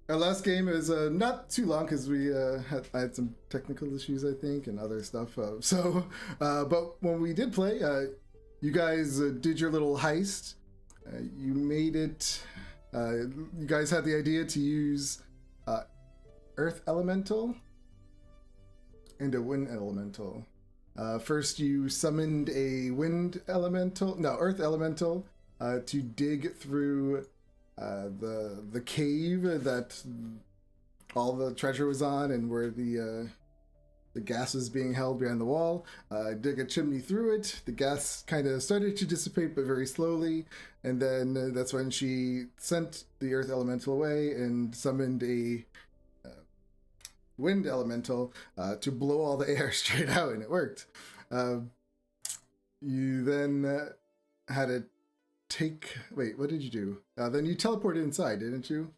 Our last game is not too long because I had some technical issues, I think, and other stuff. But when we did play, you guys did your little heist. You made it. You guys had the idea to use Earth Elemental and a Wind Elemental. First, you summoned a Earth Elemental, to dig through the cave that all the treasure was on, and where the gas was being held behind the wall. Dig a chimney through it. The gas kind of started to dissipate, but very slowly. And then that's when she sent the Earth Elemental away and summoned a Wind Elemental to blow all the air straight out, and it worked. You then had to Wait, what did you do? Then you teleported inside, didn't you?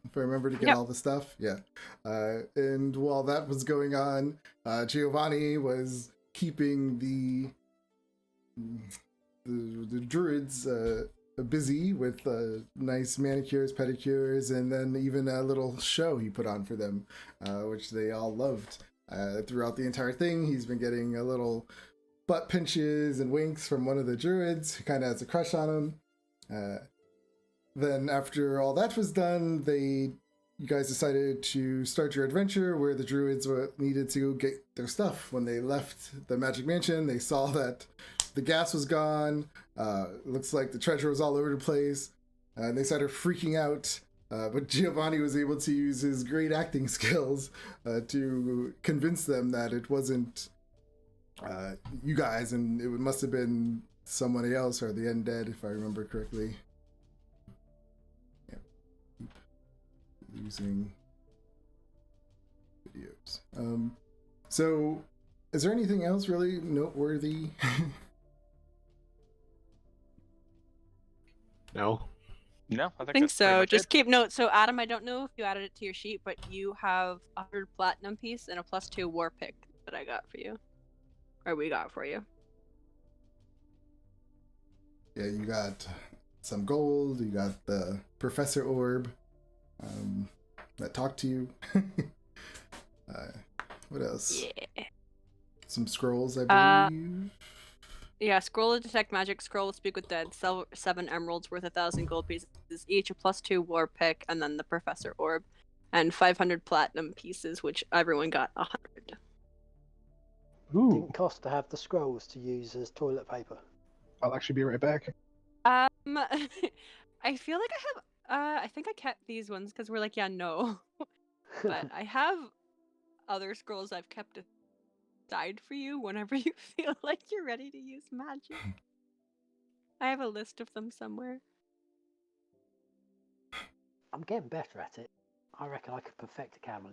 If I remember to get all the stuff. Yeah. And while that was going on, Giovanni was keeping the druids busy with nice manicures, pedicures, and then even a little show he put on for them, which they all loved. Throughout the entire thing, he's been getting a little butt pinches and winks from one of the druids who kind of has a crush on him. Then after all that was done, you guys decided to start your adventure where the druids needed to get their stuff. When they left the Magic Mansion, they saw that the gas was gone. Looks like the treasure was all over the place. And they started freaking out. But Giovanni was able to use his great acting skills to convince them that it wasn't you guys, and it must have been somebody else or the undead, if I remember correctly. Yeah. Using videos. So, is there anything else really noteworthy? No. No, I think so. Just it. keep note. So, Adam, I don't know if you added it to your sheet, but you have a 100 platinum piece and a +2 war pick that I got for you. Or we got for you. Yeah, you got some gold, you got the Professor Orb that talked to you. What else? Yeah. Some scrolls, I believe. Yeah, scroll to detect magic, scroll to speak with dead, 7 emeralds worth 1,000 gold pieces each, a +2 war pick, and then the Professor Orb, and 500 platinum pieces, which everyone got 100. Ooh. Didn't cost to have the scrolls to use as toilet paper. I'll actually be right back. I feel like I think I kept these ones because we're like, yeah, no. But I have other scrolls I've kept aside for you whenever you feel like you're ready to use magic. I have a list of them somewhere. I'm getting better at it. I reckon I could perfect a camel.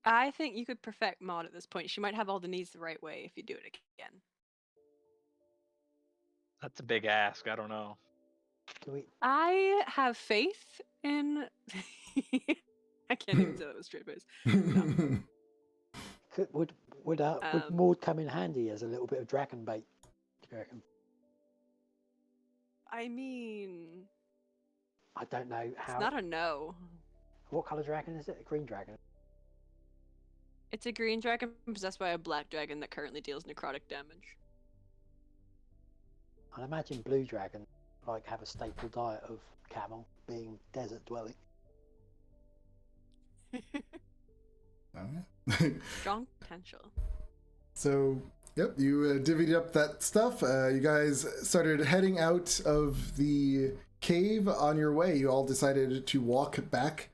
I think you could perfect Maud at this point. She might have all the needs the right way if you do it again. That's a big ask. I don't know. I have faith in. I can't even say that with a straight face. No. Would Maud come in handy as a little bit of dragon bait? Do you reckon? I mean, I don't know how. It's not a no. What color dragon is it? A green dragon. It's a green dragon possessed by a black dragon that currently deals necrotic damage. I'd imagine blue dragon have a staple diet of camel, being desert dwelling. Strong potential. So, yep, you divvied up that stuff. You guys started heading out of the cave. On your way, you all decided to walk back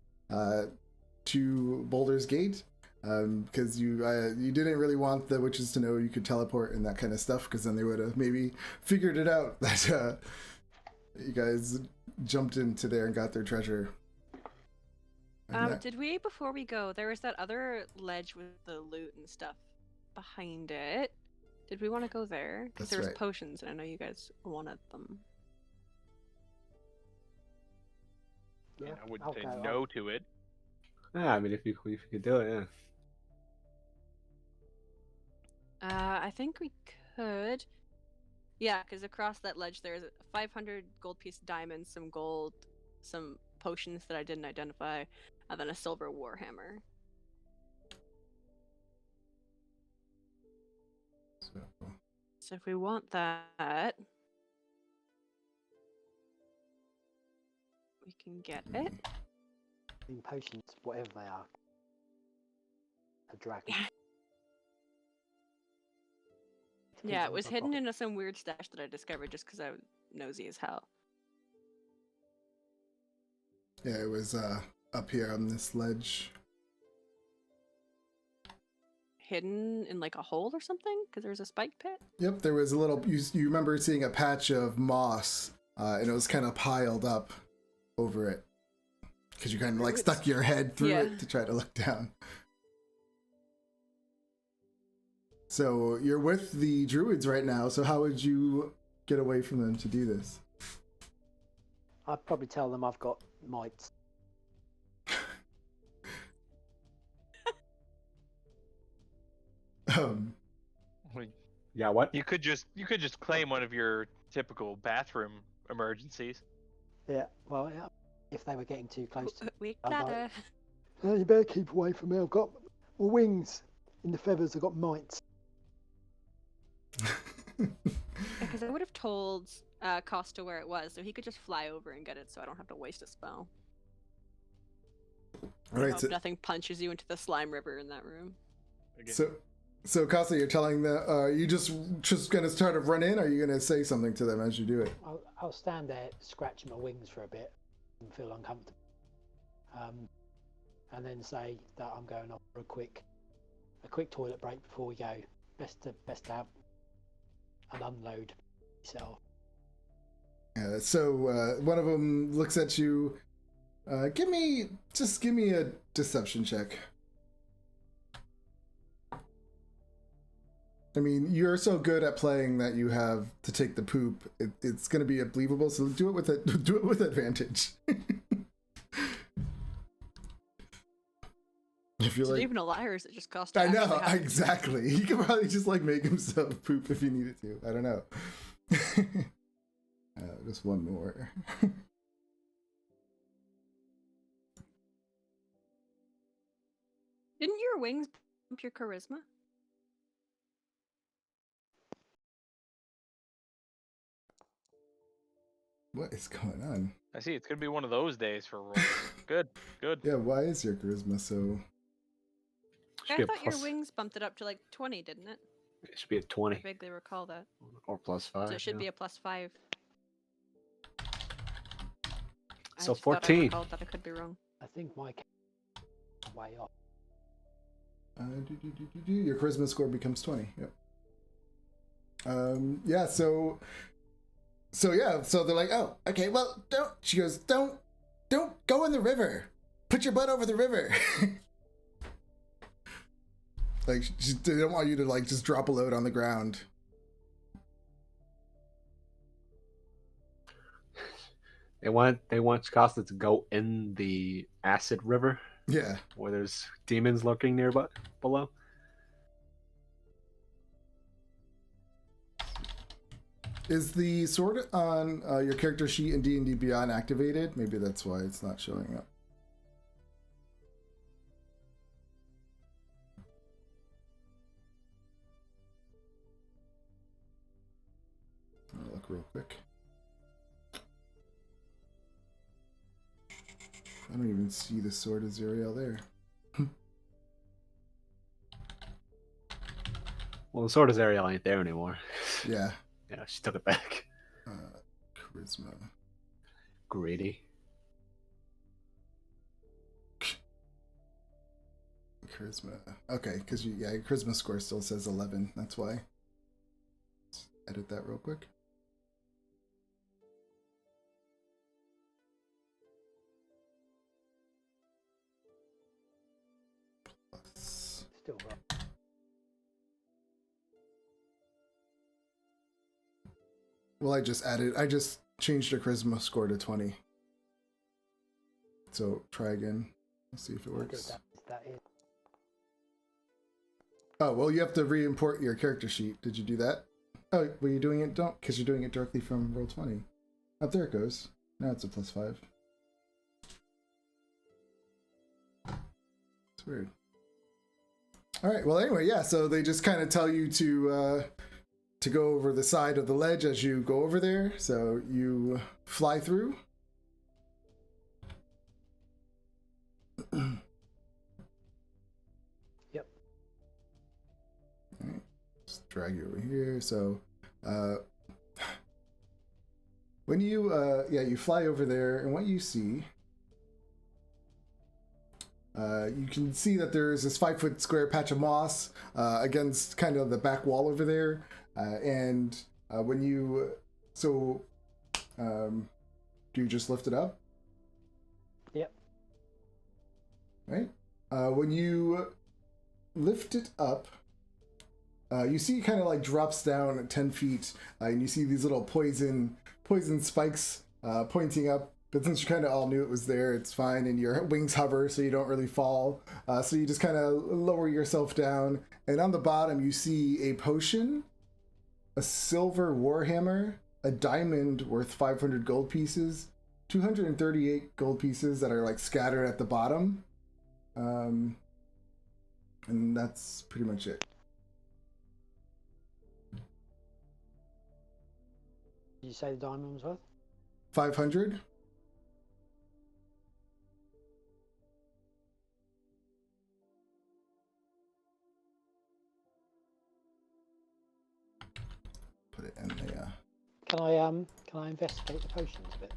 to Boulder's Gate. Because you didn't really want the witches to know you could teleport and that kind of stuff, because then they would have maybe figured it out that you guys jumped into there and got their treasure. Did we, before we go, there was that other ledge with the loot and stuff behind it. Did we want to go there? Because there was potions, and I know you guys wanted them. Yeah, I wouldn't say no to it. Yeah, I mean, if you could do it, yeah. I think we could. Yeah, because across that ledge there's a 500 gold piece diamonds, some gold, some potions that I didn't identify, and then a silver warhammer. So if we want that, we can get it. Potions, whatever they are. A dragon. Yeah, it was hidden in some weird stash that I discovered just because I was nosy as hell. Yeah, it was up here on this ledge. Hidden in like a hole or something? Because there was a spike pit? Yep, there was a little. You remember seeing a patch of moss, and it was kind of piled up over it. Because you kind of like stuck your head through it to try to look down. So you're with the druids right now, so how would you get away from them to do this? I'd probably tell them I've got mites. Yeah, what? You could just claim one of your typical bathroom emergencies. Yeah, well, yeah, if they were getting too close to Weak I'm like, bladder. oh, you better keep away from me. I've got wings in the feathers. I've got mites. Because I would have told Costa where it was, so he could just fly over and get it, so I don't have to waste a spell. All right, I hope nothing punches you into the slime river in that room. Again. So Costa, you're telling the you just gonna start to run in, or are you gonna say something to them as you do it? I'll stand there scratching my wings for a bit and feel uncomfortable, and then say that I'm going off for a quick toilet break before we go. Best to have an unload yourself. So one of them looks at you. Give me a deception check. I mean, you're so good at playing that you have to take the poop. It's going to be unbelievable. So do it with advantage. If you're Is it like, even a liar? Or is it just cost? I know exactly. He could probably just like make himself poop if he needed to. I don't know. Just one more. Didn't your wings bump your charisma? What is going on? I see. It's gonna be one of those days for rolls. Good. Yeah, why is your charisma so? Should I be a thought your plus- wings bumped it up to like 20, didn't it? It should be a I 20 vaguely recall that. or plus 5. So it should be a +5. So I just thought I 14. recalled that. I could be wrong. I think my way off. Your charisma score becomes 20. Yep. Yeah. So they're like, oh, okay. Well, don't. She goes, don't go in the river. Put your butt over the river. Like, they don't want you to like just drop a load on the ground. They want Costa to go in the acid river. Yeah. Where there's demons lurking nearby below. Is the sword on your character sheet in D&D Beyond activated? Maybe that's why it's not showing up. I'll look real quick. I don't even see the sword of Zuriel there. Well, the sword of Ariel ain't there anymore. Yeah. Yeah, she took it back. Charisma. Greedy. Charisma. Okay, because your charisma score still says 11. That's why. Let's edit that real quick. Plus. Still wrong. Well, I just changed your charisma score to 20. So try again. Let's see if it works. That is. Oh, well, you have to re-import your character sheet. Did you do that? Oh, well, you're doing it, don't, because you're doing it directly from Roll20. Oh, there it goes. Now it's a +5. It's weird. All right, well, anyway, yeah, so they just kind of tell you to go over the side of the ledge as you go over there. So you fly through. Yep. All right, just drag you over here. So when you you fly over there, and what you see, you can see that there's this 5-foot square patch of moss against kind of the back wall over there, and when you do you just lift it up? Yep. Right. When you lift it up, you see it kind of like drops down at 10 feet, and you see these little poison spikes pointing up. But since you kind of all knew it was there, it's fine, and your wings hover, so you don't really fall. So you just kind of lower yourself down, and on the bottom you see a potion, a silver warhammer, a diamond worth 500 gold pieces, 238 gold pieces that are like scattered at the bottom, and that's pretty much it. Did you say the diamond was worth? 500. Put it in the. Can I investigate the potions a bit?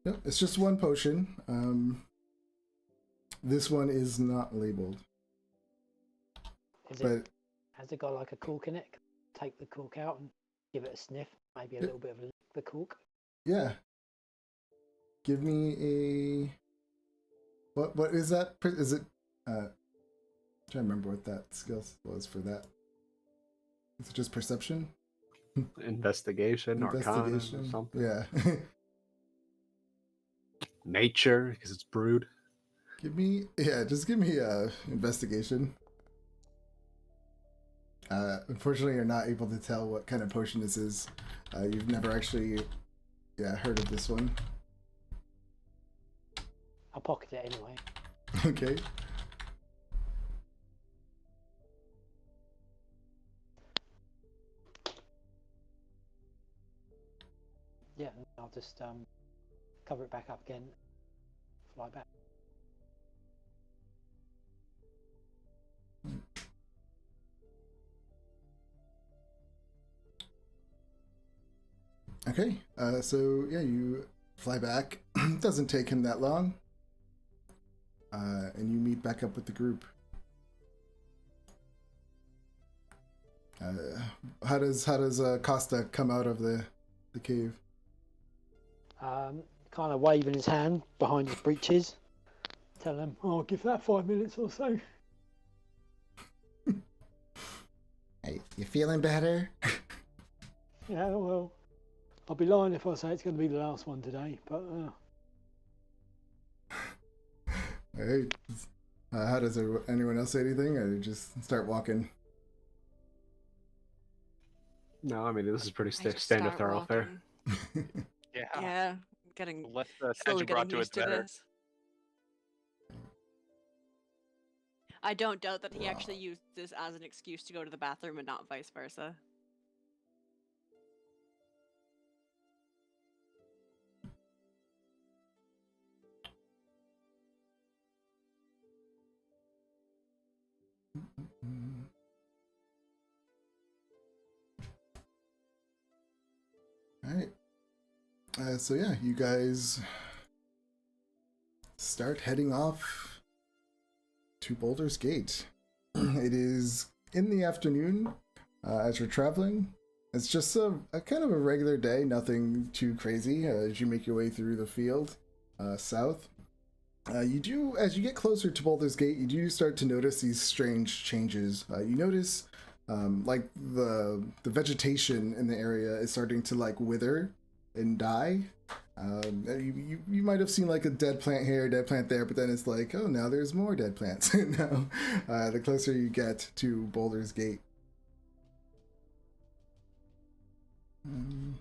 Yep, it's just one potion. This one is not labeled. Has it got like a cork in it? Take the cork out and give it a sniff. Maybe a little bit of the cork. Yeah. Give me a. What is that? Is it? Trying to remember what that skill was for that. Is it just perception? Investigation, Arcana, or something. Yeah. Nature, because it's brewed. Just give me investigation. Unfortunately, you're not able to tell what kind of potion this is. You've never actually, heard of this one. I'll pocket it anyway. Okay. Yeah, I'll just cover it back up again, fly back. Okay, so you fly back. It doesn't take him that long, and you meet back up with the group. How does Costa come out of the cave? Kind of waving his hand behind his breeches, telling him, "Oh, give that 5 minutes or so." Hey, you feeling better? Yeah, well, I'll be lying if I say it's going to be the last one today, but All right. How does anyone else say anything, or just start walking? No, I mean, this is pretty I just standard start thoroughfare. walking. Yeah. Yeah, getting The less slowly attention brought getting to it, used the to better. this. I don't doubt that he actually used this as an excuse to go to the bathroom and not vice versa. All right. So you guys start heading off to Boulder's Gate. It is in the afternoon as you're traveling. It's just a kind of a regular day, nothing too crazy as you make your way through the field south. As you get closer to Boulder's Gate, you do start to notice these strange changes. You notice like the vegetation in the area is starting to like wither and die. You might have seen like a dead plant here, dead plant there, but then it's like, oh, now there's more dead plants. Now, the closer you get to Boulder's Gate. Um,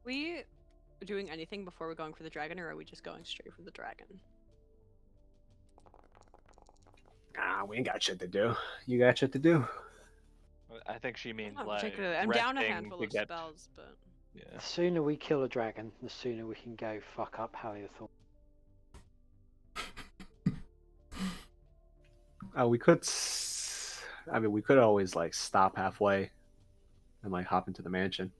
We doing anything before we're going for the dragon, or are we just going straight for the dragon? Ah, we ain't got shit to do. You got shit to do. I think she means Not like particularly. I'm down a resting handful to of get. spells, but Yeah. The sooner we kill a dragon, the sooner we can go fuck up Haliathor. We could. I mean, we could always like stop halfway and like hop into the mansion,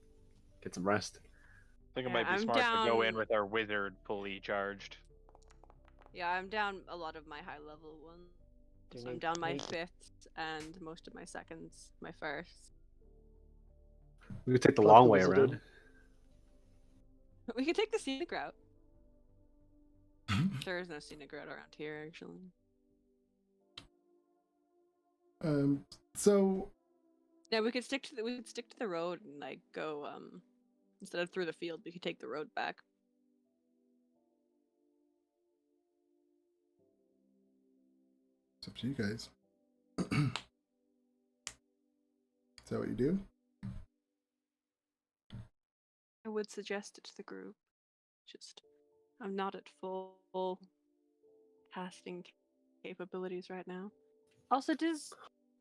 get some rest. I think it Yeah, might be I'm smart to go in down- with our wizard fully charged. yeah, I'm down a lot of my high level ones. Do you So I'm need- down my need- fifths and most of my seconds, my firsts. We could take the Fuck long the way wizard around. in. We could take the scenic route. There is no scenic route around here, actually. so Yeah, we could stick to the road and like go instead of through the field, we could take the road back. it's up to you guys. Is that what you do? I would suggest it to the group. Just I'm not at full casting capabilities right now. Also, does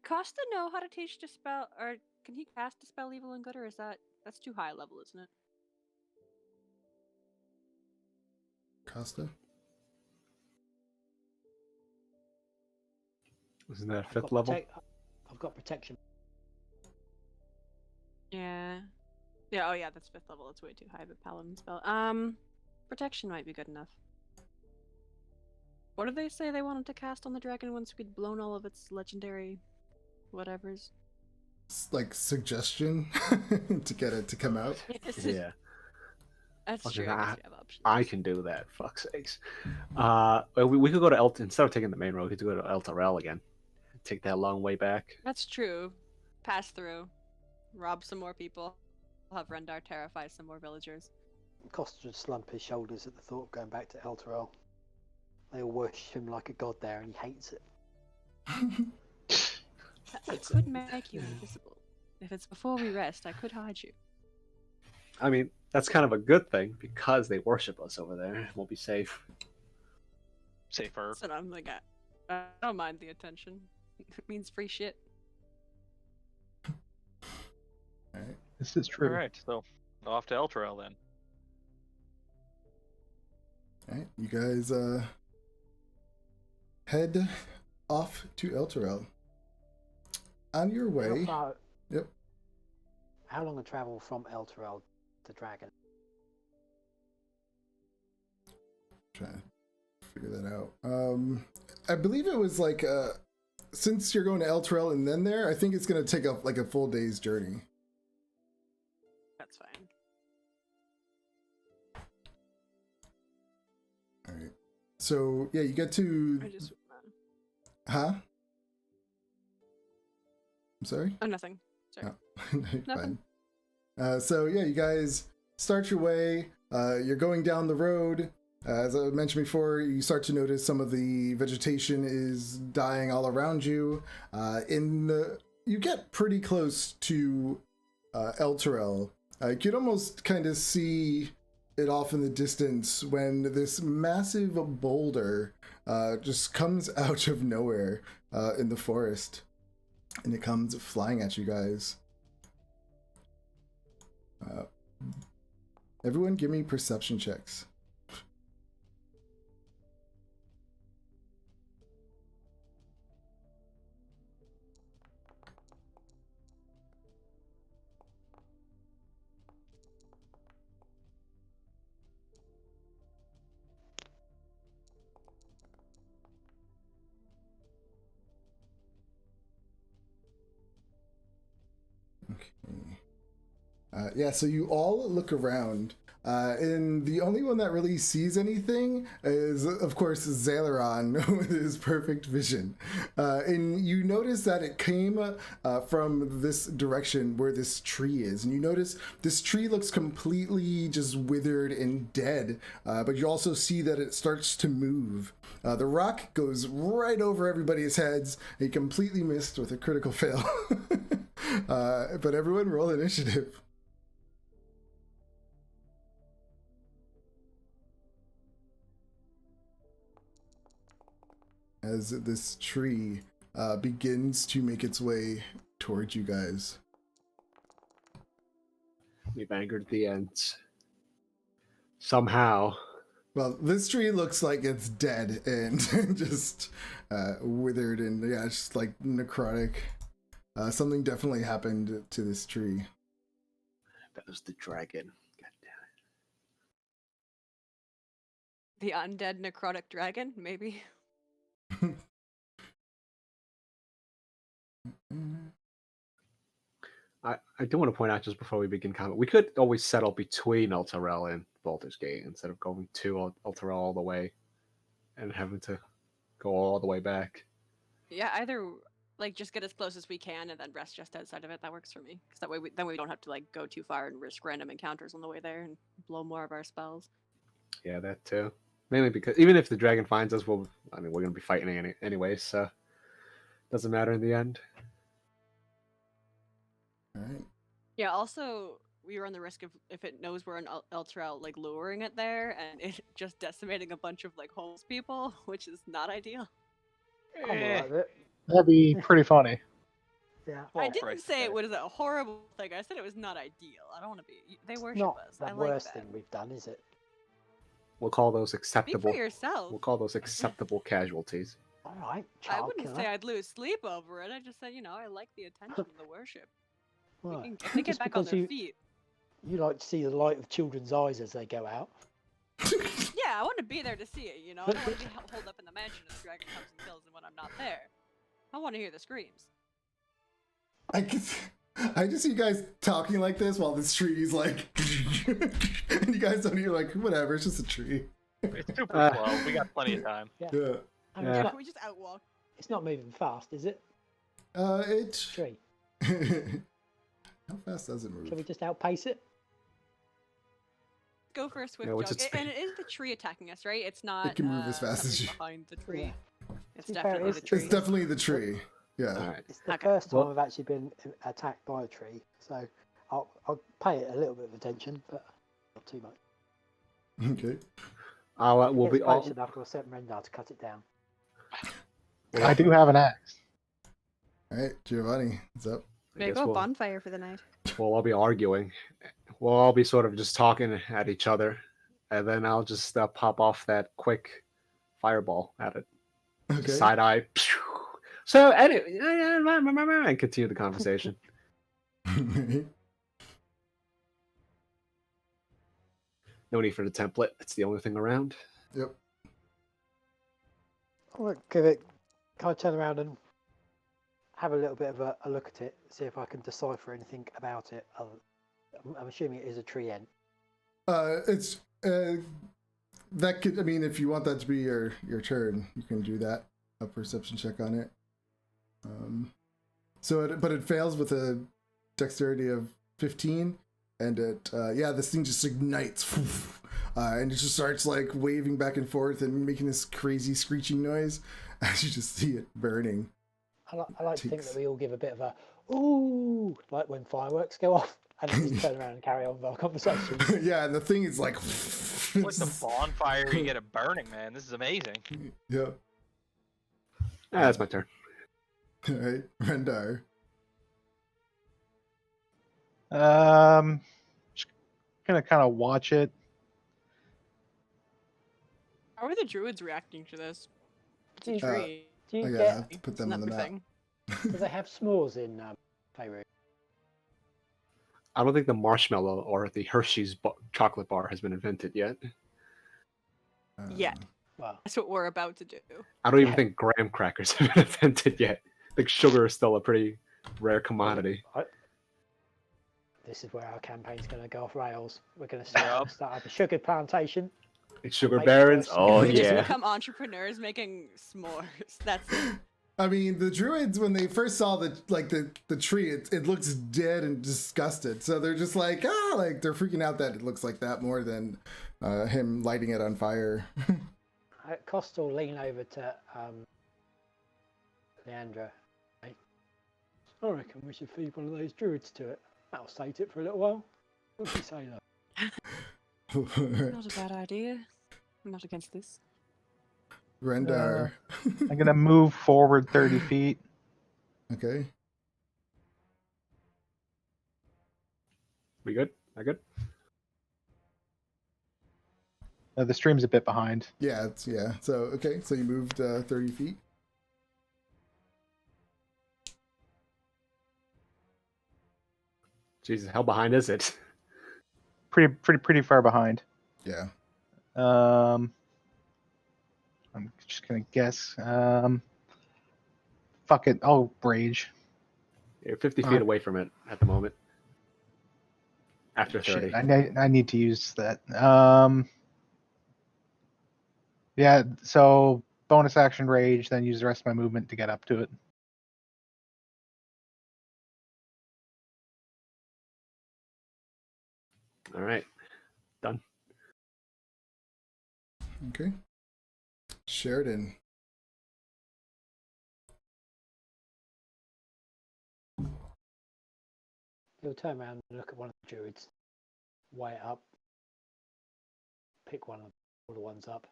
Costa know how to teach dispel, or can he cast dispel evil and good, or is that's too high level, isn't it? Costa? Isn't that I've fifth got level? I've got protection. Yeah. Yeah. Oh, yeah. That's fifth level. That's way too high of a paladin spell. Protection might be good enough. What did they say they wanted to cast on the dragon once we'd blown all of its legendary whatevers? It's like suggestion to get it to come out. Yeah, That's Fucking true. I guess we have options. I can do that. Fuck's sakes. We could go to instead of taking the main road, we could go to El Terrell again. Take that long way back. That's true. Pass through, rob some more people, have Rendar terrify some more villagers. Costa would slump his shoulders at the thought of going back to Elturel. They all worship him like a god there, and he hates it. I could make you invisible. If it's before we rest, I could hide you. I mean, that's kind of a good thing because they worship us over there. We'll be safe. Safer. So I'm like, I don't mind the attention. It means free shit. Alright. This is All right, so off to Elturel then. Alright. You guys head off to Elturel. On your How way. far- Yep. How long a travel from Elturel to Dragon? Trying to figure that out. I believe it was like since you're going to Elturel and then there, I think it's gonna take up like a full day's journey. That's fine. Alright. So yeah, you get to I just huh? I'm sorry? oh, nothing. Sorry. Oh, no, you're Nothing. fine. So yeah, you guys start your way. You're going down the road. As I mentioned before, you start to notice some of the vegetation is dying all around you. You get pretty close to Elturel. You could almost kind of see it off in the distance when this massive boulder just comes out of nowhere in the forest, and it comes flying at you guys. Everyone, give me perception checks. Okay. Yeah, so you all look around, and the only one that really sees anything is, of course, Zaleron with his perfect vision. And you notice that it came from this direction where this tree is. And you notice this tree looks completely just withered and dead, but you also see that it starts to move. The rock goes right over everybody's heads. He completely missed with a critical fail. But everyone roll initiative. As this tree begins to make its way towards you guys. We've angered the ends. Somehow. Well, this tree looks like it's dead and just withered and yeah, it's just like necrotic. Something definitely happened to this tree. That was the dragon. God The undead necrotic dragon, maybe. I do want to point out just before we begin comment, we could always settle between Elturel and Baldur's Gate instead of going to Elturel all the way and having to go all the way back. Yeah, either like just get as close as we can and then rest just outside of it. That works for me. Because that way, then we don't have to like go too far and risk random encounters on the way there and blow more of our spells. Yeah, that too. Mainly because even if the dragon finds us, we're going to be fighting anyway, so doesn't matter in the end. All right. Yeah. Also, we run the risk of if it knows we're in Elturel, like luring it there and it just decimating a bunch of like homeless people, which is not ideal. I'm alright with it. That'd be pretty funny. Yeah. I didn't say it was a horrible thing. I said it was not ideal. I don't want to be. They worship Not us. the I like worst that. thing we've done, is it? We'll call those Speak acceptable. for yourself. We'll call those acceptable casualties. Alright, I child wouldn't killer. say I'd lose sleep over it. I just said, I like the attention and the worship. Right. If they get Just back on because their feet. You like to see the light of children's eyes as they go out. Yeah, I want to be there to see it, I don't want to be holed up in the mansion and the dragon comes and kills them when I'm not there. I want to hear the screams. I just see you guys talking like this while this tree is like, and you guys don't hear like whatever. It's just a tree. It's super slow. We got plenty of time. Yeah. I mean, Yeah. Can we just outwalk? it's not moving fast, is it? It. Tree. How fast does it move? Shall we just outpace it? Go for a swift Yeah, what's jog. its And it is the tree attacking us, right? It's not. It can move as fast as something you- behind the tree. It's To be fair, definitely the it's- tree. It's definitely the tree. Yeah. All right. It's the Okay. first time Well- I've actually been attacked by a tree, so I'll pay it a little bit of attention, but not too much. Okay. We'll It's be all. close enough. We'll set Rendar to cut it down. I do have an axe. All right, Giovanni, what's up? I Maybe guess go we'll, bonfire for the night. we'll all be arguing. We'll all be sort of just talking at each other, and then I'll just pop off that quick fireball at it. Okay. Side eye. So anyway, and continue the conversation. No need for the template. It's the only thing around. Yep. I'll give it. Can I turn around and have a little bit of a look at it, see if I can decipher anything about it? I'm assuming it is a tree ent. It's that could. I mean, if you want that to be your turn, you can do that. A perception check on it. But it fails with a dexterity of 15, and this thing just ignites, and it just starts like waving back and forth and making this crazy screeching noise as you just see it burning. I like to think Takes- that we all give a bit of a ooh, like when fireworks go off, and then just turn around and carry on with our conversation. Yeah, and the thing is like, It's like the bonfire, you get it burning, man. This is amazing. yeah. That's my turn. All right, Rendar. Just gonna kind of watch it. How are the druids reacting to this? It's a Do you- tree. Do you I gotta get? have to put It's them on the another map. thing. Do they have s'mores in Faerun? I don't think the marshmallow or the Hershey's chocolate bar has been invented yet. Yeah. Well, That's what we're about to do. I don't even Yeah. think graham crackers have been invented yet. I think sugar is still a pretty rare commodity. this is where our campaign's going to go off rails. We're going to Yup. start up a sugar plantation. It's sugar Make barons. first. Oh We just yeah. become entrepreneurs making s'mores. That's it. I mean, the druids, when they first saw the tree, it looks dead and disgusted. So they're just like, they're freaking out that it looks like that more than him lighting it on fire. Cost will lean over to Leandra. Right? I reckon we should feed one of those druids to it. That'll sate it for a little while. What do you say, though? Not a bad idea. I'm not against this. Rendar. I'm gonna move forward 30 feet. Okay. We good? I good? The stream's a bit behind. Yeah, yeah. So okay, so you moved 30 feet. Jesus, how behind is it? Pretty far behind. Yeah. I'm just gonna guess. Fuck it. I'll rage. You're 50 feet Alright. away from it at the moment. After 30. Shit, I need to use that. Yeah. So bonus action rage, then use the rest of my movement to get up to it. All right. Done. Okay. Sheridan. He'll turn around and look at one of the druids, weigh it up, pick one of all the ones up,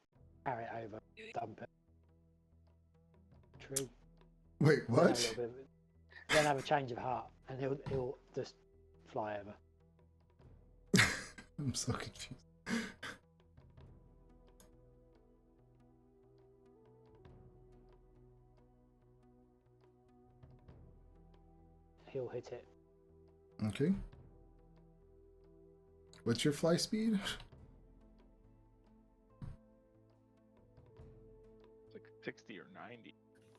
carry it over, dump it. Tree. Wait, Then have a what? little bit of it- Then have a change of heart, and he'll just fly over. I'm so confused. He'll hit it. Okay. What's your fly speed? It's like 60 or 90.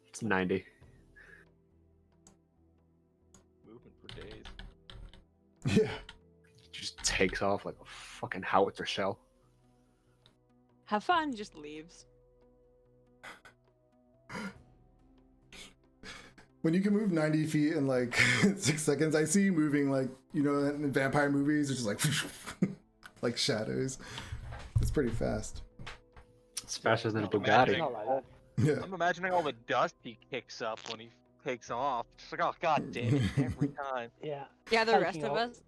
It's 90. Movement for days. Yeah. It just takes off like a fucking howitzer shell. Have fun, just leaves. When you can move 90 feet in like 6 seconds, I see you moving like, you know, in vampire movies, it's just like, like shadows. It's pretty fast. It's faster than a Not Bugatti. Not like that. Yeah. I'm imagining all the dust he kicks up when he takes off. Just like, oh god damn it, every time. Yeah. Yeah, the rest Taking of off- us.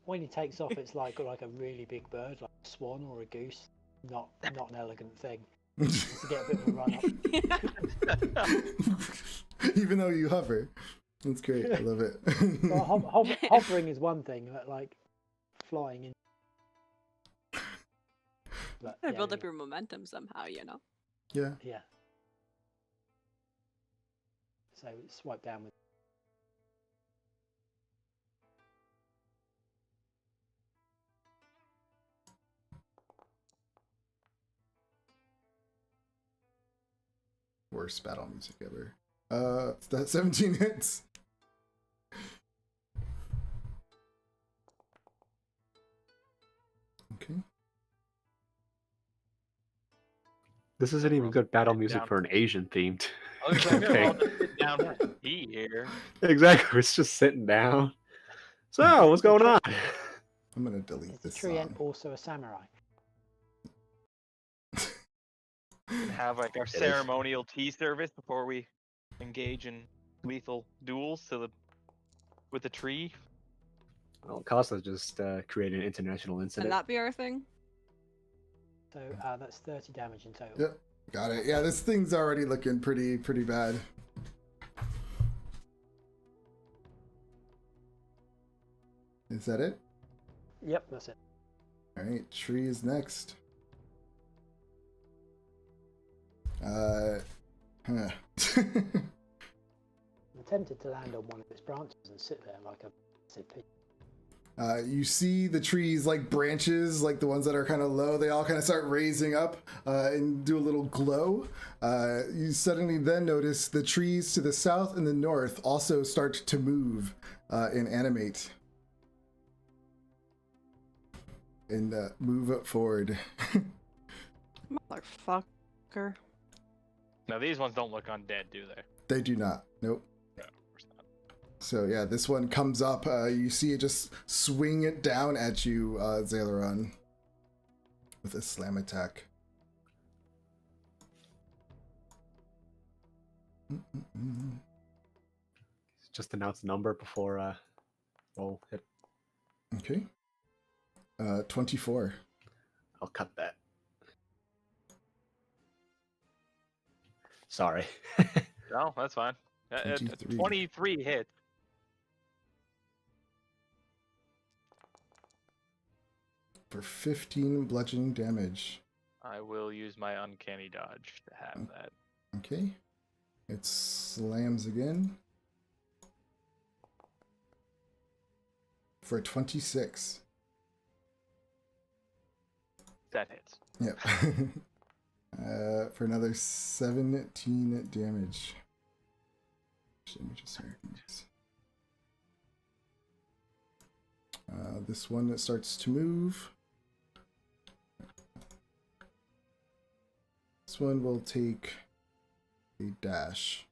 When he takes off, it's like a really big bird, like a swan or a goose. Not an elegant thing. Just to get a bit of a run up. Even though you hover. That's great. I love it. Well, hovering is one thing, but like flying in. But, Gotta yeah, build up your momentum somehow, you know. Yeah. Yeah. So swipe down with. Worst battle music ever. That's 17 hits. Okay. This isn't even good battle Sit music down. for an Asian themed. I was like, Okay. I'll just sit down for tea here. Exactly. It's just sitting down. So, what's going on? I'm gonna delete Is the this tree ant song. also a samurai? And have like our is. ceremonial tea service before we engage in lethal duels with the tree. Well, Costa just created an international Can incident. that be our thing? So that's 30 damage in total. Yep. Got it. Yeah, this thing's already looking pretty bad. Is that it? Yep, that's it. All right, tree is next. Huh. I'm tempted to land on one of its branches and sit there like a CP. You see the trees like branches, like the ones that are kind of low, they all kind of start raising up and do a little glow. You suddenly then notice the trees to the south and the north also start to move and animate. And move up forward. Motherfucker. Now these ones don't look undead, do they? They do not. Nope. No, of course not. So yeah, this one comes up. You see it just swing it down at you, Zaileron, with a slam attack. just announce the number before we'll hit. Okay. 24. I'll cut that. Sorry. No, that's fine. 23. 23 hits. For 15 bludgeoning damage. I will use my uncanny dodge to have that. Okay. It slams again. For 26. That hits. Yep. For another 17 damage. Actually, let me just mark these. This one that starts to move. This one will take a dash.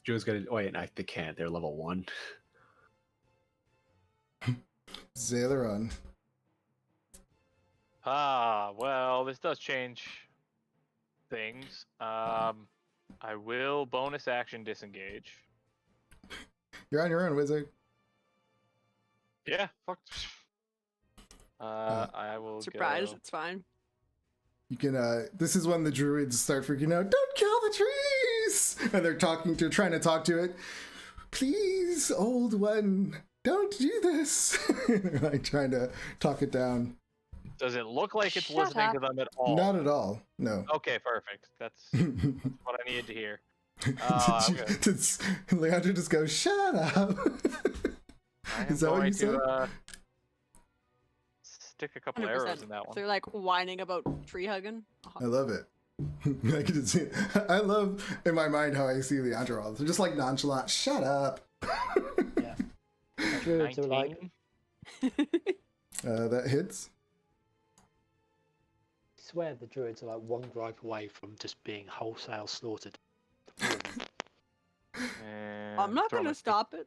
Drew's gonna. Oh, wait, they can't. They're level 1. Zaileron. Well, this does change things. I will bonus action disengage. You're on your own, wizard. Yeah, fuck. I will Surprise, go. it's fine. You can, this is when the druids start freaking out. Don't kill the trees! And they're trying to talk to it. Please, old one, don't do this. They're like trying to talk it down. Does it look like it's Shut listening to up. them at all? Not at all. No. Okay, perfect. That's what I needed to hear. Leandra just goes, shut up. I am Is that what going you said? to stick a couple 100%. arrows in that one. They're like whining about tree hugging. I love it. I can just see, I love in my mind how I see Leandra all. They're just like nonchalant. Shut up. Yeah. Druids are like, 19? That hits. I swear the druids are like one drive away from just being wholesale slaughtered. And I'm not throw gonna my- stop it.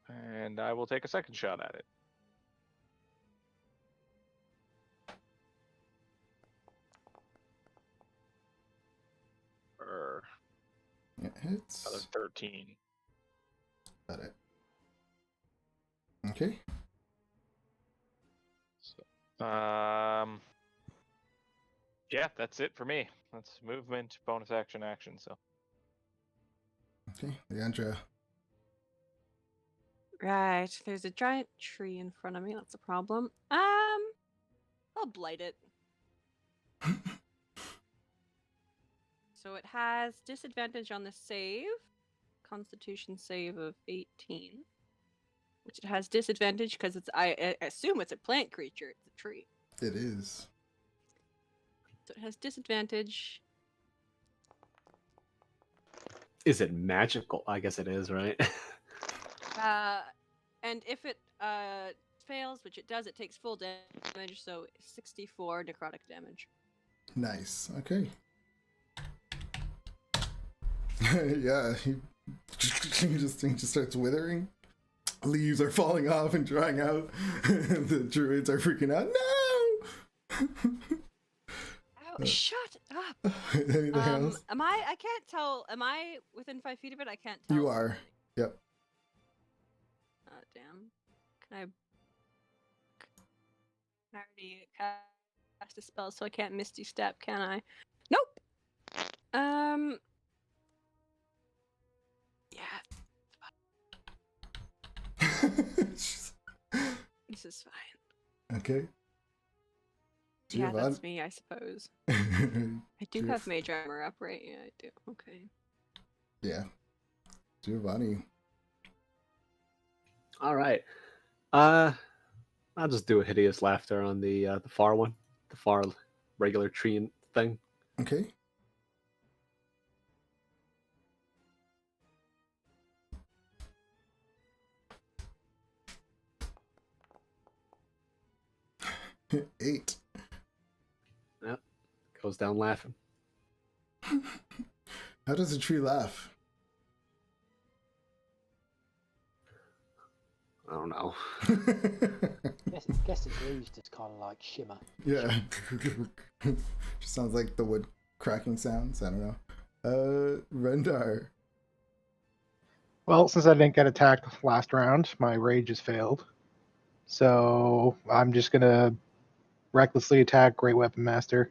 And I will take a second shot at it. It hits. Another 13. Got it. Okay. So, yeah, that's it for me. That's movement, bonus action, action. So Okay. Leandra. Right, there's a giant tree in front of me. That's a problem. I'll blight it. So it has disadvantage on the save, Constitution save of 18, which it has disadvantage because it's. I assume it's a plant creature. It's a tree, It is. so it has disadvantage. Is it magical? I guess it is, right? And if it fails, which it does, it takes full damage. So 64 necrotic damage. Nice. Okay. Yeah. He just starts withering. Leaves are falling off and drying out. The druids are freaking out. No. Oh, shut up! Anything else? Am I? I can't tell. Am I within 5 feet of it? I can't tell. You are. Yep. Oh damn! Can I already cast a spell, so I can't Misty Step, can I? Nope. Yeah, this is fine. Okay. Yeah, Giovanni. that's me, I suppose. I do have mage armor up, right? Yeah, I do. Okay. Yeah. Giovanni. All right. I'll just do a hideous laughter on the far one, the far regular tree thing. Okay. Eight. Yep. Goes down laughing. How does a tree laugh? I don't know. Guess its leaves just kind of like shimmer. Yeah. Just sounds like the wood cracking sounds. I don't know. Rendar. Well, since I didn't get attacked last round, my rage has failed. So I'm just gonna recklessly attack Great Weapon Master.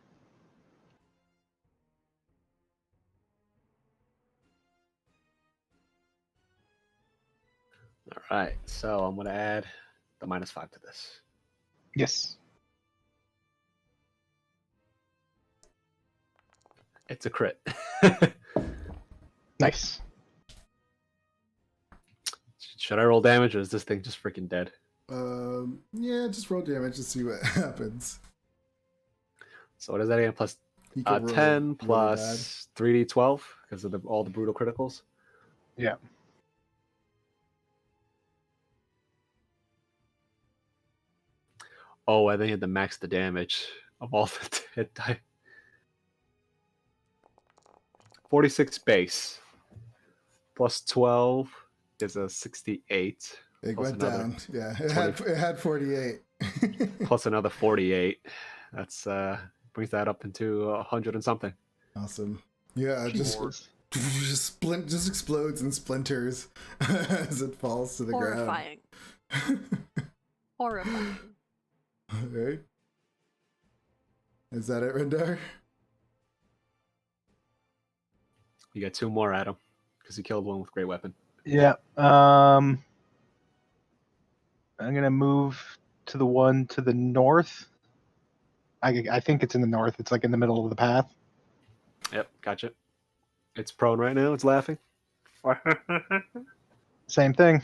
All right, so I'm gonna add the -5 to this. Yes. It's a crit. Nice. Should I roll damage, or is this thing just freaking dead? Yeah, just roll damage to see what happens. So what is that again? Plus He could roll 10 really plus 3d12 because of all the brutal criticals. Yeah. Oh, I think I had to max the damage of all the hit die. 46 base plus 12 is a 68. It Plus went another down. Yeah, it 20. had 48. Plus another 48. That's brings that up into 100 and something. Awesome. Yeah, just explodes and splinters as it falls to the Horrifying. ground. Horrifying. All right. Is that it, Rendar? You got 2 more, Adam, because you killed one with great weapon. Yeah. I'm gonna move to the one to the north. I think it's in the north. It's like in the middle of the path. Yep, gotcha. It's prone right now. It's laughing. Same thing.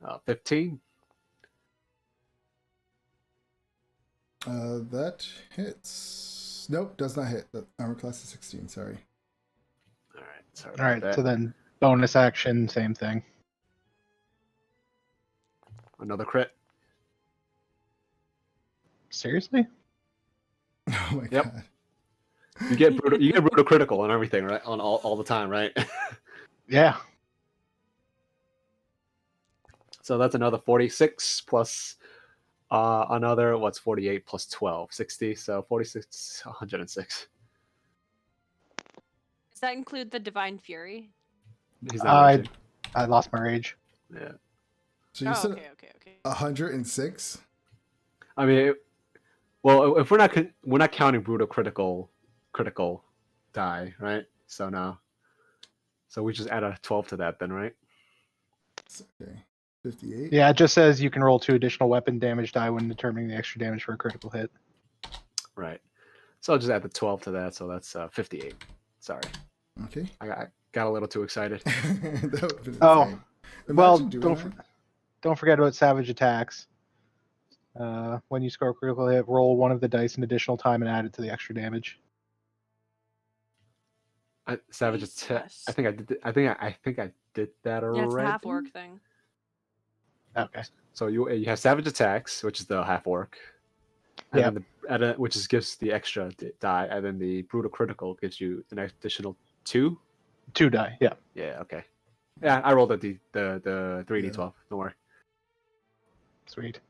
Uh, 15. That hits. Nope, does not hit. The armor class is 16. Sorry. All right. Sorry All right. about So that. then bonus action, same thing. Another crit. Seriously? Oh my Yep. god. You get brutal critical and everything, right? On all the time, right? Yeah. So that's another 46 plus another, what's 48 plus 12? 60. So 46, 106. Does that include the Divine Fury? He's not raging. I lost my rage. Yeah. So you Oh, said okay. 106? I mean, well, if we're not counting brutal critical die, right? So no. So we just add a 12 to that then, right? Okay. 58? Yeah, it just says you can roll 2 additional weapon damage die when determining the extra damage for a critical hit. Right. So I'll just add the 12 to that, so that's 58. Sorry. Okay. I got a little too excited. That would've been Oh, insane. well, Imagine doing don't forget about savage attacks. When you score a critical hit, roll one of the dice an additional time and add it to the extra damage. Savage attack. Jesus. I think I did that already. Yeah, it's the half orc thing. Okay. So you have savage attacks, which is the half orc. And then which gives the extra die, and then the brutal critical gives you an additional 2. 2 die. Yeah. Yeah. Okay. Yeah, I rolled the 3d12. Don't worry. Sweet.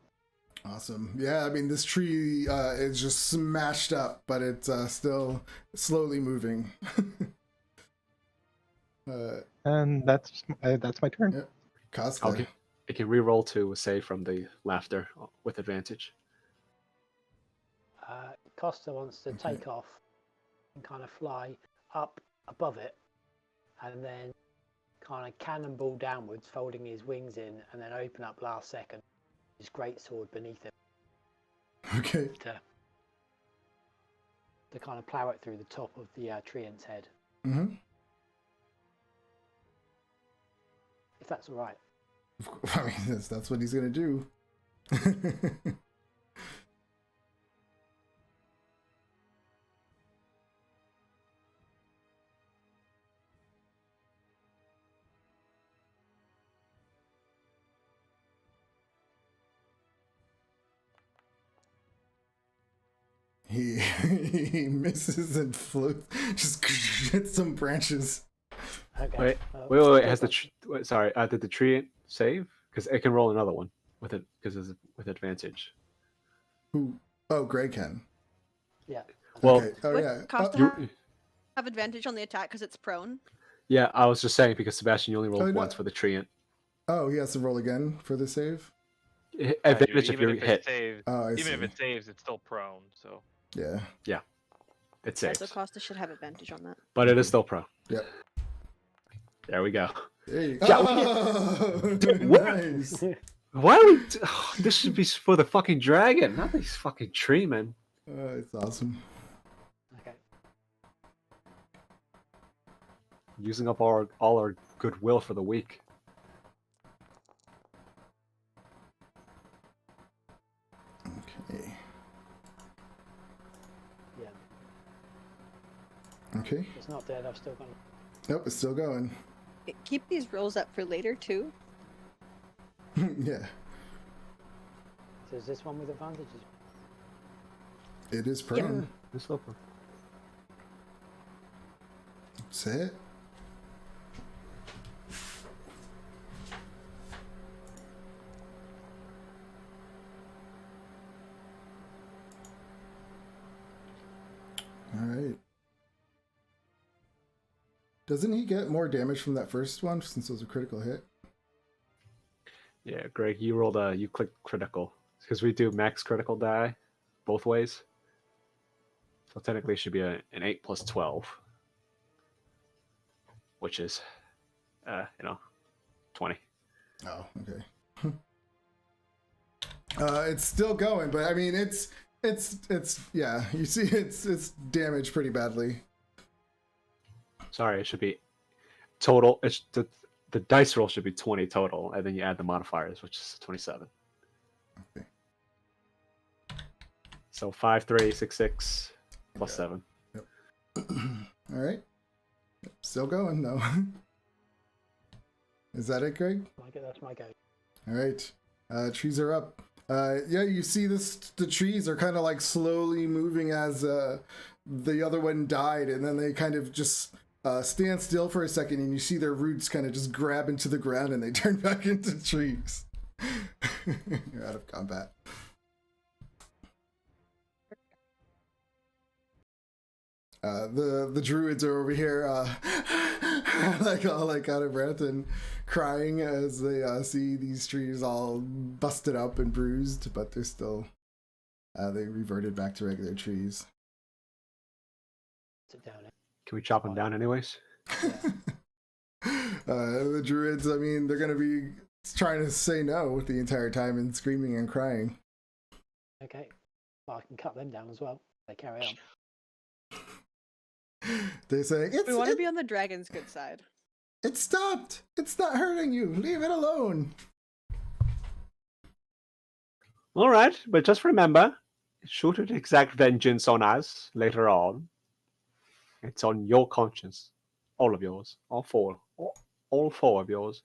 Awesome. Yeah, I mean, this tree is just smashed up, but it's still slowly moving. And that's my turn. Yeah. Casca. Okay. It can re-roll to save from the laughter with advantage. Costa wants to take off and kind of fly up above it, and then kind of cannonball downwards, folding his wings in, and then open up last second. His great sword beneath him Okay. to kind of plow it through the top of the treant's head. Mm-hmm. If that's all right. I mean, that's what he's going to do. he misses and floats, just hits some branches. Okay. Wait, well, wait. still Has the got- sorry? Did the tree save? Because it can roll another one with it because with advantage. Who? Oh, Greg can. Yeah. Well, Okay. Oh Would yeah. Costa you, have advantage on the attack because it's prone? yeah, I was just saying because Sebastian, you only rolled Oh, no. once for the treant. Oh, he has to roll again for the save. Advantage if even you're if it hit. saves, Oh, I even see. if it saves, it's still prone. So Yeah. It Yeah, saves, so Costa should have advantage on that. but it is still pro. Yep. There we go. There you go. Yeah, Oh, what? nice. Why are we? This should be for the fucking dragon, not these fucking tree men. It's awesome. Okay. Using up all our goodwill for the week. Okay. Yeah. Okay. It's not dead. I've still got. Nope, it's still going. Keep these rolls up for later too. Yeah. So is this one with advantages? It is prone. It's still pro. That's it. All right. Doesn't he get more damage from that first one since it was a critical hit? Yeah, Greg, you rolled you clicked critical because we do max critical die both ways. So technically, it should be an 8 plus 12, which is, 20. Oh, okay. It's still going, but I mean, it's yeah. You see, it's damaged pretty badly. Sorry, it should be total. It's the dice roll should be 20 total, and then you add the modifiers, which is 27. Okay. So 5, 3, 6, 6 plus 7. All right. Still going though. Is that it, Greg? That's my go. All right. Trees are up. Yeah, you see this. The trees are kind of like slowly moving as the other one died, and then they kind of just stand still for a second, and you see their roots kind of just grab into the ground, and they turn back into trees. You're out of combat. The druids are over here, like all like out of breath and crying as they see these trees all busted up and bruised, but they're still they reverted back to regular trees. Sit down. Can we chop them down anyways? The druids, I mean, they're gonna be trying to say no the entire time and screaming and crying. Okay. Well, I can cut them down as well. They carry on. They say We want to be on the dragon's good side. it stopped. It's not hurting you. Leave it alone. All right, but just remember, should it exact vengeance on us later on, it's on your conscience, all of yours, all four of yours.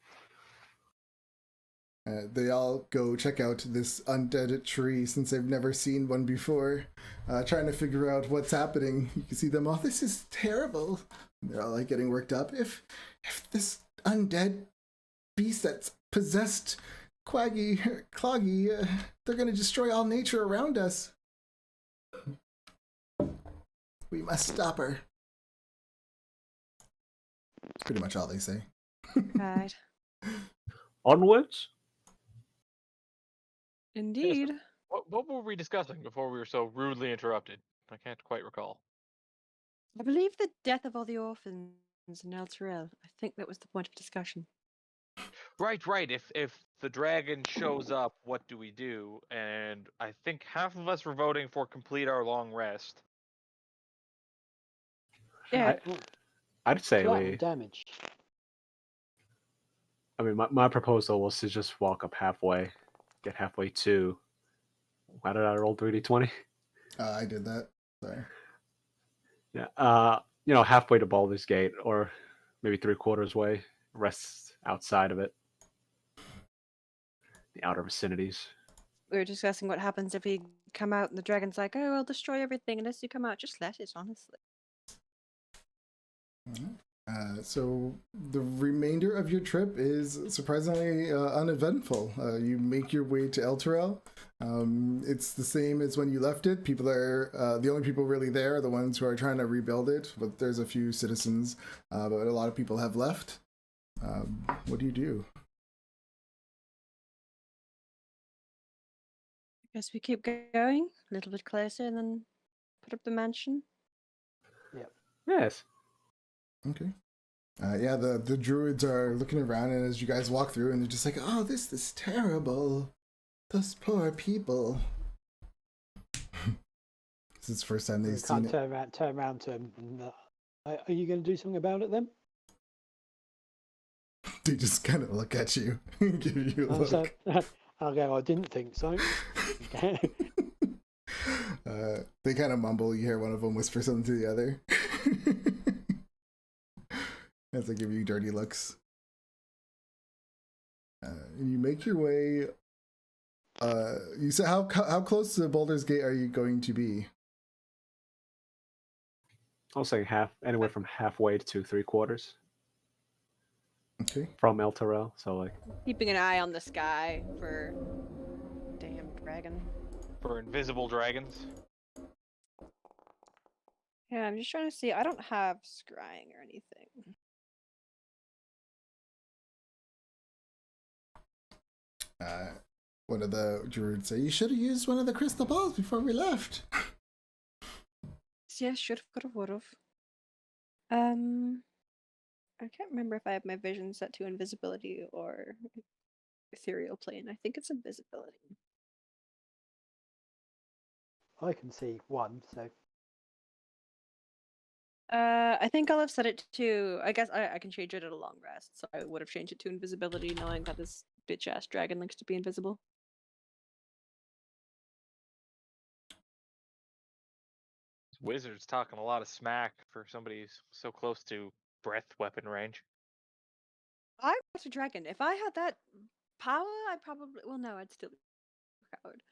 They all go check out this undead tree since they've never seen one before, trying to figure out what's happening. You can see them all. This is terrible. They're all like getting worked up. If this undead beast that's possessed Cloggy, they're gonna destroy all nature around us. We must stop her. That's pretty much all they say. Right. Onwards. Indeed. what were we discussing before we were so rudely interrupted? I can't quite recall. I believe the death of all the orphans in El Terrell. I think that was the point of discussion. Right. If the dragon shows up, what do we do? And I think half of us were voting for complete our long rest. Yeah. I'd say Collateral we. damage. I mean, my proposal was to just walk up halfway, get halfway to. Why did I roll 3d20? I did that. Sorry. Yeah. Halfway to Baldur's Gate, or maybe 3/4 way. Rest outside of it. The outer vicinities. We were discussing what happens if we come out and the dragon's like, oh, I'll destroy everything unless you come out. Just let it, honestly. So the remainder of your trip is surprisingly uneventful. You make your way to El Terrell. It's the same as when you left it. People are the only people really there are the ones who are trying to rebuild it, but there's a few citizens, but a lot of people have left. What do you do? I guess we keep going a little bit closer and then put up the mansion. Yes. Okay. Yeah, the druids are looking around, and as you guys walk through, and they're just like, "Oh, this is terrible. Those poor people." This is the first time they've You seen can't it. turn around to him. And, are you going to do something about it then? They just kind of look at you and give you a Oh, look. so, I'll go, I didn't think so. They kind of mumble. You hear one of them whisper something to the other. As they give you dirty looks. And you make your way. You said how close to Boulder's Gate are you going to be? I'll say anywhere from halfway to 3/4 Okay. from El Terrell. So like, Keeping an eye on the sky for damn dragon. For invisible dragons. Yeah, I'm just trying to see. I don't have scrying or anything. One of the druids say, "You should have used one of the crystal balls before we left." Yeah, should have, could have, would have. I can't remember if I have my vision set to invisibility or ethereal plane. I think it's invisibility. I can see one, so I think I'll have set it to. I guess I can change it at a long rest, so I would have changed it to invisibility, knowing that this bitch ass dragon likes to be invisible. Wizard's talking a lot of smack for somebody who's so close to breath weapon range. I was a dragon. If I had that power, I'd probably. Well, no, I'd still be a coward.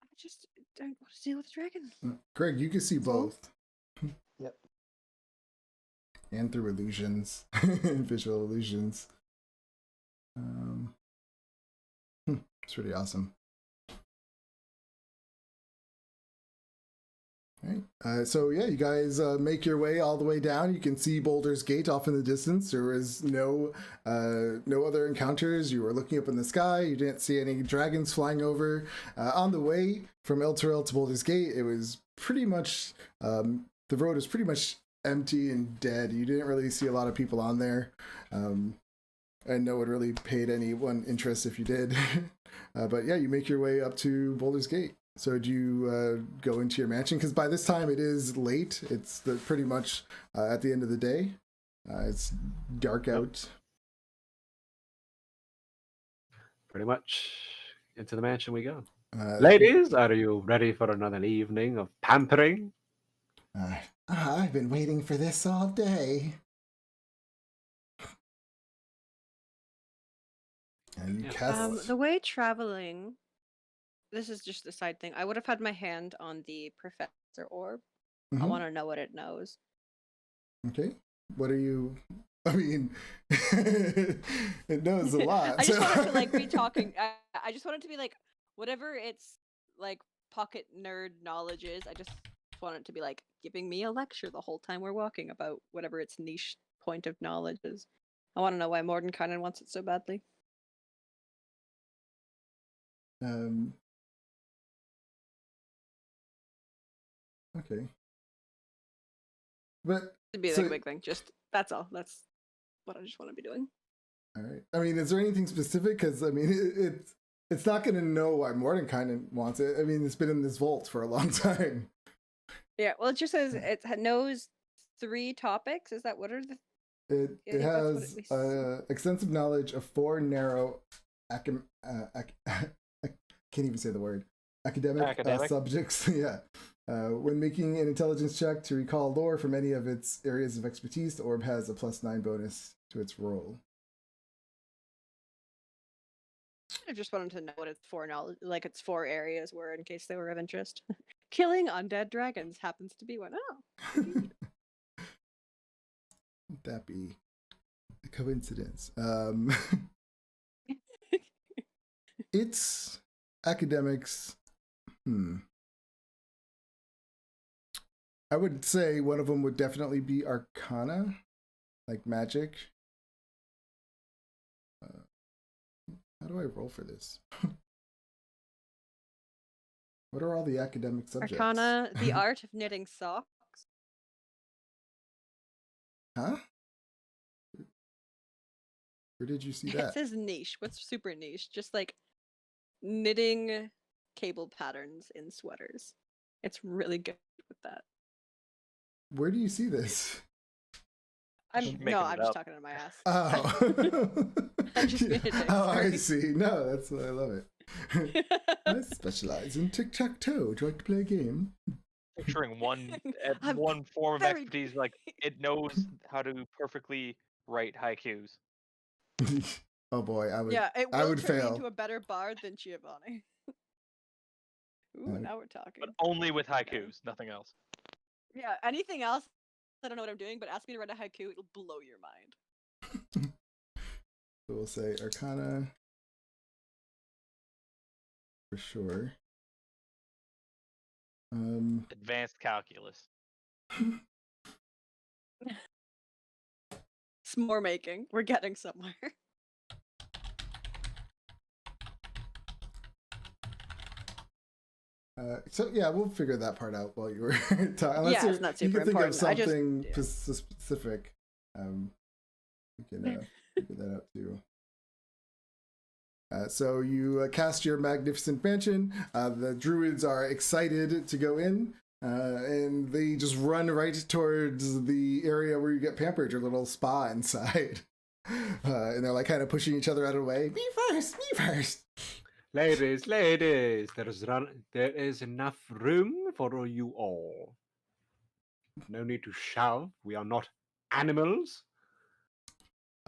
I just don't want to deal with a dragon. Greg, you can see both. Yep. And through illusions, visual illusions. It's pretty awesome. Right. So yeah, you guys make your way all the way down. You can see Boulder's Gate off in the distance. There was no other encounters. You were looking up in the sky. You didn't see any dragons flying over. On the way from El Terrell to Boulder's Gate, it was pretty much the road was pretty much empty and dead. You didn't really see a lot of people on there. And no one really paid anyone interest if you did. But yeah, you make your way up to Boulder's Gate. So do you go into your mansion? Because by this time it is late. It's pretty much at the end of the day. It's dark out. pretty much into the mansion we go. Ladies, are you ready for another evening of pampering? I've been waiting for this all day. And you cast... The way traveling, this is just a side thing. I would have had my hand on the professor orb. I want to know what it knows. Okay. What are you... I mean, it knows a lot. I just wanted to like be talking. I just wanted to be like, whatever its like pocket nerd knowledge is. I just want it to be like giving me a lecture the whole time we're walking about whatever its niche point of knowledge is. I want to know why Mordenkainen wants it so badly. Okay. But It'd be like a big thing. Just that's all. That's what I just want to be doing. All right. I mean, is there anything specific? Because I mean, it's not going to know why Mordenkainen wants it. I mean, it's been in this vault for a long time. Yeah. Well, it just says it knows 3 topics. Is that what are the? It has extensive knowledge of 4 narrow I can't even say the word. Academic. Subjects. Yeah. When making an intelligence check to recall lore from any of its areas of expertise, the orb has a +9 bonus to its roll. of just wanted to know what its four knowledge, like its four areas were, in case they were of interest. Killing undead dragons happens to be one. Oh, Would that be a coincidence? It's academics. I would say one of them would definitely be Arcana, like magic. How do I roll for this? What are all the academic subjects? Arcana, the art of knitting socks. Huh? Where did you see It that? says niche. What's super niche? Just like knitting cable patterns in sweaters. It's really good with that. Where do you see this? Just making I'm it just up. talking to my ass. Oh. I'm just being a dick, Oh, I sorry. see. No, that's why I love it. I specialize in tic-tac-toe. Would you like to play a game? Picturing one I'm one form of very expertise, like it knows how to perfectly write haikus. Oh boy, I would. Yeah, it I will would turn me fail. into a better bard than Giovanni. Ooh, now we're talking. But only with haikus, nothing else. Yeah, anything else, I don't know what I'm doing, but ask me to write a haiku, it'll blow your mind. So we'll say Arcana for sure. Advanced calculus. S'more making. We're getting somewhere. So yeah, we'll figure that part out while you were talking. Unless Yeah, it's not you super can think of important. I just- something yeah. specific. We can figure that out too. So you cast your magnificent mansion. The druids are excited to go in, and they just run right towards the area where you get pampered, your little spa inside. And they're like kind of pushing each other out of the way. Me first, me first. Ladies, there is enough room for you all. No need to shove. We are not animals.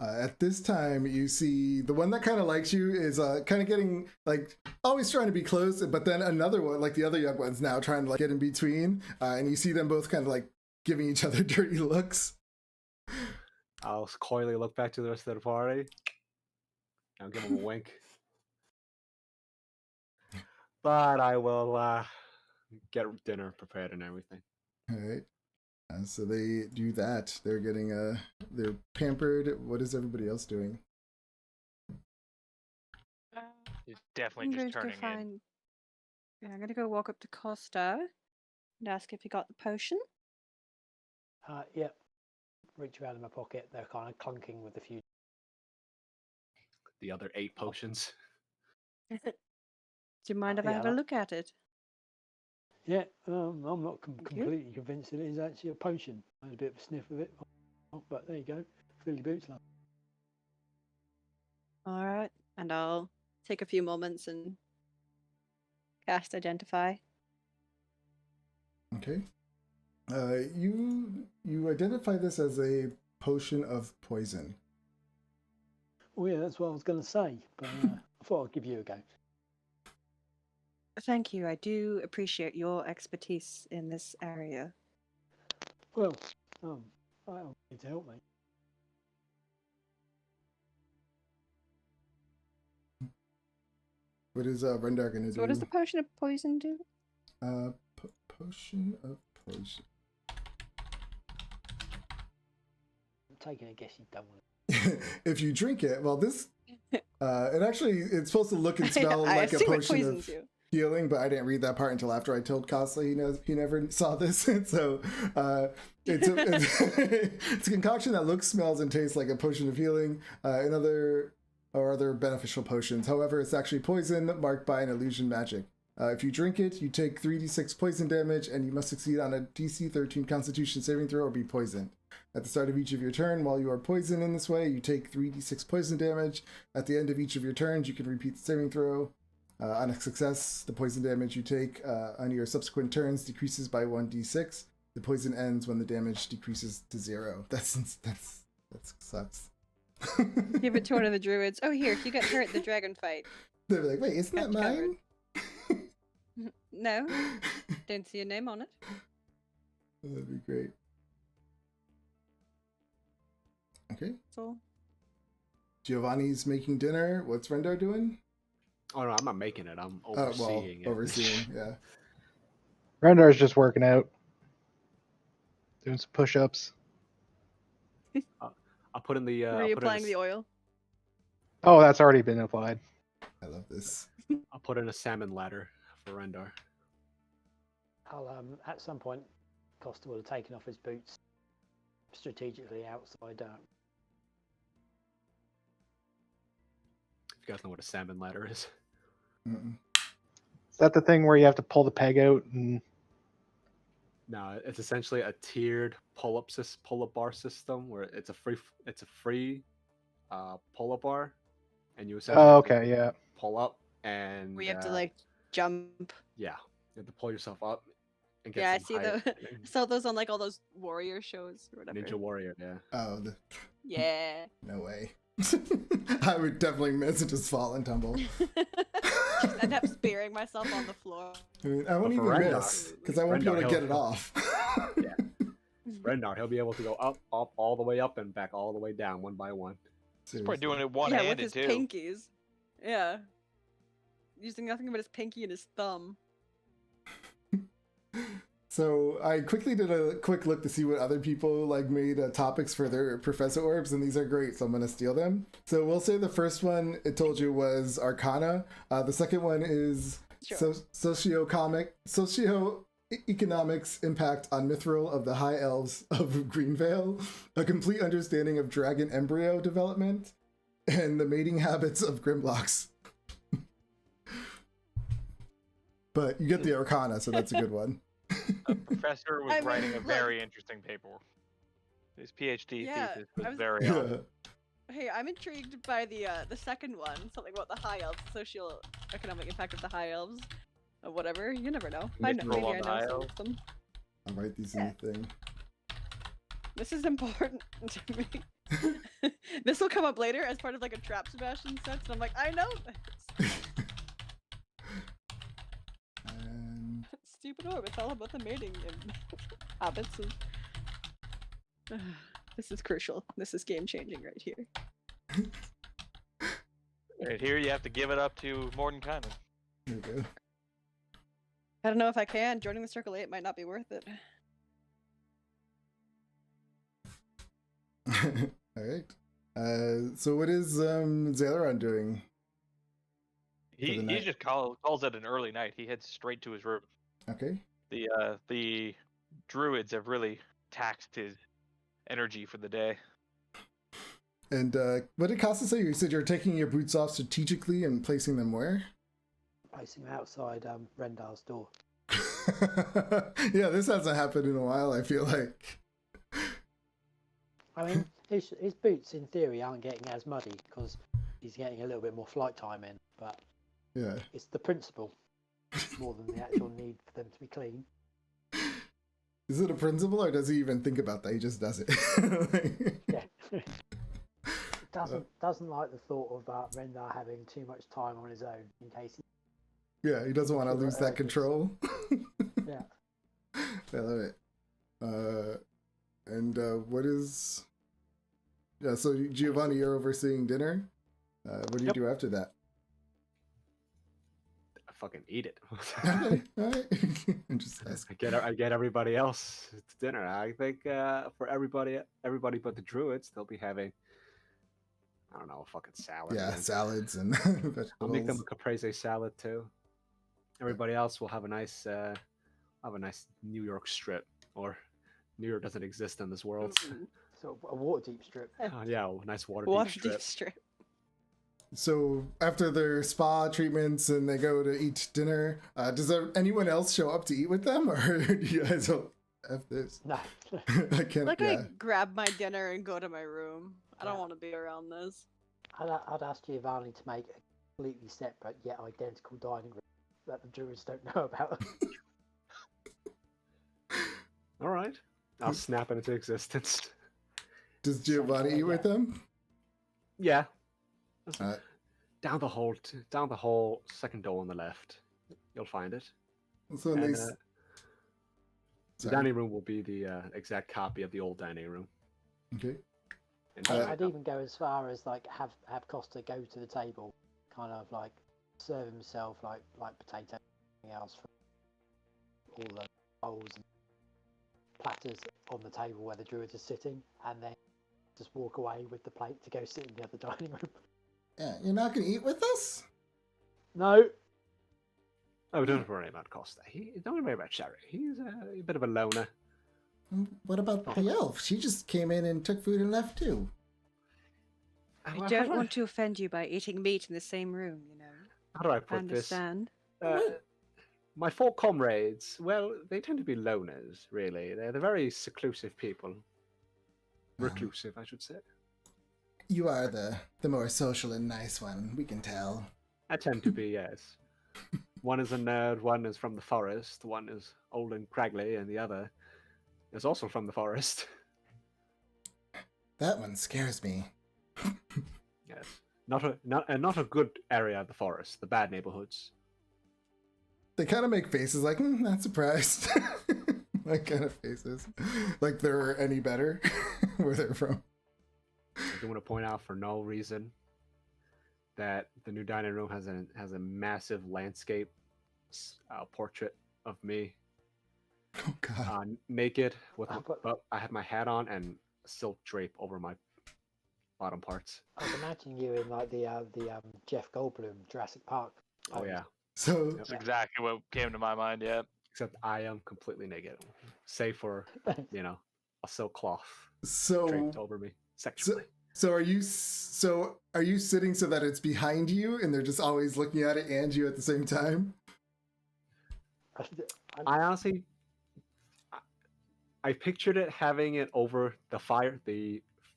At this time, you see the one that kind of likes you is kind of getting like always trying to be close, but then another one, like the other young one's now trying to like get in between, and you see them both kind of like giving each other dirty looks. I'll coyly look back to the rest of the party. I'll give them a wink. But I will get dinner prepared and everything. All right. So they do that. They're getting they're pampered. What is everybody else doing? It's definitely just turning in. Yeah, I'm gonna go walk up to Costa and ask if he got the potion. Yep. Reach around in my pocket. They're kind of clunking with a few. The other 8 potions. Do you mind if I Yeah, have a look at it? Yeah, I'm not you. completely convinced that it is actually a potion. I had a bit of a sniff of it, but there you go. Fill your boots, love. All right, and I'll take a few moments and cast Identify. Okay. You identify this as a potion of poison. Oh yeah, that's what I was going to say, but I thought I'd give you a go. Thank you. I do appreciate your expertise in this area. Well, I don't need to help me. What is Rendar gonna do? So what does the potion of poison do? Potion of poison. I'm taking a guess you don't want it. If you drink it, well, this it's supposed to look and smell I like a assume it potion poisons of you. healing, but I didn't read that part until after I told Costly he never saw this. So it's a concoction that looks, smells, and tastes like a potion of healing and other beneficial potions. However, it's actually poison marked by an illusion magic. If you drink it, you take 3d6 poison damage, and you must succeed on a DC 13 Constitution saving throw or be poisoned. At the start of each of your turn, while you are poisoned in this way, you take 3d6 poison damage. At the end of each of your turns, you can repeat the saving throw. On a success, the poison damage you take on your subsequent turns decreases by 1d6. The poison ends when the damage decreases to 0. That sucks. Give it to one of the druids. Oh, here, if you get hurt in the dragon fight, They're like, wait, isn't that Got mine? you No, don't see your name on it. That'd be great. Okay. So Giovanni's making dinner. What's Rendar doing? Oh no, I'm not making it. I'm Well, overseeing it. overseeing, yeah. Rendar's just working out, doing some push-ups. I'll put in the. were I'll you put in a applying the oil? Oh, that's already been applied. I love this. I'll put in a salmon ladder for Rendar. I'll at some point, Costa will have taken off his boots strategically outside. If you guys know what a salmon ladder is. Mm-mm. Is that the thing where you have to pull the peg out and No, it's essentially a tiered pull-up bar system where it's a free pull-up bar, and you essentially oh, have to okay, yeah. pull up and Where you have to like jump. yeah, you have to pull yourself up and get Yeah, I some see height. I saw those on like all those warrior shows or whatever. Ninja Warrior, yeah. Oh, Yeah. no way. I would definitely miss and just fall and tumble. Just end up spearing myself on the floor. I mean, I won't But even for Rendar- miss because I won't be able to Rendar, get it he'll- off. Rendar, he'll be able to go up, all the way up, and back all the way down, one by one. He's probably Seriously. doing it Yeah, with one-handed his too. pinkies. Yeah. Using nothing but his pinky and his thumb. So I quickly did a quick look to see what other people like made topics for their professor orbs, and these are great, so I'm gonna steal them. So we'll say the first one it told you was Arcana. The second one is Sure. socioeconomics impact on mithril of the high elves of Greenvale, a complete understanding of dragon embryo development, and the mating habits of Grimlocks. But you get the Arcana, so that's a good one. A professor was I mean, writing a look- very interesting paper. His PhD Yeah, thesis I was was- very Yeah. on. Hey, I'm intrigued by the second one. Something about the high elves, the socio-economic impact of the high elves. Or whatever. You never know. I know, Mithril maybe on I the know high some elves? of them. I'll write these in the thing. This is important to me. This will come up later as part of like a trap Sebastian sets, and I'm like, I know this. And Stupid orb. It's all about the mating and habits of. This is crucial. This is game changing right here. And here you have to give it up to Mordenkainen. here we go. I don't know if I can. Joining the Circle 8 might not be worth it. All right. So what is Zaleron doing? He the night. just calls it an early night. He heads straight to his room. Okay. The druids have really taxed his energy for the day. And what did Costa say? You said you're taking your boots off strategically and placing them where? Placing him outside Rendar's door. Yeah, this hasn't happened in a while, I feel like. I mean, his boots in theory aren't getting as muddy because he's getting a little bit more flight time in, but Yeah. it's the principle more than the actual need for them to be clean. Is it a principle or does he even think about that? He just does it. Yeah. doesn't like the thought of Rendar having too much time on his own in case he... Yeah, he doesn't want to lose that control. Yeah. I love it. And what is... Yeah, so Giovanni, you're overseeing dinner. What do you Yep. do after that? I fucking eat it. Okay, all right. I'm just asking. I get everybody else to dinner. I think for everybody but the druids, they'll be having, I don't know, a fucking salad. Yeah, man. salads and vegetables. I'll make them a caprese salad too. Everybody else will have a nice New York strip, or New York doesn't exist in this world. Sort of a water deep strip. Yeah, a nice water Water deep strip. deep strip. So after their spa treatments and they go to eat dinner, does anyone else show up to eat with them, or do you guys all have this? No. I can't. Like Yeah. I grab my dinner and go to my room. I don't Yeah. want to be around this. I'd ask Giovanni to make a completely separate yet identical dining room that the druids don't know about. All right, I'll snap it into existence. Does Giovanni eat with them? Yeah. Uh, down the hall, down the hall, second door on the left. You'll find it. So And, they. the Sorry. dining room will be the exact copy of the old dining room. Okay. And I'd even go as far as like have Costa go to the table, kind of like serve himself like potato, anything else from all the bowls and platters on the table where the druid is sitting, and then just walk away with the plate to go sit in the other dining room. Yeah, you're not gonna eat with us? No, oh, don't worry about Costa. Don't worry about Sherry. He's a bit of a loner. What about the elf? She just came in and took food and left too. I How don't do want to offend you by eating meat in the same room, you know. How do I I put this? understand. My four comrades, well, they tend to be loners, really. They're very seclusive people. Reclusive, I should say. You are the more social and nice one, we can tell. I tend to be, yes. One is a nerd, one is from the forest, one is old and craggy, and the other is also from the forest. That one scares me. Yes. Not a good area of the forest, the bad neighborhoods. They kind of make faces like, not surprised. Like kind of faces. Like they're any better where they're from. I do want to point out for no reason that the new dining room has a massive landscape portrait of me Oh god. naked with but I have my hat on and a silk drape over my bottom parts. I was imagining you in like the Jeff Goldblum Jurassic Park. Oh yeah. So That's exactly what came to my mind. Yeah. Except I am completely naked, save for a silk cloth so draped over me sexually. so are you sitting so that it's behind you and they're just always looking at it and you at the same time? I honestly, I pictured it having it over the faux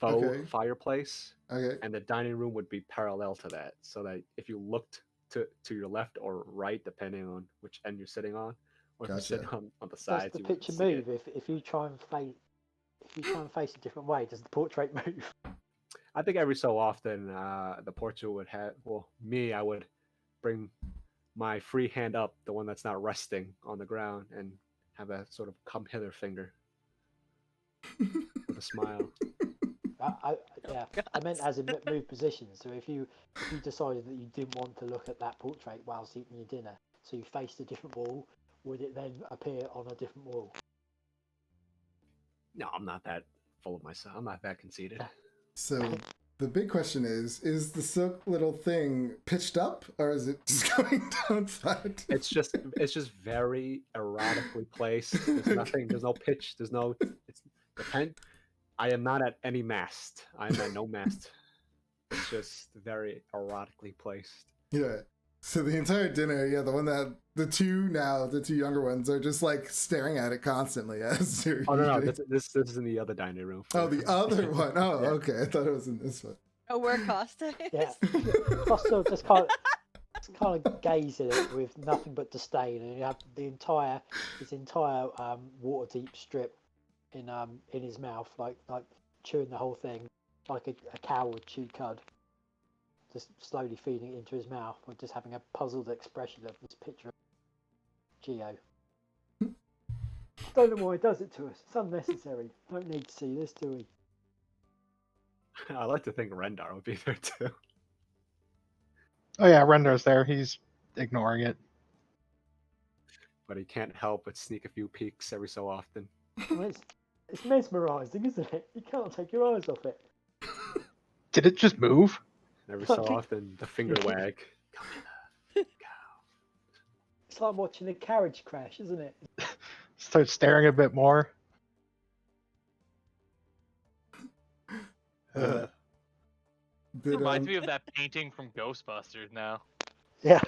Okay. fireplace, Okay. and the dining room would be parallel to that, so that if you looked to your left or right, depending on which end you're sitting on, or if you're Gotcha. sitting on the Does sides, the you wouldn't picture see move it. if you try and face a different way? Does the portrait move? I think every so often the portrait would have. Well, me, I would bring my free hand up, the one that's not resting on the ground, and have a sort of come hither finger with a smile. Yeah, I meant as in move position. So if you decided that you didn't want to look at that portrait whilst eating your dinner, so you faced a different wall, would it then appear on a different wall? No, I'm not that full of myself. I'm not that conceited. So the big question is the silk little thing pitched up or is it just going down flat? It's just very erotically placed. There's nothing. There's no pitch. There's no. It's depend. I am not at any mast. I am at no mast. It's just very erotically placed. Yeah. So the entire dinner, yeah, the two younger ones are just like staring at it constantly as they're Oh no, eating. this is in the other dining room. Oh, the other one. Oh, Yeah. okay. I thought it was in this one. Oh, where Costa is? Yeah, Costa just kind of gaze at it with nothing but disdain, and you have his entire water deep strip in his mouth, like chewing the whole thing, like a cow would chew cud. Just slowly feeding it into his mouth, or just having a puzzled expression of this picture of Geo. Don't know why he does it to us. It's unnecessary. Don't need to see this, do we? I like to think Rendar would be there too. Oh yeah, Rendar's there. He's ignoring it. But he can't help but sneak a few peeks every so often. Well, it's mesmerising, isn't it? You can't take your eyes off it. Did it just move? Every so often, the finger wag. Come in, cow. It's like watching a carriage crash, isn't it? Start staring a bit more. Did, Reminds me of that painting from Ghostbusters now. Yeah.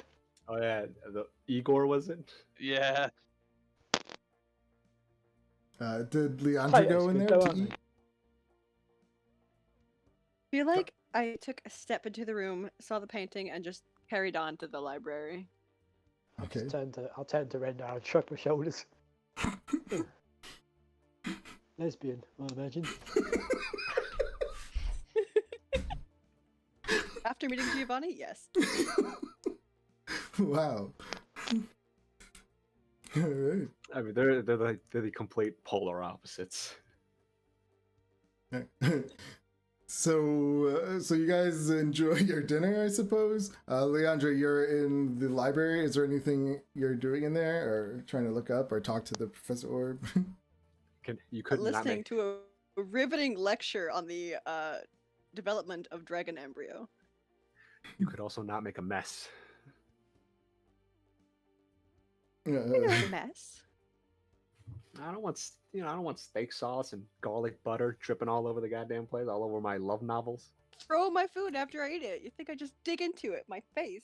Oh yeah, the Igor was it? Yeah. did Leandra Potatoes go in good there though, to aren't eat? I feel like I took a step into the room, saw the painting, and just carried on to the library. Okay. I'll turn to Rendar and shrug my shoulders. Lesbian, I imagine. After meeting Giovanni, yes. Wow. All right. I mean, they're the complete polar opposites. So you guys enjoy your dinner, I suppose. Leandra, you're in the library. Is there anything you're doing in there, or trying to look up, or talk to the Professor Orb? You couldn't not Listening make. to a riveting lecture on the development of dragon embryo. You could also not make a mess. It's a mess. I don't want I don't want steak sauce and garlic butter dripping all over the goddamn place, all over my love novels. Throw my food after I eat it. You think I just dig into it? My face.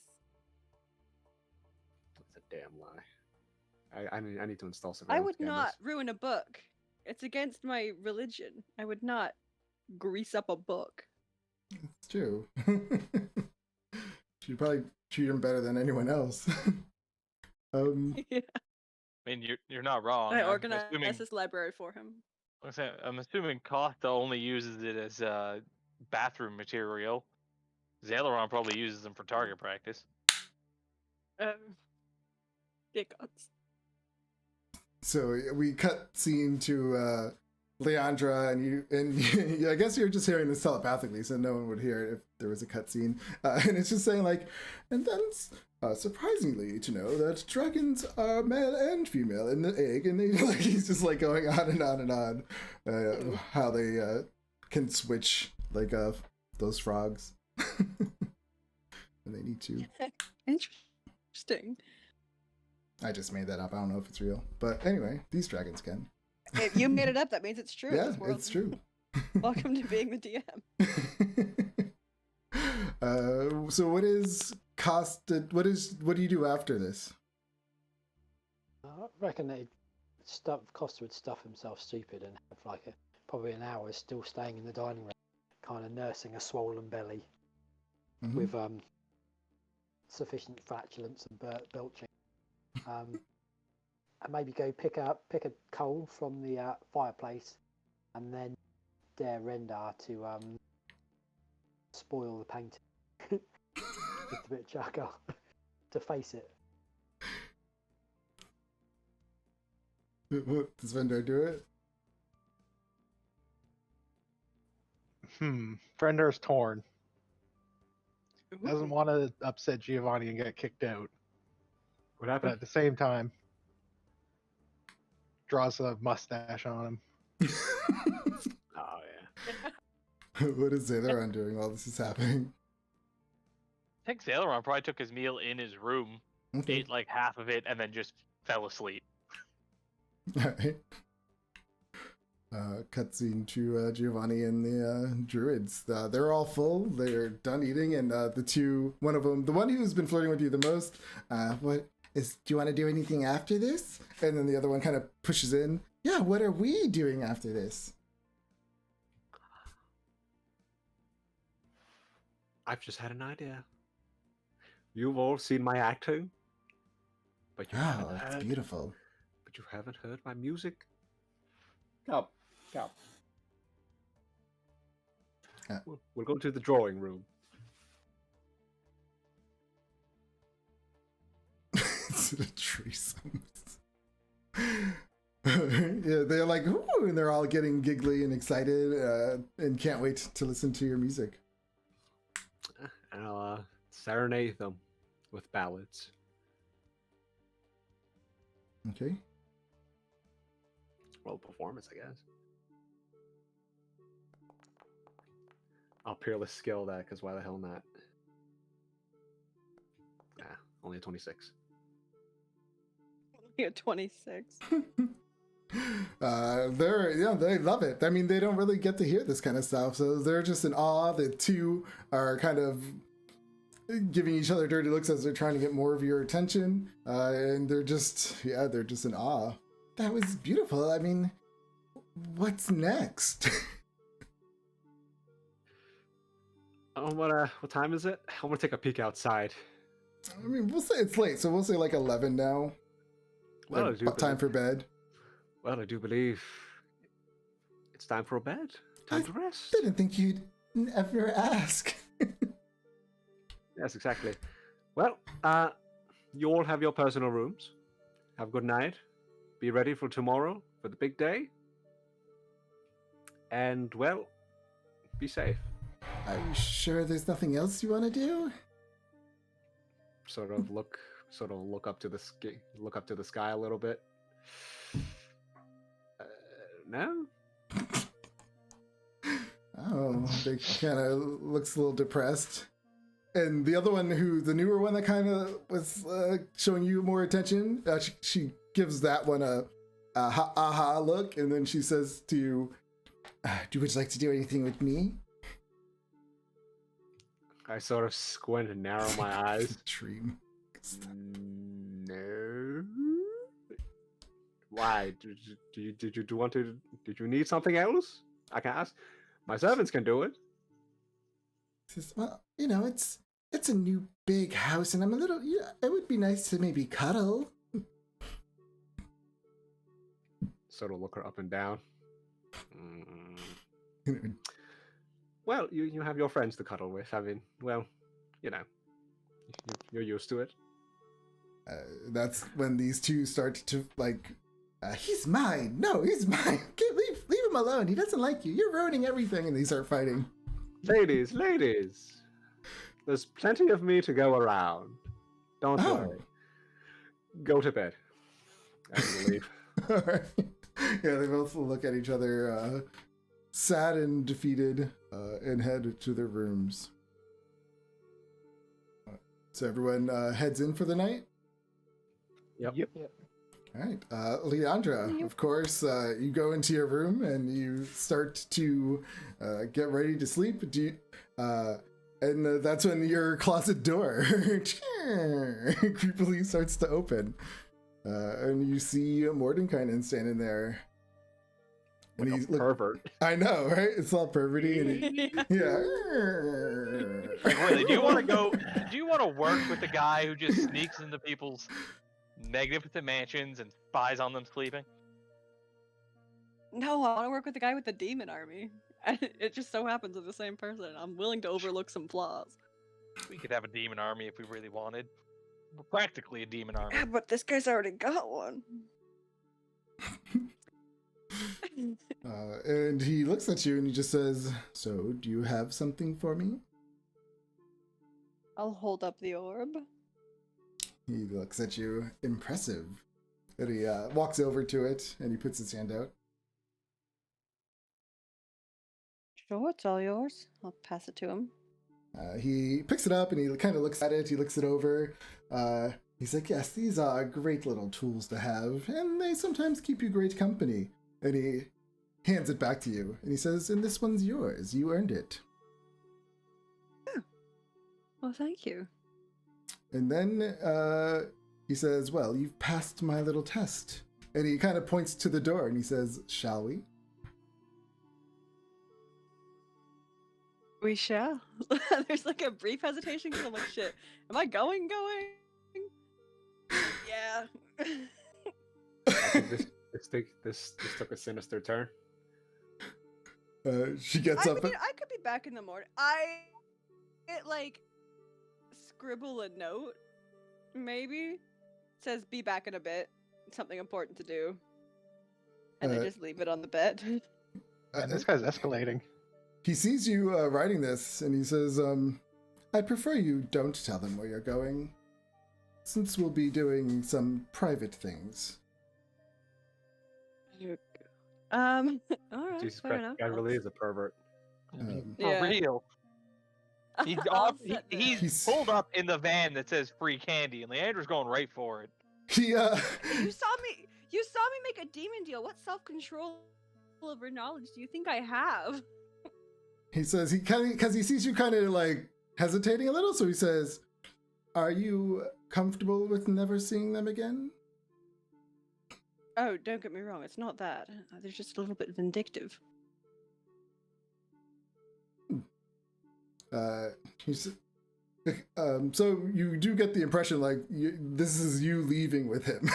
That's a damn lie. I need to install I surveillance would cameras. not ruin a book. It's against my religion. I would not grease up a book. It's true. You probably treat him better than anyone else. Yeah. I mean, you're not wrong. I I'm organized assuming, this library for him. I'm assuming Costa only uses it as bathroom material. Zaileron probably uses them for target practice. Dick guns. So we cut scene to Leandra, and I guess you're just hearing this telepathically, so no one would hear it if there was a cut scene. And it's just saying like, and then surprisingly to know that dragons are male and female in the egg, and they like he's just like going on and on and on how they can switch like those frogs when they need to. Interesting. I just made that up. I don't know if it's real, but anyway, these dragons can. If you made it up, that means it's true. in Yeah, this world. it's true. Welcome to being the DM. So what is what do you do after this? I reckon Costa would stuff himself stupid and have like probably an hour still staying in the dining room, kind of nursing a swollen belly with sufficient flatulence and belching. And maybe go pick a coal from the fireplace, and then dare Rendar to spoil the painting with a bit of charcoal to face it. What does Vendor do it? Frender's torn. Doesn't want to upset Giovanni and get kicked out. What But happened? at the same time, draws a mustache on him. Oh yeah. What is Zaileron doing while this is happening? I think Zaileron probably took his meal in his room, Okay. ate like half of it, and then just fell asleep. Alright. Cutscene to Giovanni and the druids. They're all full. They're done eating, and one of them, the one who's been flirting with you the most, do you want to do anything after this? And then the other one kind of pushes in. Yeah, what are we doing after this? I've just had an idea. You've all seen my acting, but you Wow, haven't that's heard. beautiful. But you haven't heard my music. Come. We'll go to the drawing room. It's a threesome. Yeah, they're like, ooh, and they're all getting giggly and excited and can't wait to listen to your music. And I'll serenade them with ballads. Okay. Well, performance, I guess. I'll peerless skill that, because why the hell not? Only a 26. You're 26. They love it. I mean, they don't really get to hear this kind of stuff, so they're just in awe. The two are kind of giving each other dirty looks as they're trying to get more of your attention, and they're just in awe. That was beautiful. I mean, what's next? What time is it? I want to take a peek outside. I mean, we'll say it's late, so we'll say like 11 now. Well, Like, time for bed. Well, I do believe it's time for a bed. Time to rest. Didn't think you'd ever ask. Yes, exactly. Well, you all have your personal rooms. Have a good night. Be ready for tomorrow for the big day. And well, be safe. Are you sure there's nothing else you want to do? Sort of look up to the sky a little bit. No. Oh, they kind of looks a little depressed. And the other one, the newer one that kind of was showing you more attention, she gives that one a aha look, and then she says to you, would you like to do anything with me? I sort of squint and narrow my eyes. Dream. No. Why? Did you want to? Did you need something else? I can ask. My servants can do it. Says, well, it's a new big house, and I'm a little. Yeah, it would be nice to maybe cuddle. Sort of look her up and down. Well, you have your friends to cuddle with. I mean, well, you're used to it. That's when these two start to he's mine. No, he's mine. Leave him alone. He doesn't like you. You're ruining everything. And they start fighting. Ladies. There's plenty of me to go around. Don't worry. Go to bed. And we'll leave. All right. Yeah, they both look at each other, sad and defeated, and head to their rooms. So everyone heads in for the night? Yep. All right. Leandra, of course, you go into your room and you start to get ready to sleep. And that's when your closet door creepily starts to open. And you see Mordenkainen standing there. And he's pervert. I know, right? It's all perverty. And yeah. Really, do you want to work with the guy who just sneaks into people's magnificent mansions and spies on them sleeping? No, I want to work with the guy with the demon army. And it just so happens they're the same person. I'm willing to overlook some flaws. We could have a demon army if we really wanted. We're practically a demon army. Yeah, but this guy's already got one. And he looks at you and he just says, so, do you have something for me? I'll hold up the orb. He looks at you, impressive. And he walks over to it and he puts his hand out. Sure, it's all yours. I'll pass it to him. He picks it up and he kind of looks at it. He looks it over. He's like, yes, these are great little tools to have, and they sometimes keep you great company. And he hands it back to you. And he says, and this one's yours. You earned it. Oh. Well, thank you. And then he says, well, you've passed my little test. And he kind of points to the door and he says, shall we? We shall. There's like a brief hesitation because I'm like, shit, am I going? Yeah. I think this took a sinister turn. She gets up. I could be back in the morning. Scribble a note, maybe. It says, be back in a bit. Something important to do. And I just leave it on the bed. And this guy's escalating. He sees you writing this, and he says, I prefer you don't tell them where you're going, since we'll be doing some private things. All right, Jesus fair Christ, enough. guy really is a pervert. Yeah. For real. He's pulled up in the van that says free candy, and Leandra's going right for it. He, You saw me make a demon deal. What self-control over knowledge do you think I have? He says, because he sees you kind of like hesitating a little, so he says, are you comfortable with never seeing them again? Oh, don't get me wrong, it's not that. They're just a little bit vindictive. So you do get the impression like this is you leaving with him.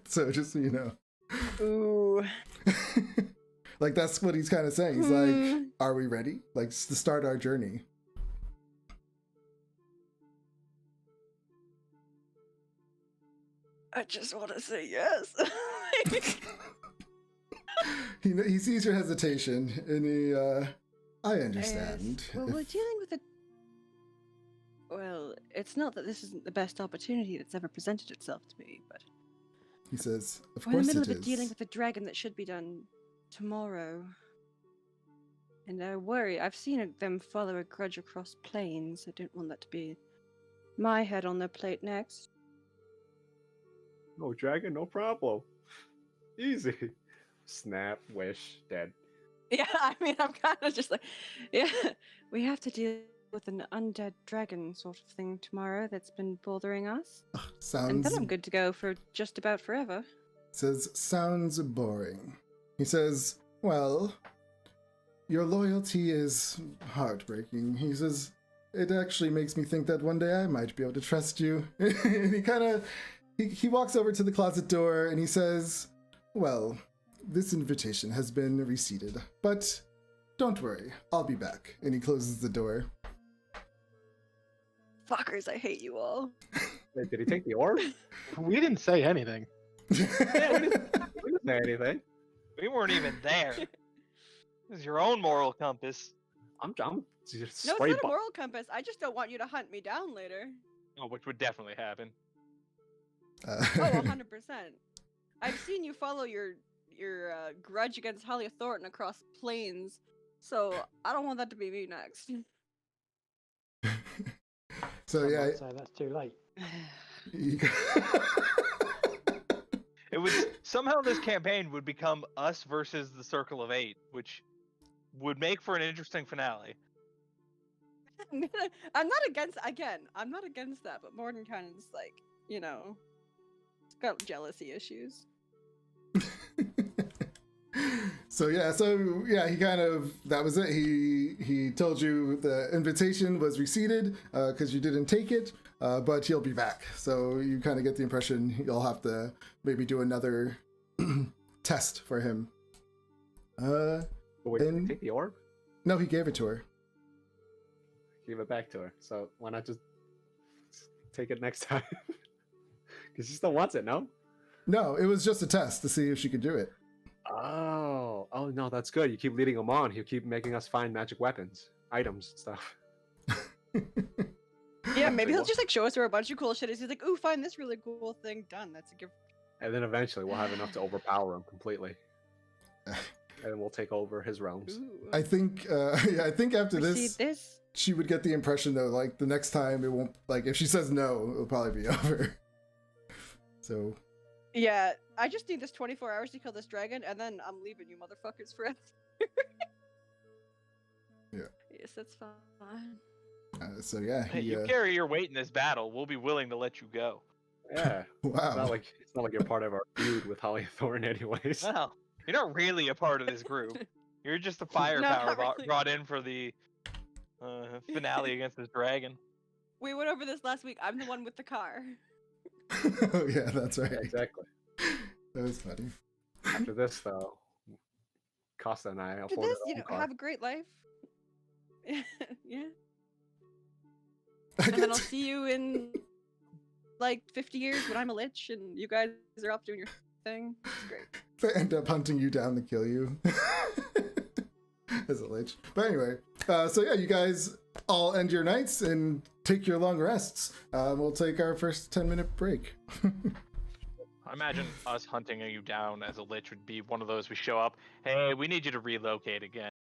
So just so you know. Ooh. Like that's what he's kind of saying. He's like, are we ready? Like to start our journey. I just want to say yes. He sees your hesitation, and I understand. Well, we're dealing with a. Well, it's not that this isn't the best opportunity that's ever presented itself to me, but He says, of we're in course the middle it of dealing is. with a dragon that should be done tomorrow. And I worry, I've seen them follow a grudge across planes. I don't want that to be my head on their plate next. No dragon, no problem. Easy. Snap, wish, dead. Yeah, I mean, I'm kind of just like, yeah, we have to deal with an undead dragon sort of thing tomorrow that's been bothering us. And Sounds then I'm good to go for just about forever. says, sounds boring. He says, well, your loyalty is heartbreaking. He says, it actually makes me think that one day I might be able to trust you. And he kind of, he walks over to the closet door and he says, well, this invitation has been reseated, but don't worry, I'll be back. And he closes the door. Fuckers, I hate you all. Wait, did he take the orb? We didn't say anything. Yeah, we didn't say anything. We weren't even there. This is your own moral compass. I'm just No, it's straight not a moral compass. I just don't want you to hunt me down later. Oh, which would definitely happen. Oh, 100%. I've seen you follow your grudge against Halia Thornton across plains, so I don't want that to be me next. So Some yeah, might say that's too late. he- It would somehow this campaign would become us versus the Circle of Eight, which would make for an interesting finale. I'm not against that, but Mordenkainen's like, you know, it's got jealousy issues. So yeah, he kind of, that was it. He told you the invitation was reseated because you didn't take it, but he'll be back. So you kind of get the impression you'll have to maybe do another test for him. But wait, did he And- take the orb? No, he gave it to her. Give it back to her. So why not just take it next time? Because she still wants it, no? No, it was just a test to see if she could do it. Oh no, that's good. You keep leading him on. He'll keep making us find magic weapons, items, and stuff. Yeah, maybe he'll Well- just like show us where a bunch of cool shit is. He's like, ooh, find this really cool thing. Done. That's a gift. And then eventually we'll have enough to overpower him completely. And then we'll take over his realms. Ooh. I think I think after Proceed this. she would get the impression though, like the next time it won't, like if she says no, it'll probably be over. So Yeah, I just need this 24 hours to kill this dragon, and then I'm leaving you motherfuckers forever. Yeah. Yes, that's fine. so yeah, Hey, he, you carry your weight in this battle. We'll be willing to let you go. Yeah. It's wow. not like you're part of our feud with Holly Thorn anyways. Well, you're not really a part of this group. You're just the firepower not really. brought in for the finale against this dragon. We went over this last week. I'm the one with the car. Oh yeah, that's right. Yeah, exactly. That was funny. After this though, Costa and I After afforded this, our you own know, car. have a great life. Yeah. I And then get I'll see you in like 50 years when I'm a lich and you guys are off doing your thing. It's great. to end up hunting you down to kill you as a lich. But anyway, so yeah, you guys all end your nights and take your long rests. We'll take our first 10-minute break. I imagine us hunting you down as a lich would be one of those we show up. Hey, we need you to relocate again.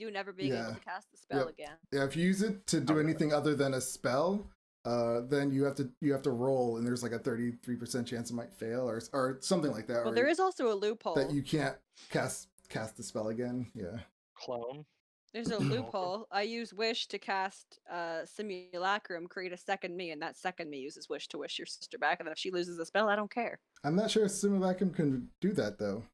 you never being able Yeah. to cast the spell Yep. again. Yeah, if you use it to do anything other than a spell, then you have to roll, and there's like a 33% chance it might fail, or something like that. Well, or there is also a loophole. that you can't cast the spell again. Yeah. Clone. There's a loophole. I use Wish to cast Simulacrum, create a second me, and that second me uses Wish to wish your sister back. And then if she loses the spell, I don't care. I'm not sure if Simulacrum can do that though.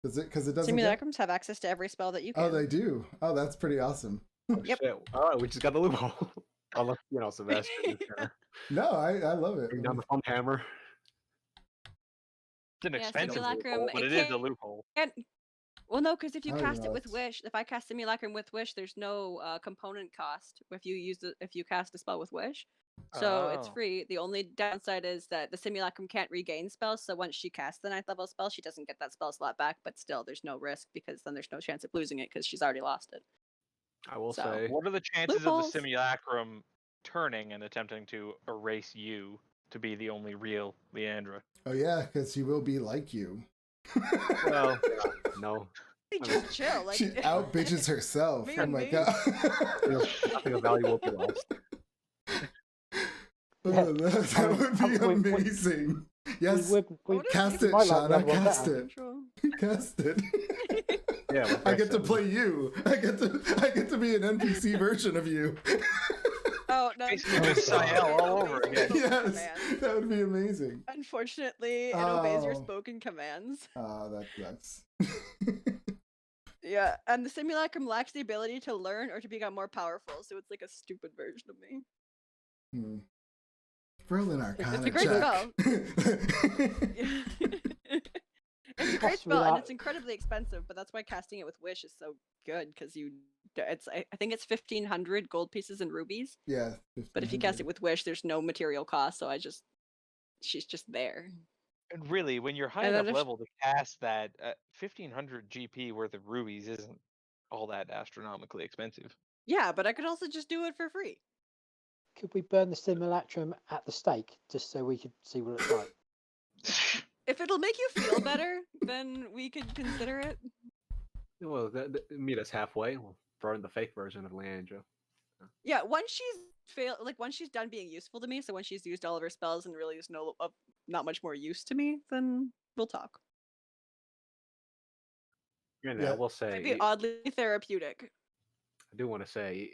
Because it doesn't. Simulacrums have access to every spell that you can. Oh, they do. Oh, that's pretty awesome. Yep. Shit. All right, we just got the loophole. Unless, Sebastian is gonna No, I love it. bring down the fun hammer. It's an Yeah, expensive Simulacrum, loophole, but it it is a can't- loophole. Well, no, because if you Oh, cast yeah, it with that's- Wish, if I cast Simulacrum with Wish, there's no component cost if you cast a spell with Wish. So it's Oh. free. The only downside is that the Simulacrum can't regain spells, so once she casts the 9th level spell, she doesn't get that spell slot back, but still there's no risk because then there's no chance of losing it because she's already lost it. I will So- say. What are the chances Loopholes. of the simulacrum turning and attempting to erase you to be the only real Leandra? Oh yeah, because she will be like you. Well, no. Just chill. Like She out bitches herself. Me Oh and my me. god. Nothing of value will be lost. Oh, that would be we- amazing. Yes. we Cast You it, might like Shauna. that one Cast better. it. Control. Cast it. Yeah, I get to play you. I get to be an NPC version of you. Oh no! Basically no, just no, Sael it all obeys over your again. spoken Yes, commands. that would be amazing. Unfortunately, it obeys your Oh. spoken commands. That sucks. Yeah, and the Simulacrum lacks the ability to learn or to become more powerful, so it's like a stupid version of me. Hmm. Roll an Arcana a great check. It's a great Possibly spell, and that- it's incredibly expensive, but that's why casting it with Wish is so good, because I think it's 1,500 gold pieces and rubies, Yeah. but if you cast it with Wish, there's no material cost, so she's just there. And really, when you're high And then enough if- level to cast that, 1,500 GP worth of rubies isn't all that astronomically expensive. Yeah, but I could also just do it for free. Could we burn the simulacrum at the stake just so we could see what it's like? If it'll make you feel better, then we could consider it. Well, meet us halfway. We'll burn the fake version of Leandra. Yeah, once she's done being useful to me, so when she's used all of her spells and really is not much more use to me, then we'll talk. Yeah. I will It'd say, be oddly therapeutic. I do want to say,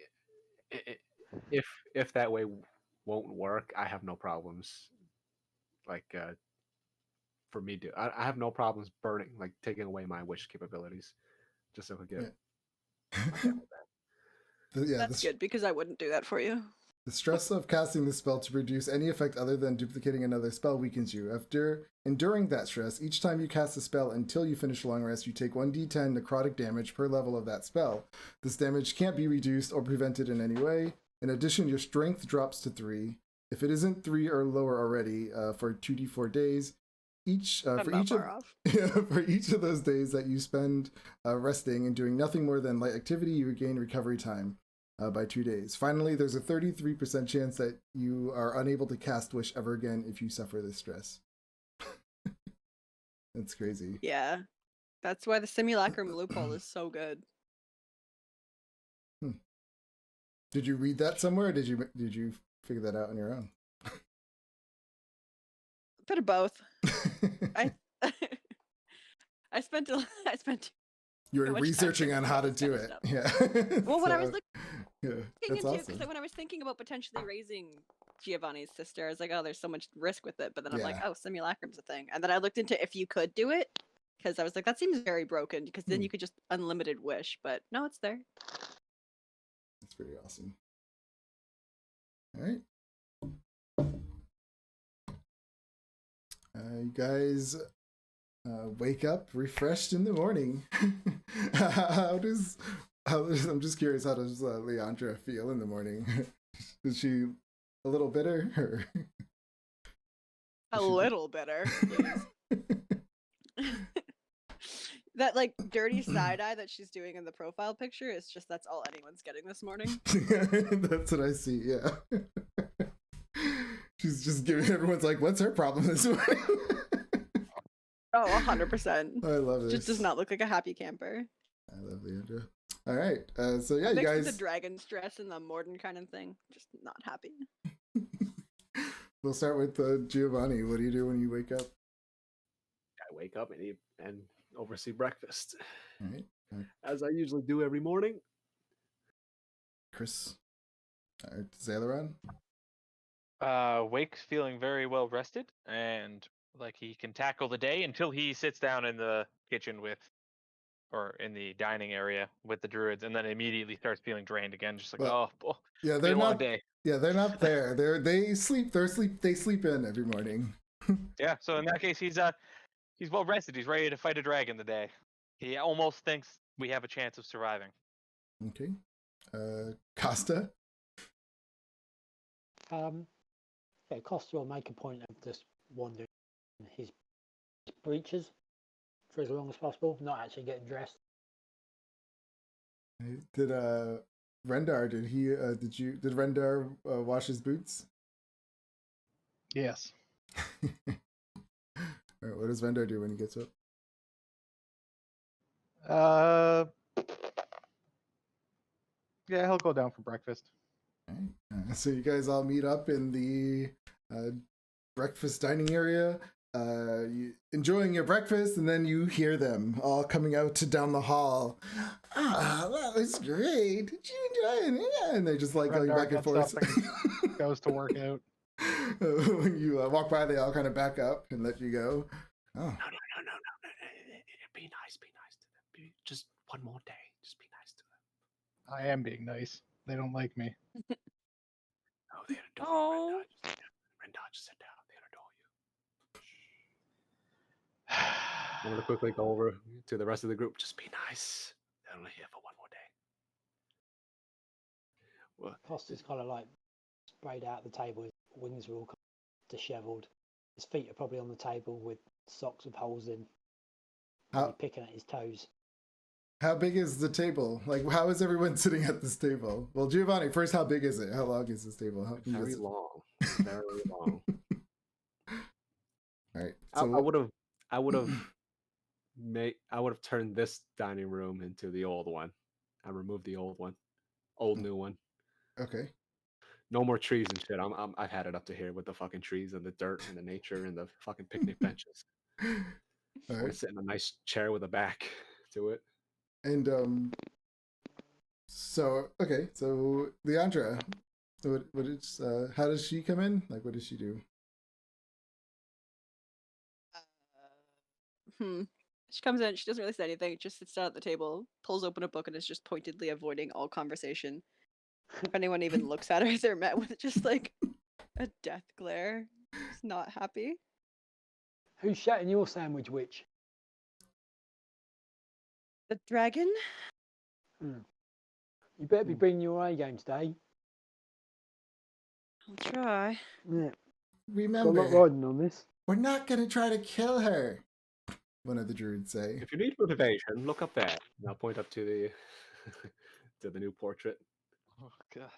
if that way won't work, I have no problems. Like, for me to, I have no problems burning, like taking away my wish capabilities, just so I could get. Yeah, That's good because I wouldn't do that for you. The stress of casting the spell to produce any effect other than duplicating another spell weakens you. After enduring that stress, each time you cast a spell until you finish a long rest, you take 1d10 necrotic damage per level of that spell. This damage can't be reduced or prevented in any way. In addition, your strength drops to 3. If it isn't 3 or lower already, for 2d4 days, I'm not far off. for each of those days that you spend resting and doing nothing more than light activity, you regain recovery time by 2 days. Finally, there's a 33% chance that you are unable to cast Wish ever again if you suffer this stress. That's crazy. Yeah. That's why the simulacrum loophole is so good. Did you read that somewhere, or did you figure that out on your own? A bit of both. I spent You were much time researching thinking on how about to this do kind it. of Yeah. well when I was So, looking yeah, that's into awesome. because when I was thinking about potentially raising Giovanni's sister, I was like, oh, there's so much risk with it. But then I'm like, Yeah. oh, simulacrum's a thing. And then I looked into if you could do it because I was like, that seems very broken because then Hmm. you could just unlimited wish. But no, it's there. That's pretty awesome. All right. You guys wake up refreshed in the morning. I'm just curious, how does Leandra feel in the morning? Is she a little bitter? Or A Should be- little bitter. That like dirty side eye that she's doing in the profile picture is just that's all anyone's getting this morning. That's what I see, yeah. She's just giving everyone's like, what's her problem this morning? Oh, 100%. I love this. Just does not look like a happy camper. I love Leandra. All right. So yeah, you Mixed with guys. the dragon stress and the Morden kind of thing. Just not happy. We'll start with Giovanni. What do you do when you wake up? I wake up and eat and oversee breakfast, All right. as I usually do every morning. Chris. All right. Zaileron. Wake's feeling very well rested and like he can tackle the day until he sits down in the kitchen or in the dining area with the druids, and then immediately starts feeling drained again, just like, Well, oh, Yeah, been they're a long not. day. Yeah, they're not there. They sleep. They sleep in every morning. Yeah, so in that case, he's well rested. He's ready to fight a dragon today. He almost thinks we have a chance of surviving. Okay. Costa. Yeah, Costa will make a point of just wandering in his breeches for as long as possible, not actually getting dressed. Did Rendar? Did Rendar wash his boots? Yes. All right, what does Rendar do when he gets up? Yeah, he'll go down for breakfast. All right. So you guys all meet up in the breakfast dining area, enjoying your breakfast, and then you hear them all coming out to down the hall. Ah, that was great. Did you enjoy it? Yeah. And they're just like going Rendar back and gets forth. up goes to work out. When you walk by, they all kind of back up and let you go. Oh, No. Be nice to them. Just one more day. Just be nice to them. I am being nice. They don't like me. Oh, they adore Oh. you, Rendar. Just sit down. They adore you. I'm gonna quickly go over to the rest of the group. Just be nice. They're only here for one more day. Well, Costa's kind of like sprayed out the table. His wings are all kind of dishevelled. His feet are probably on the table with socks with holes in. Probably picking at his toes. how big is the table? Like, how is everyone sitting at this table? Well, Giovanni, first, how big is it? How long is this table? How big very is it? long. Very long. All right. I So would have turned this dining room into the old one. I removed the old one. New one. okay. No more trees and shit. I've had it up to here with the fucking trees and the dirt and the nature and the fucking picnic benches. All I right. sit in a nice chair with a back to it. And so okay. So Leandra, what is how does she come in? Like, what does she do? She comes in, she doesn't really say anything, just sits down at the table, pulls open a book, and is just pointedly avoiding all conversation. If anyone even looks at her, they're met with just like a death glare. Just not happy. Who's shouting your sandwich, witch? The dragon? You better be bringing your A game today. I'll try. Yeah. Got a Remember, lot riding on this. we're not gonna try to kill her. One of the druids say. If you need motivation, look up there. And I'll point up to the to the new portrait. Oh God.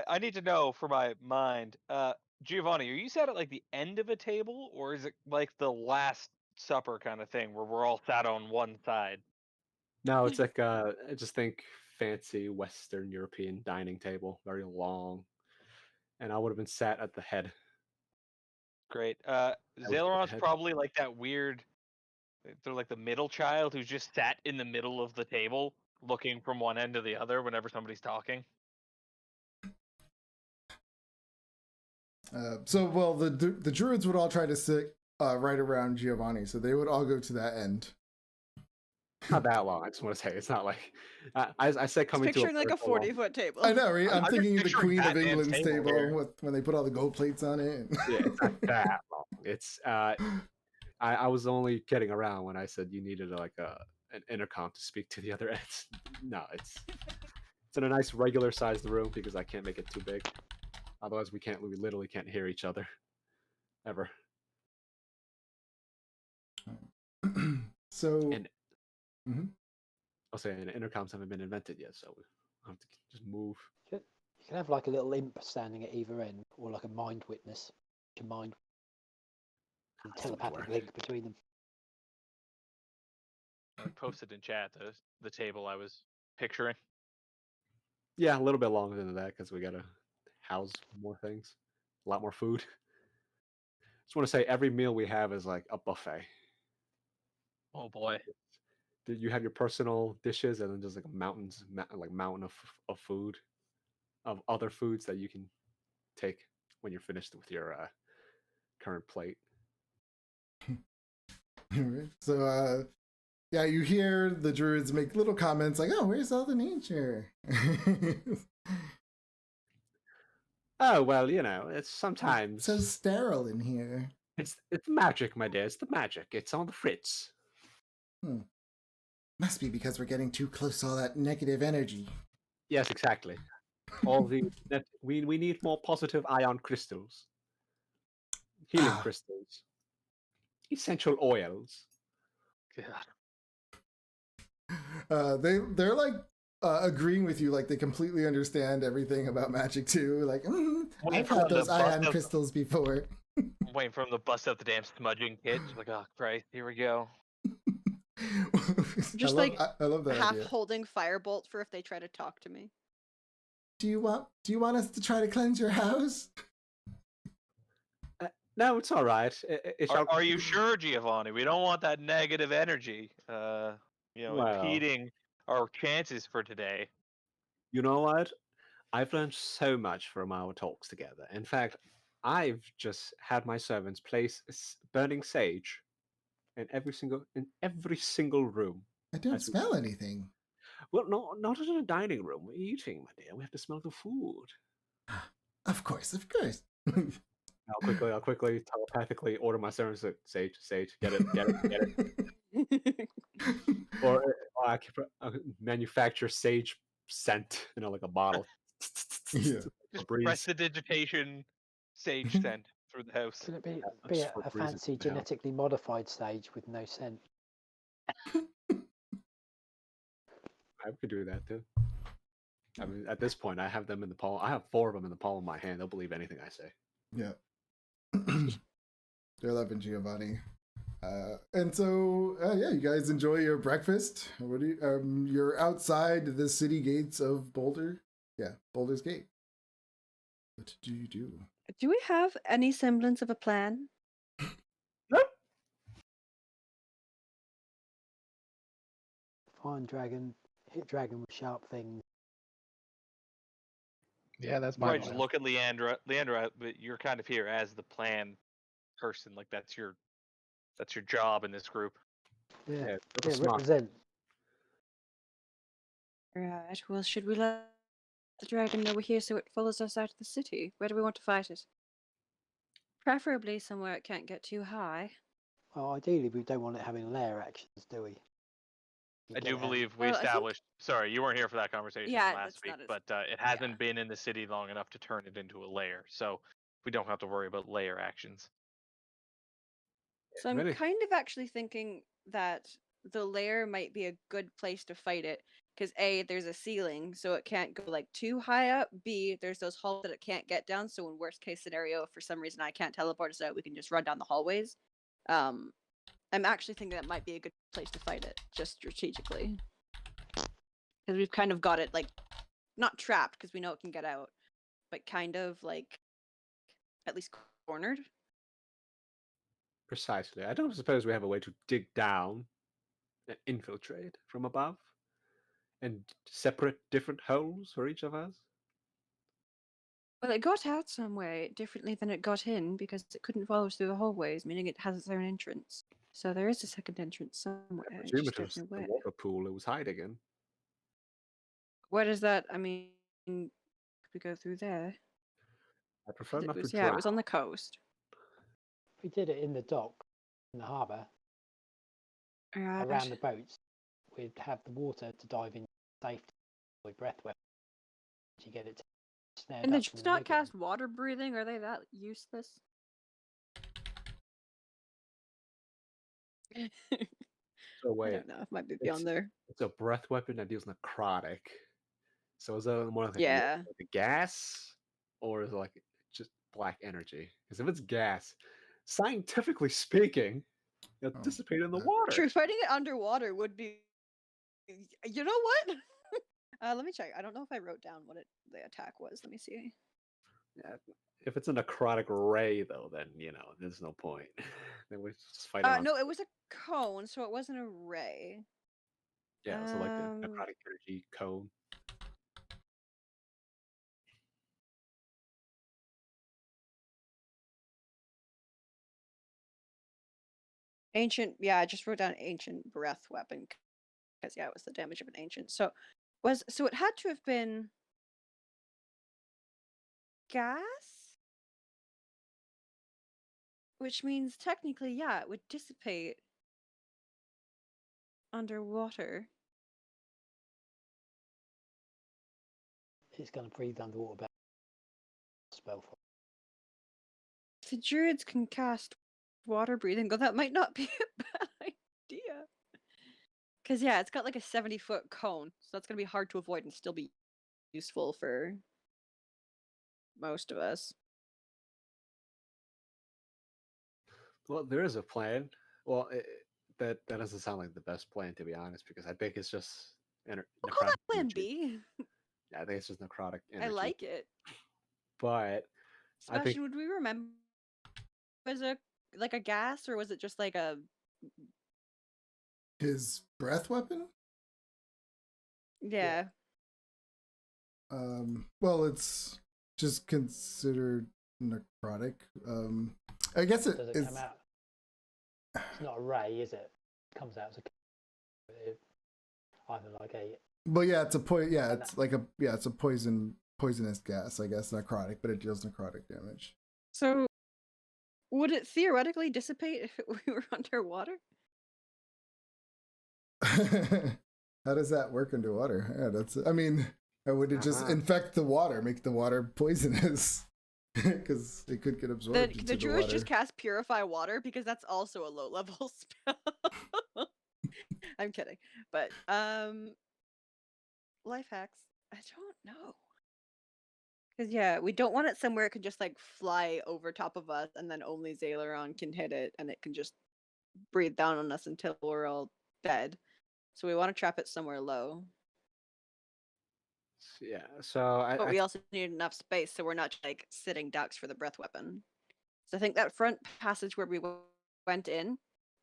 I need to know for my mind, Giovanni, are you sat at like the end of a table, or is it like the Last Supper kind of thing where we're all sat on one side? No, it's like I just think fancy Western European dining table, very long, and I would have been sat at the head. Great. was Zaileron's ahead. probably like that weird. They're like the middle child who's just sat in the middle of the table, looking from one end to the other whenever somebody's talking. Well, the druids would all try to sit right around Giovanni, so they would all go to that end. Not that long. I just want to say it's not like I said coming Just picturing to like a circle long. 40-foot table. I know, right? I'm I'm thinking of just the Queen of picturing Batman's England's table table here. when they put all the gold plates on it. Yeah, it's not that long. It's I was only kidding around when I said you needed like an intercom to speak to the other ends. No, it's in a nice regular sized room because I can't make it too big. Otherwise, we literally can't hear each other ever. So, And I'll say, and intercoms haven't been invented yet, so we have to just move. You can have like a little imp standing at either end, or like a mind witness. Your mind That would telepathic work. link between them. I posted in chat the table I was picturing. Yeah, a little bit longer than that because we gotta house more things, a lot more food. Just want to say every meal we have is like a buffet. Oh boy. You have your personal dishes and then just like a mountain of food, of other foods that you can take when you're finished with your current plate. So, yeah, you hear the druids make little comments like, "Oh, where's all the nature?" Oh well, it's so sometimes sterile in here. it's magic, my dear. It's the magic. It's on the fritz. Must be because we're getting too close to all that negative energy. Yes, exactly. All the we need more positive ion crystals, healing Ah. crystals, essential oils. God. They're like agreeing with you, like they completely understand everything about magic too. Like, I've had those ion crystals before. I'm waiting for him to bust out the damn smudging kit. Just like, oh Christ, here we go. Just I love that half idea. holding firebolt for if they try to talk to me. Do you want us to try to cleanse your house? No, it's all right. Are you sure, Giovanni? We don't want that negative energy, Well. impeding our chances for today. You know what? I've learned so much from our talks together. In fact, I've just had my servants place burning sage in every single room. I don't as we smell speak. anything. Well, not in the dining room. We're eating, my dear. We have to smell the food. Of course, of course. I'll quickly telepathically order my servants to sage, get it. Or I can manufacture sage scent, like a bottle. Yeah. Just breeze. prestidigitation sage scent through the house. Can it be Just a for breezing fancy through the house. genetically modified stage with no scent? I could do that too. I mean, at this point, I have them in the palm. I have 4 of them in the palm of my hand. They'll believe anything I say. Yeah. They're loving Giovanni. And so, yeah, you guys enjoy your breakfast. What do you, you're outside the city gates of Boulder. Yeah, Boulder's Gate. What do you do? Do we have any semblance of a plan? Find dragon, hit dragon with sharp things. Yeah, that's my Probably just plan. look at Leandra. Leandra, but you're kind of here as the plan person. Like that's your job in this group. Yeah, Yeah, smart. represent. Right. Well, should we let the dragon know we're here so it follows us out of the city? Where do we want to fight it? Preferably somewhere it can't get too high. Well, ideally, we don't want it having lair actions, do we? I do believe we Well, I think- established. Sorry, you weren't here for that conversation Yeah, last that's week, not as- but it hasn't yeah. been in the city long enough to turn it into a lair, so we don't have to worry about lair actions. So I'm Really? kind of actually thinking that the lair might be a good place to fight it. Because A, there's a ceiling, so it can't go like too high up. B, there's those halls that it can't get down. So in worst case scenario, if for some reason I can't teleport us out, we can just run down the hallways. I'm actually thinking that might be a good place to fight it, just strategically. Because we've kind of got it like not trapped because we know it can get out, but kind of like at least cornered. Precisely. I don't suppose we have a way to dig down and infiltrate from above and separate different holes for each of us. Well, it got out some way differently than it got in because it couldn't follow us through the hallways, meaning it has its own entrance. So there is a second entrance somewhere. I I presume just it was don't know the where. water pool it was hiding in. Where does that? I mean, could we go through there? I prefer 'Cause not it was, to yeah, drown. it was on the coast. If we did it in the dock, in the harbour, Right. around the boats, we'd have the water to dive in safety with breath weapon. You get it snared And up did you in the not rigging. cast water breathing? Are they that useless? So I wait, don't know. It might be beyond there. it's a breath weapon that deals necrotic. So is that more like Yeah. like a gas, or is it like just black energy? Because if it's gas, scientifically speaking, It'll Oh, dissipate in the that- water. True, fighting it underwater would be. You know what? Let me check. I don't know if I wrote down what the attack was. Let me see. Yeah, if it's a necrotic ray, though, then there's no point. Then we just fight it on. No, it was a cone, so it wasn't a ray. Yeah, so like the Um, necrotic energy cone. Ancient, yeah, I just wrote down ancient breath weapon because it was the damage of an ancient. So it had to have been gas, which means technically, yeah, it would dissipate underwater. It's going to breathe underwater better. Spell for. The druids can cast water breathing. Go, that might not be a bad idea. Because yeah, it's got like a 70-foot cone, so that's gonna be hard to avoid and still be useful for most of us. Well, there is a plan. Well, that doesn't sound like the best plan, to be honest, because I think it's just We'll call that necrotic Plan energy. B. Yeah, I think it's just necrotic energy. I like it. But I think Sebastian, would we remember? Was it like a gas, or was it just like a? His breath weapon? Yeah. Well, it's just considered necrotic. I guess Does it it's come out? It's not a ray, is it? It comes out as either like a. But yeah, it's a yeah, And it's like it's a poisonous gas, I guess, necrotic, but it deals necrotic damage. So, would it theoretically dissipate if we were underwater? How does that work underwater? Yeah, that's. I mean, would it just infect the water, make the water poisonous? Because it could get absorbed into The the druids water. just cast Purify Water because that's also a low-level spell. I'm kidding, but life hacks. I don't know. Because yeah, we don't want it somewhere it can just like fly over top of us, and then only Zaileron can hit it, and it can just breathe down on us until we're all dead. So we want to trap it somewhere low. Yeah, so But we also need enough space so we're not like sitting ducks for the breath weapon. So I think that front passage where we went in,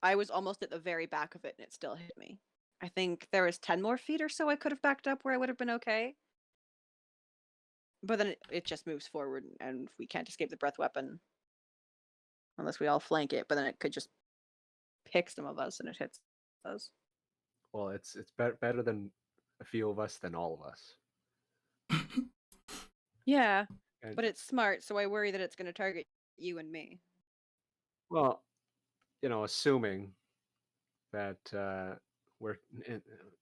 I was almost at the very back of it and it still hit me. I think there was 10 more feet or so I could have backed up where I would have been okay. But then it just moves forward and we can't escape the breath weapon unless we all flank it. But then it could just pick some of us and it hits us. Well, it's better than a few of us than all of us. Yeah, And, but it's smart, so I worry that it's going to target you and me. well, assuming that we're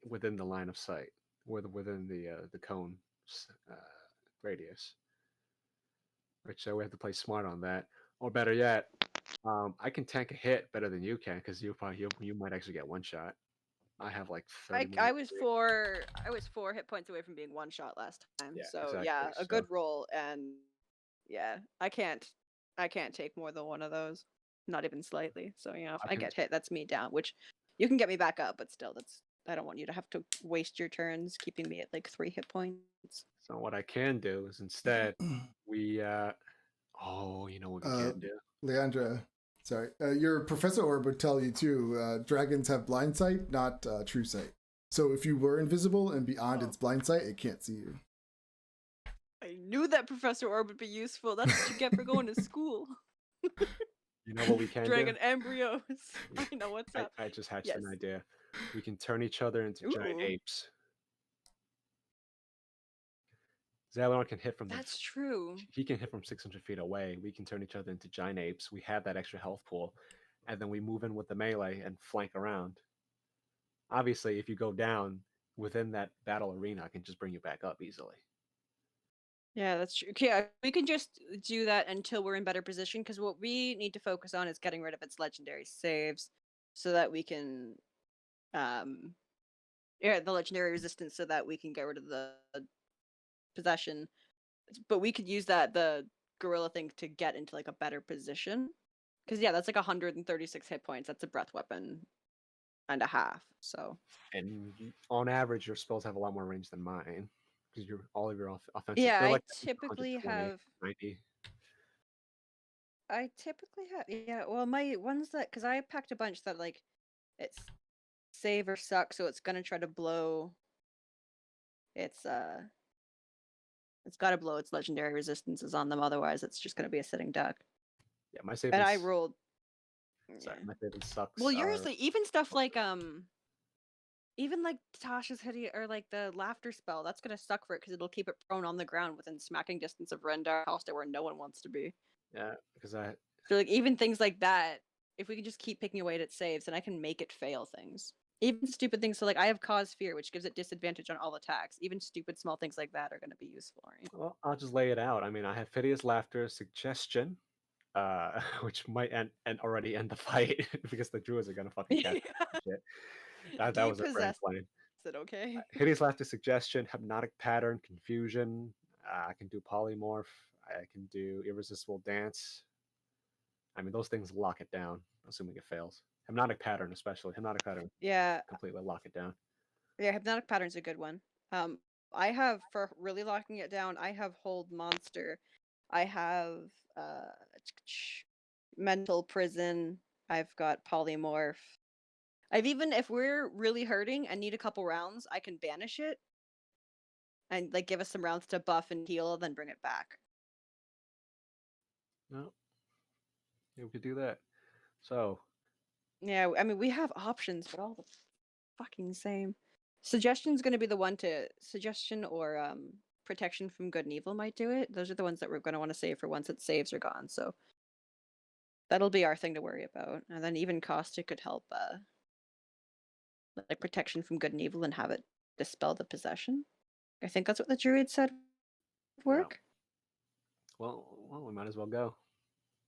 within the line of sight, within the cone radius, which we have to play smart on that. Or better yet, I can tank a hit better than you can because you might actually get one shot. I have like 30 I was 4 hit points away from being one shot last time. Yeah, so exactly, yeah, a so- good roll, and yeah, I can't take more than one of those, not even slightly. So yeah, if I can- get hit, that's me down. Which you can get me back up, but still, I don't want you to have to waste your turns keeping me at like 3 hit points. So what I can do is instead we you know what we can do? Leandra, sorry, your Professor Orb would tell you too. Dragons have blind sight, not true sight. So if you were invisible and beyond its blind sight, it can't see you. I knew that Professor Orb would be useful. That's what you get for going to school. You know what we can Dragon do? embryos. I know what's up. I just hatched Yes. an idea. We can turn each other into giant Ooh. apes. Zaileron can hit from That's true. he can hit from 600 feet away. We can turn each other into giant apes. We have that extra health pool, and then we move in with the melee and flank around. Obviously, if you go down within that battle arena, I can just bring you back up easily. Yeah, that's true. Yeah, we can just do that until we're in better position, because what we need to focus on is getting rid of its legendary saves so that we can the legendary resistance so that we can get rid of the possession. But we could use the gorilla thing to get into like a better position, Because yeah, that's like 136 hit points. That's a breath weapon and a half. So And on average, your spells have a lot more range than mine because all of your offensive. yeah, They're I like typically 120, have. 90. Yeah. Well, my ones that because I packed a bunch that like it's save or suck, so it's gonna try to blow. It's got to blow its legendary resistances on them. Otherwise, it's just gonna be a sitting duck. Yeah, my savings. And I rolled. Sorry, Yeah. my savings sucks. Well, yours even stuff like even like Tasha's hoodie or like the laughter spell, that's gonna suck for it because it'll keep it prone on the ground within smacking distance of Rendar, Halster, where no one wants to be. Yeah, because So like even things like that, if we can just keep picking away at its saves, then I can make it fail things. Even stupid things. So like I have cause fear, which gives it disadvantage on all attacks. Even stupid small things like that are gonna be useful. Right? Well, I'll just lay it out. I mean, I have Phidias Laughter, Suggestion, which might and already end the fight because the druids are gonna fucking catch shit. That was a grand plan. Is it okay? Hideous Laughter, Suggestion, Hypnotic Pattern, Confusion. I can do Polymorph. I can do Irresistible Dance. I mean, those things lock it down, assuming it fails. Hypnotic Pattern, especially. Hypnotic Pattern Yeah, completely lock it down. yeah. Hypnotic pattern's a good one. I have for really locking it down. I have Hold Monster. I have Mental Prison. I've got Polymorph. I've even if we're really hurting and need a couple rounds, I can banish it and like give us some rounds to buff and heal, then bring it back. No, yeah, we could do that. So Yeah, I mean we have options, but all the fucking same. Suggestion's going to be the one to suggestion or protection from good and evil might do it. Those are the ones that we're going to want to save for once its saves are gone. So that'll be our thing to worry about. And then even Caustic could help like protection from good and evil and have it dispel the possession. I think that's what the druid said would work. well, we might as well go.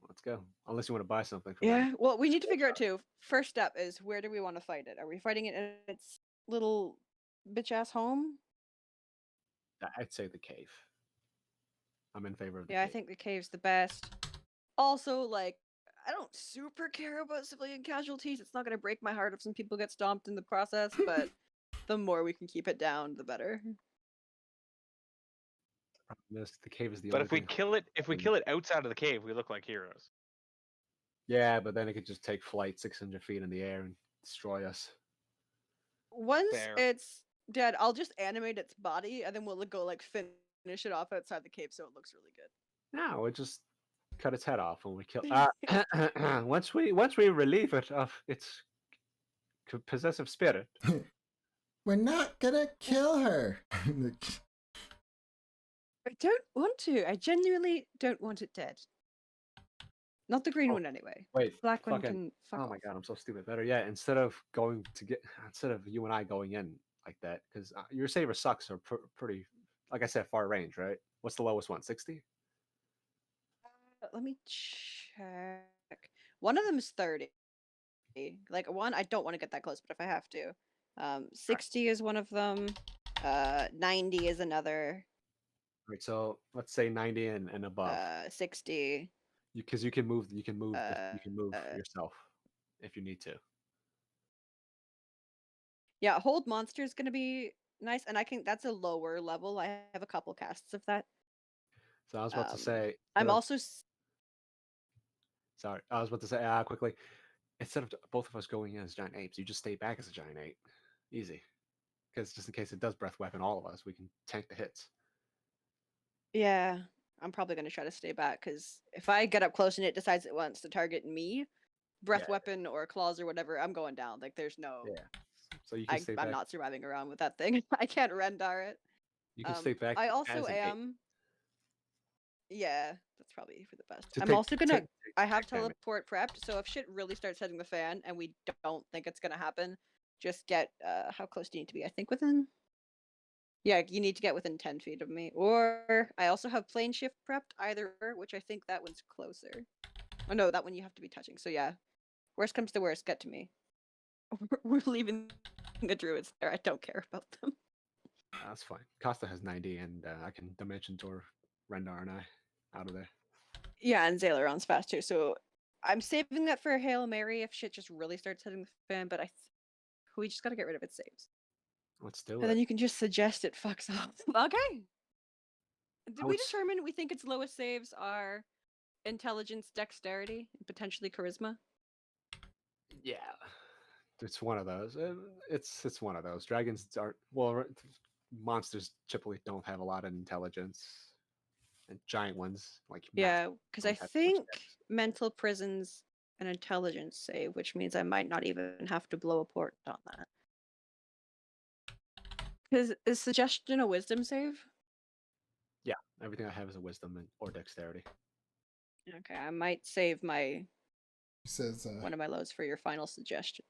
Let's go. Unless you want to buy something. Yeah. Well, we need to figure out too. First step is where do we want to fight it? Are we fighting it in its little bitch ass home? I'd say the cave. I'm in favor of the Yeah, cave. I think the cave's the best. Also, like, I don't super care about civilian casualties. It's not going to break my heart if some people get stomped in the process, but the more we can keep it down, the better. The cave is the But only if we thing. kill it outside of the cave, we look like heroes. Yeah, but then it could just take flight 600 feet in the air and destroy us. Once Fair. it's dead, I'll just animate its body, and then we'll go like finish it off outside the cave, so it looks really good. No, we just cut its head off when we kill. Once we relieve it of its possessive spirit. We're not gonna kill her. I don't want to. I genuinely don't want it dead. Not the green one, anyway. Wait, Black one fucking- can fuck oh off. my god, I'm so stupid. Better yet, instead of you and I going in like that, because your saber sucks are pretty, like I said, far range, right? What's the lowest one? 60? Let me check. One of them is 30. Like one, I don't want to get that close, but if I have to. 60 is one of them. 90 is another. Right, so let's say 90 and above. 60. Because you can move Uh, yourself if you need to. Yeah, Hold Monster is gonna be nice, and that's a lower level. I have a couple casts of that. So I was about to say. I'm also Sorry, I was about to say quickly. Instead of both of us going in as giant apes, you just stay back as a giant ape. Easy. Because just in case it does breath weapon all of us, we can tank the hits. Yeah, I'm probably gonna try to stay back because if I get up close and it decides it wants to target me, breath weapon or claws or whatever, I'm going down. Like there's no. Yeah. So you can stay back. I'm not surviving around with that thing. I can't Rendar it. You can stay back. I also as an ape. am. Yeah, that's probably for the best. To I'm take- also gonna. I have take damage. teleport prepped, so if shit really starts hitting the fan and we don't think it's gonna happen, just get. How close do you need to be? I think within. Yeah, you need to get within 10 feet of me. Or I also have plane shift prepped, either or, which I think that one's closer. Oh no, that one you have to be touching. So yeah, worst comes to worst, get to me. We're leaving the druids there. I don't care about them. That's fine. Costa has 90, and I can Dimension Door Rendar and I out of there. Yeah, and Zaileron's fast too. So I'm saving that for a Hail Mary if shit just really starts hitting the fan, but we just gotta get rid of its saves. Let's do And it. then you can just suggest it fucks off. Okay. Did we Outs- determine we think its lowest saves are intelligence, dexterity, and potentially charisma? Yeah, it's one of those. It's one of those. Dragons are monsters typically don't have a lot of intelligence, and giant ones like Yeah, because I don't have much think dex. mental prisons an intelligence save, which means I might not even have to blow a port on that. Because is suggestion a wisdom save? Yeah, everything I have is a wisdom or dexterity. Okay, I might save my He says, one of my lows for your final suggestion.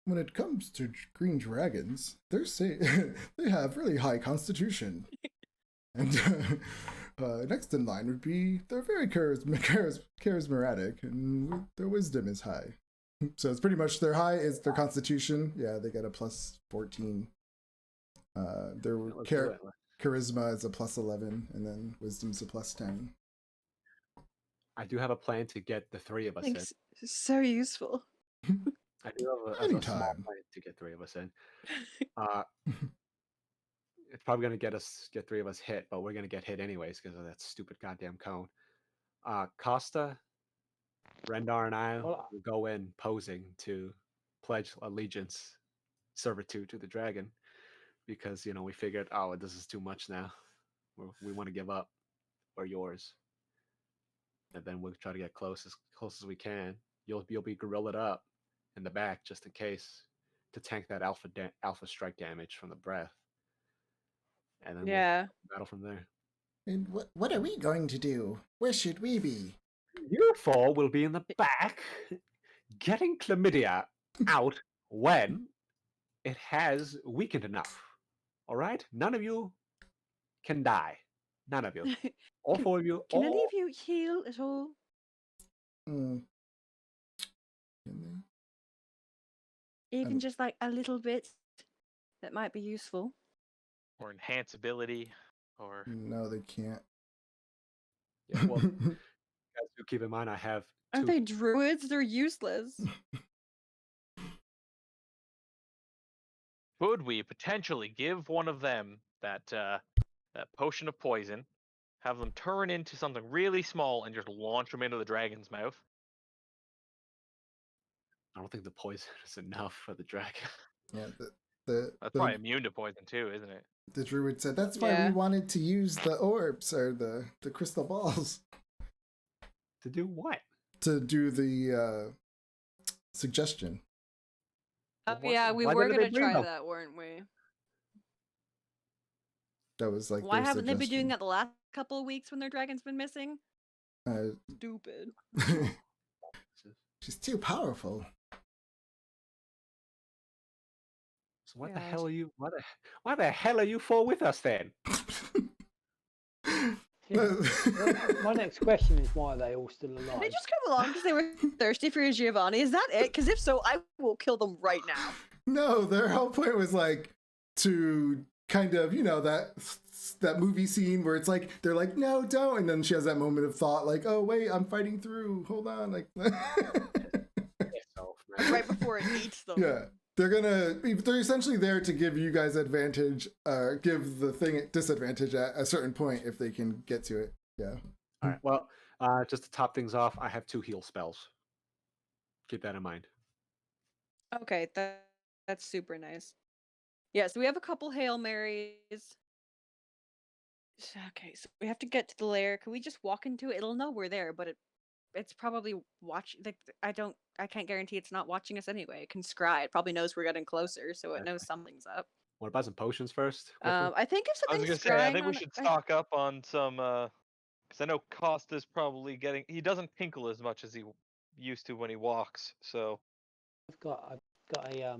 when it comes to green dragons, they have really high constitution. And next in line would be they're very charismatic, and their wisdom is high. So it's pretty much their high is their constitution. Yeah, they get a plus 14. Their Let's do it. charisma is a plus 11, and then wisdom's a plus 10. I do have a plan to get the three of us in. Thanks. So useful. I do have a small Anytime. plan to get three of us in. It's probably gonna get three of us hit, but we're gonna get hit anyways because of that stupid goddamn cone. Costa, Rendar, and I Well, will go in posing to pledge allegiance, servitude to the dragon, because we figured, oh, this is too much now. We want to give up. We're yours, and then we'll try to get close as we can. You'll be gorillaed up in the back just in case to tank that alpha strike damage from the breath, and then Yeah. we'll battle from there. And what are we going to do? Where should we be? You four will be in the back getting chlamydia out when it has weakened enough. All right? None of you can die. None of you. All four of you. Can any all... of you heal at all? Can they? Even just like a little bit that might be useful. Or enhance ability, or No, they can't. Yeah, well, guys, do keep in mind I have Aren't two. they druids? They're useless. could we potentially give one of them that potion of poison, have them turn into something really small, and just launch them into the dragon's mouth? I don't think the poison is enough for the dragon. Yeah, That's probably immune to poison too, isn't it? the druid said that's why we Yeah. wanted to use the orbs or the crystal balls To do what? to do the suggestion. Oh Why- yeah, we why were didn't they gonna bring try them? that, weren't we? That was like Why their haven't they been doing suggestion. that the last couple of weeks when their dragon's been missing? Uh, Stupid. she's too powerful. So what the God. hell are you? Why the hell are you four with us then? yeah. Well, my next question is why are they all still Did alive? they just come along because they were thirsty for your Giovanni? Is that it? Because if so, I will kill them right now. No, their whole point was like to kind of, that movie scene where it's like they're like, no, don't, and then she has that moment of thought, like, oh wait, I'm fighting through. Hold on, like. Right before it eats them. Yeah, they're essentially there to give you guys advantage, give the thing disadvantage at a certain point if they can get to it. Yeah. All right. Well, just to top things off, I have 2 heal spells. Keep that in mind. Okay, that's super nice. Yeah, so we have a couple Hail Marys. Okay, so we have to get to the lair. Can we just walk into it? It'll know we're there, but it's probably like I can't guarantee it's not watching us anyway. It can scry. It probably knows we're getting closer, so it knows something's up. Want to buy some potions first? quickly? I think if I was something's gonna say, I scrying think we on should stock up on some, because I know Costa's probably getting. He doesn't tinkle as much as he used to when he walks. So I've got a I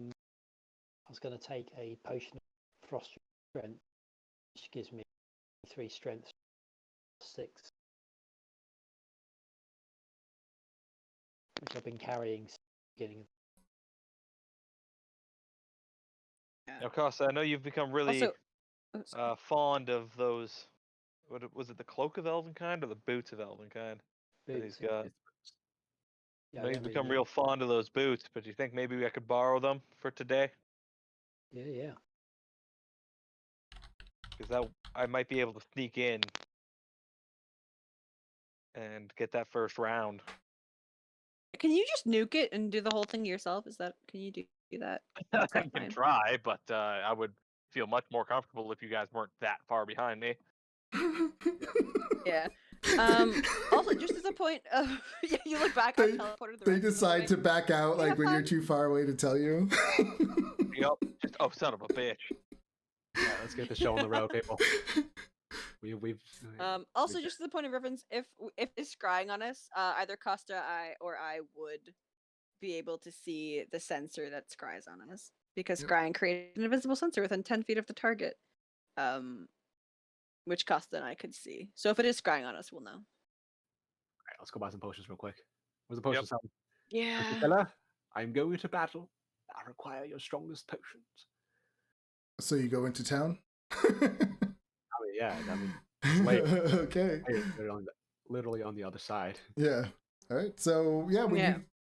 was going to take a potion of frost strength, which gives me 3 strength, 6, which I've been carrying since the beginning. now, Costa, I know you've become really Also, oh, sorry. fond of those. Was it the cloak of Elvenkind or the boots of Elvenkind that he's Boots. got? Yeah, I know I he's don't become really- real fond of those boots, but do you think maybe I could borrow them for today? Yeah, yeah. Because I might be able to sneak in and get that first round. Can you just nuke it and do the whole thing yourself? Can you do that? I Is that can fine? try, but I would feel much more comfortable if you guys weren't that far behind me. Yeah. Also, just as a point of, yeah, you look back, I They- teleported the They rest of the decide way. to back out Yeah, like when you're fun. too far away to tell you. Yep. Just son of a bitch. Yeah, let's get the show on the road, people. We've Also, we've- just as a point of reference, if it's scrying on us, either Costa, I would be able to see the sensor that scries on us because Yep. scrying created an invisible sensor within 10 feet of the target, which Costa and I could see. So if it is scrying on us, we'll know. Alright, let's go buy some potions real quick. Where's the potion sound? Yeah. Fella, I'm going to battle. I require your strongest potions. So you go into town? Yeah, it's late. Okay. Literally on the other side. Yeah. All right. So yeah,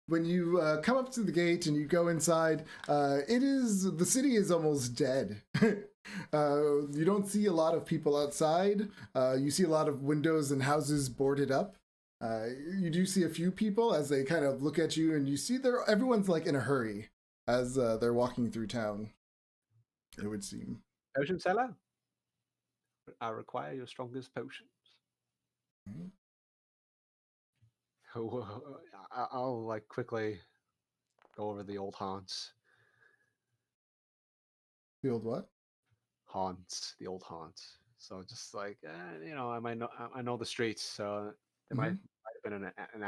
when you come up to the gate and you go inside, the city is almost dead. You don't see a lot of people outside. You see a lot of windows and houses boarded up. You do see a few people as they kind of look at you, and you see everyone's like in a hurry as they're walking through town. It would seem. Potion seller? I require your strongest potions. Mhm. I'll like quickly go over the old haunts. The old what? The old haunts. So just like I know the streets. So there might have been an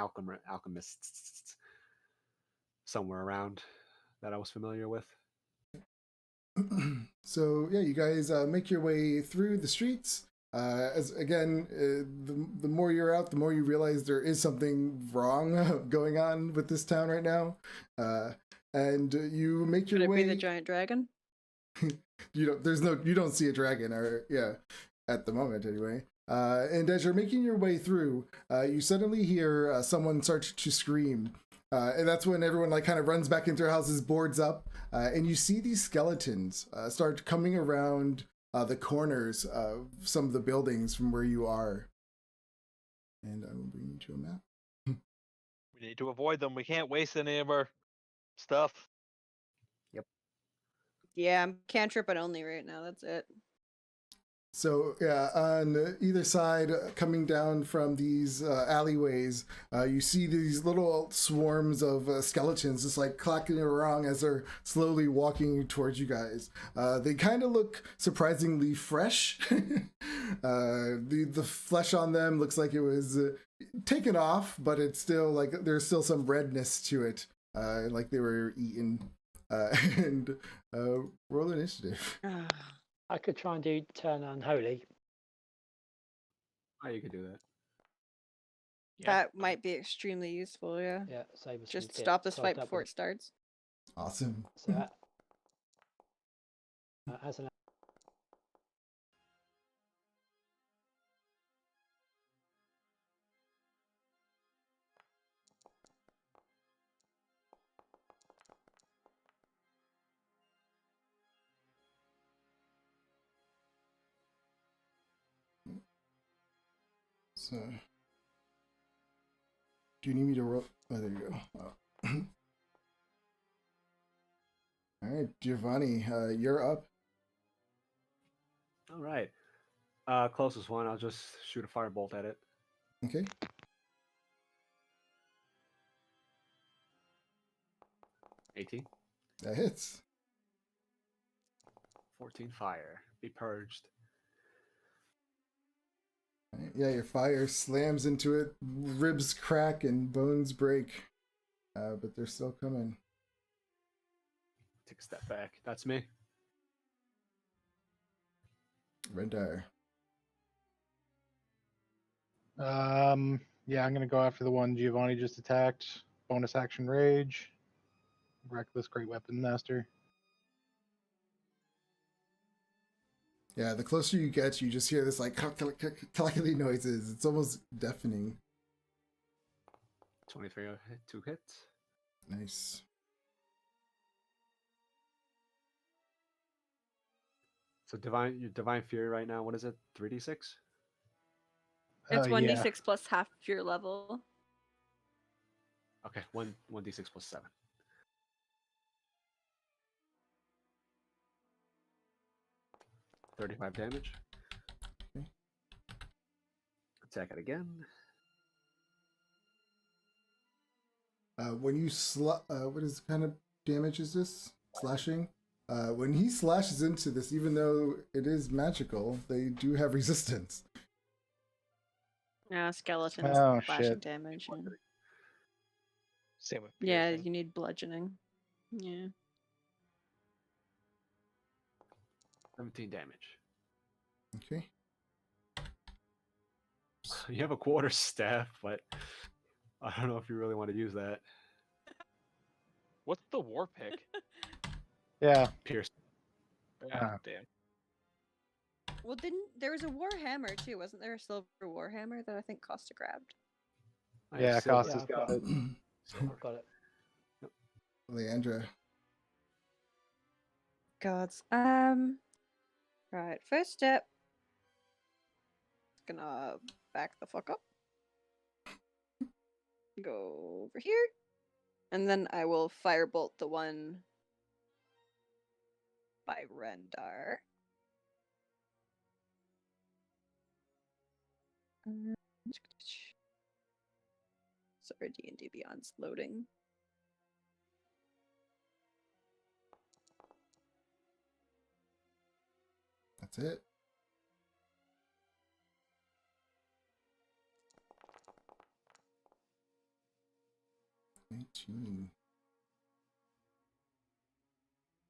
alchemist somewhere around that I was familiar with. So yeah, you guys make your way through the streets. As again, the more you're out, the more you realize there is something wrong going on with this town right now. And you make your Could it way. be the giant dragon? You don't see a dragon, or yeah, at the moment anyway. And as you're making your way through, you suddenly hear someone start to scream. And that's when everyone like kind of runs back into their houses, boards up, and you see these skeletons start coming around the corners of some of the buildings from where you are. And I will bring you to a map. We need to avoid them. We can't waste any of our stuff. Yeah, I'm cantrip but only right now. That's it. So yeah, on either side, coming down from these alleyways, you see these little swarms of skeletons just like clacking around as they're slowly walking towards you guys. They kind of look surprisingly fresh. The flesh on them looks like it was taken off, but it's still like there's still some redness to it, like they were eaten. And roll initiative. I could try and do turn unholy. Oh, you could do that. That might be extremely useful, yeah. Yeah, save us. Just stop this fight before it starts. Awesome. So that, as an So, do you need me to roll? Oh, there you go. Oh. All right, Giovanni, you're up. All right. Closest one. I'll just shoot a firebolt at it. Okay. 18. That hits. 14 fire. Be purged. All right, yeah, your fire slams into it, ribs crack and bones break, but they're still coming. Take a step back. That's me. Red Dire. Yeah, I'm gonna go after the one Giovanni just attacked. Bonus action rage. Reckless great weapon master. Yeah, the closer you get, you just hear this like clackety noises. It's almost deafening. 23 to hit. Nice. So your divine fury right now. What is it? 3d6. It's Yeah. 1d6 plus half your level. Okay, 1d6 plus 7. $35 damage. Okay. Attack it again. When you what is kind of damage is this? Slashing? When he slashes into this, even though it is magical, they do have resistance. Yeah, skeletons Oh, slashing shit. damage. Same with Yeah, piercing. you need bludgeoning. Yeah. 17 damage. Okay. You have a quarter staff, but I don't know if you really want to use that. What's the war pick? Yeah. Pierce. Ah, damn. Well, there was a war hammer too, wasn't there? A silver war hammer that I think Costa grabbed. I Yeah, have silver. Costa's Yeah, got it. I've got it. Leandra. Gods. Right. First step. Gonna back the fuck up. Go over here. And then I will firebolt the one by Rendar. Sorry, D&D Beyond's loading. That's it.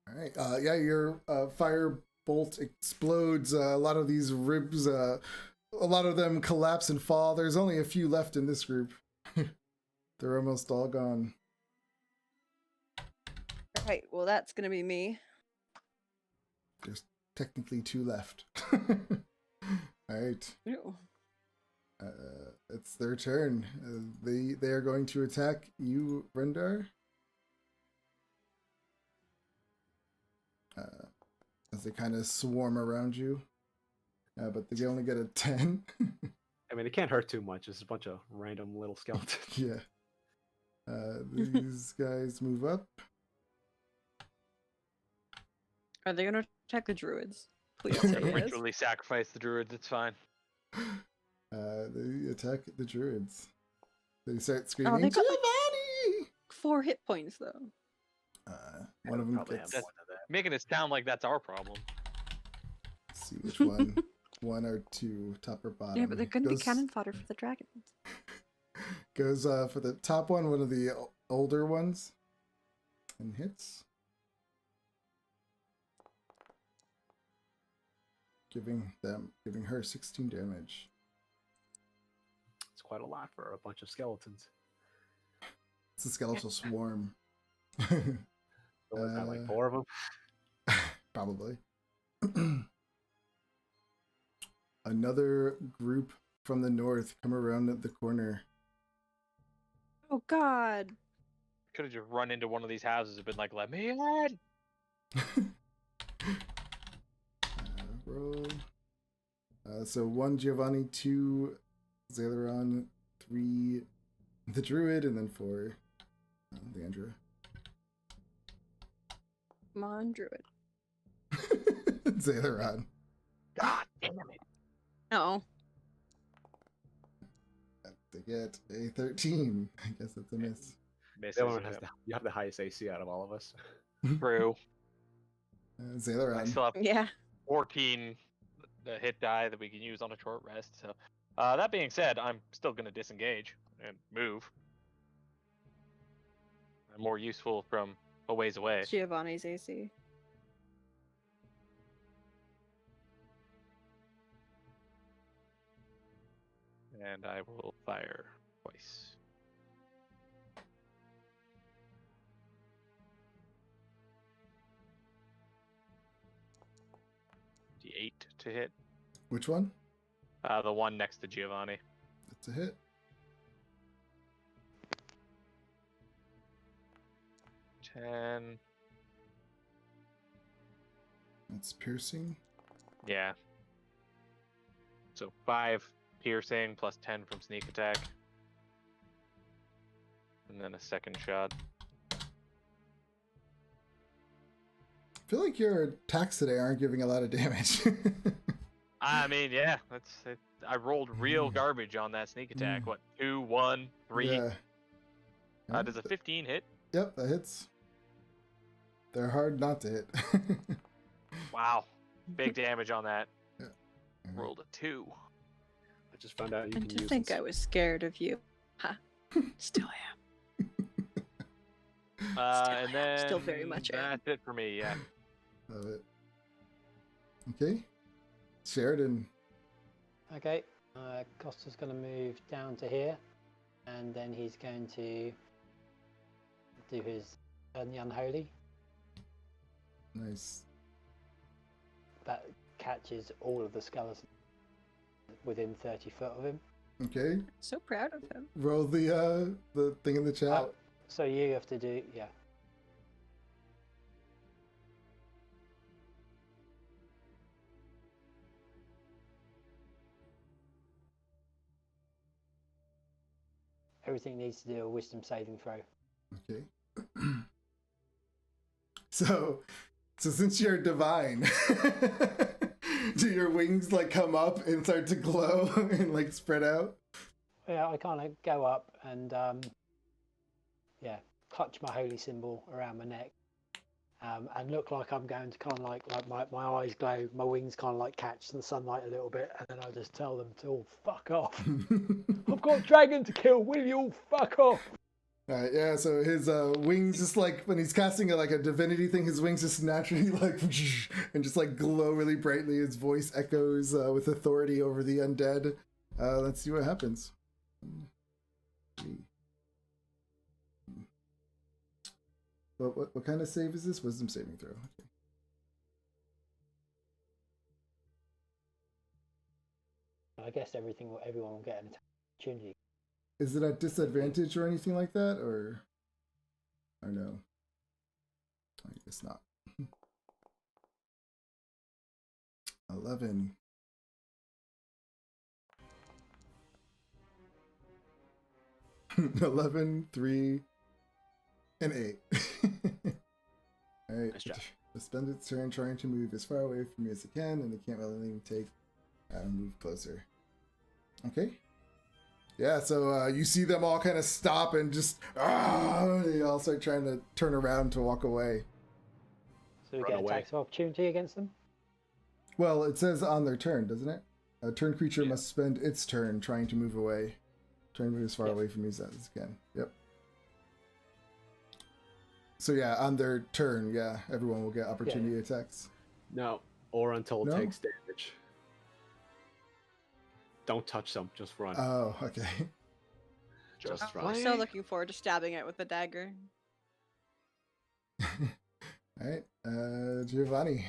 All right. Yeah, your fire bolt explodes. A lot of these ribs, a lot of them collapse and fall. There's only a few left in this group. They're almost all gone. Alright, well that's gonna be me. There's technically 2 left. All right. Ew. It's their turn. They are going to attack you, Rendar. As they kind of swarm around you. But they only get a 10. I mean, it can't hurt too much. It's a bunch of random little skeletons. Yeah. These guys move up. Are they gonna attack the druids? Please I'm say gonna yes. ritually sacrifice the druids. It's fine. They attack the druids. They start Oh, screaming, they got like Giovanni! 4 hit points though. One of them Probably gets... have more than that. Making it sound like that's our problem. Let's see which one. 1 or 2, top or bottom. Yeah, but they're gonna be cannon fodder for the dragons. Goes for the top one of the older ones. And hits. Giving her 16 damage. It's quite a lot for a bunch of skeletons. It's a skeletal swarm. So was that like 4 of them? Probably. Another group from the north come around the corner. Oh god. Could have just run into one of these houses and been like, "Let me in." Roll. So 1 Giovanni, 2 Zaleron, 3 the druid, and then 4 Leandra. Come on, druid. Zaleron. God damn it! Oh. They get a 13. I guess that's a miss. Misses. The other one has you have the highest AC out of all of us. True. I Zaleron. still have Yeah. 14 hit die that we can use on a short rest. So, that being said, I'm still going to disengage and move. I'm more useful from a ways away. Giovanni's AC. And I will fire twice. D8 to hit. Which one? The one next to Giovanni. That's a hit. 10. That's piercing. Yeah. So 5 piercing plus 10 from sneak attack. And then a second shot. I feel like your attacks today aren't giving a lot of damage. I mean, yeah, that's it. I rolled real garbage on that sneak attack. What, 2, 1, 3? Yeah. Does a 15 hit? Yep, that hits. They're hard not to hit. Wow. Big damage on that. Yeah. Rolled a 2. I just found out you And can to use think this. I was scared of you. Ha. Still am. And then still very much am. that's it for me, yeah. Love it. Okay. Sheridan. Okay, Costa's going to move down to here, and then he's going to do his Turn the Unholy. Nice. That catches all of the skeletons within 30 foot of him. Okay. So proud of him. Roll the thing in the chat. Oh, so you have to do, yeah. Everything needs to do a wisdom saving throw. Okay. So since you're divine, do your wings like come up and start to glow and like spread out? Yeah, I kind of go up and clutch my holy symbol around my neck, and look like I'm going to kind of like my eyes glow, my wings kind of like catch the sunlight a little bit, and then I just tell them to all fuck off. I've got a dragon to kill. Will you all fuck off? All right, yeah. So his wings just like when he's casting like a divinity thing, his wings just naturally like and just like glow really brightly. His voice echoes with authority over the undead. Let's see what happens. What kind of save is this? Wisdom saving throw. Okay. I guess everyone will get an opportunity. Is it at disadvantage or anything like that, or no? I guess not. 11. $11, 3, and 8. All right. Nice job. Spend its turn trying to move as far away from me as it can, and it can't really even take move closer. Okay. Yeah, so you see them all kind of stop and just they all start trying to turn around to walk away. So we Run get away. attacks of opportunity against them. Well, it says on their turn, doesn't it? A turn creature Yeah. must spend its turn trying to move away. Trying to move as far Yep. away from you as it can. Yep. So yeah, on their turn, yeah, everyone will get opportunity attacks. No, or until it No? takes damage. Don't touch them, just run. Oh, okay. Just Just run. I'm so looking forward to stabbing it with the dagger. All right, Giovanni.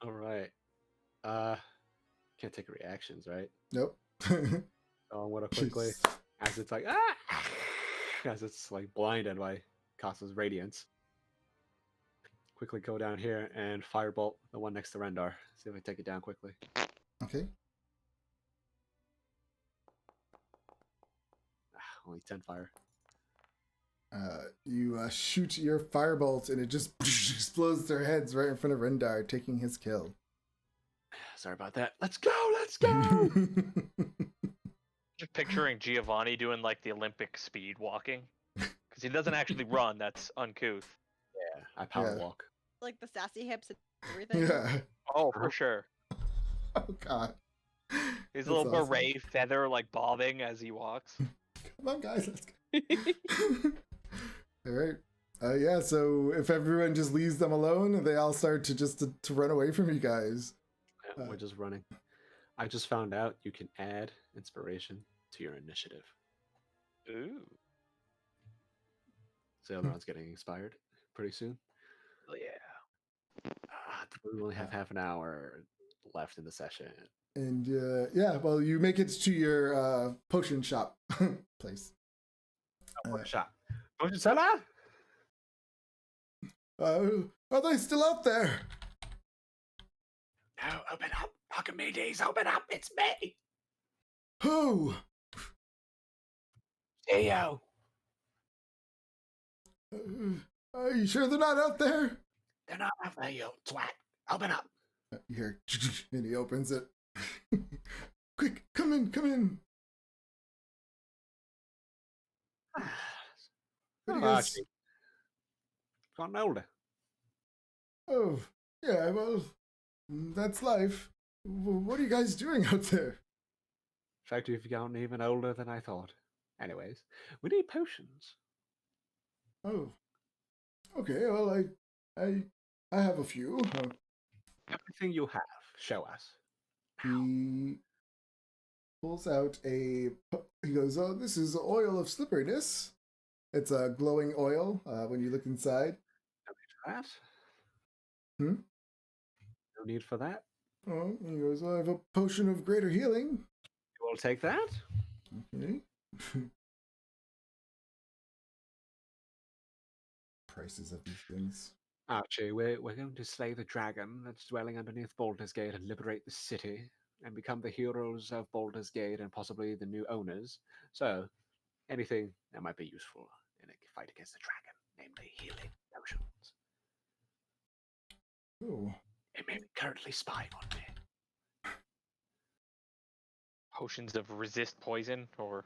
All right. Can't take reactions, right? Nope. So I'm gonna quickly, as it's like as it's like blinded by Casa's radiance. Quickly go down here and firebolt the one next to Rendar. See if I take it down quickly. Okay. Only 10 fire. You shoot your firebolt and it just explodes their heads right in front of Rendar, taking his kill. Sorry about that. Let's go. Let's go. Just picturing Giovanni doing like the Olympic speed walking. Because he doesn't actually run, that's uncouth. Yeah, I power Yeah. walk. Like the sassy hips and everything. Yeah. Oh, for sure. Oh God. His That's little awesome. beret feather like bobbing as he walks. Come on, guys. Let's go. All right. Yeah. So if everyone just leaves them alone, they all start to run away from you guys. Yeah, we're just running. I just found out you can add inspiration to your initiative. Ooh. So the other one's getting inspired pretty soon. Oh yeah. We only have half an hour left in the session. And yeah, well, you make it to your potion shop place. One shot. Potion seller? Are they still out there? No, open up. Archimedes, open up. It's me. Who? Theo. Are you sure they're not out there? They're not out there, you twat. Open up. You hear, and he opens it. Quick, come in, come in. What do you guys... Archie. Gotten older. Oh, yeah, well, that's life. What are you guys doing out there? In fact, you've gotten even older than I thought. Anyways, we need potions. Oh, okay. Well, I have a few. Everything you have, show us. He pulls out a. He goes, "Oh, this is oil of slipperiness. It's a glowing oil. When you look inside." That? Hmm? No need for that. Oh, he goes, "I have a potion of greater healing." You will take that? Okay. Prices of these things. Archie, we're going to slay the dragon that's dwelling underneath Baldur's Gate and liberate the city and become the heroes of Baldur's Gate and possibly the new owners. So, anything that might be useful in a fight against the dragon, namely healing potions. Oh. It may be currently spying on me. Potions of resist poison or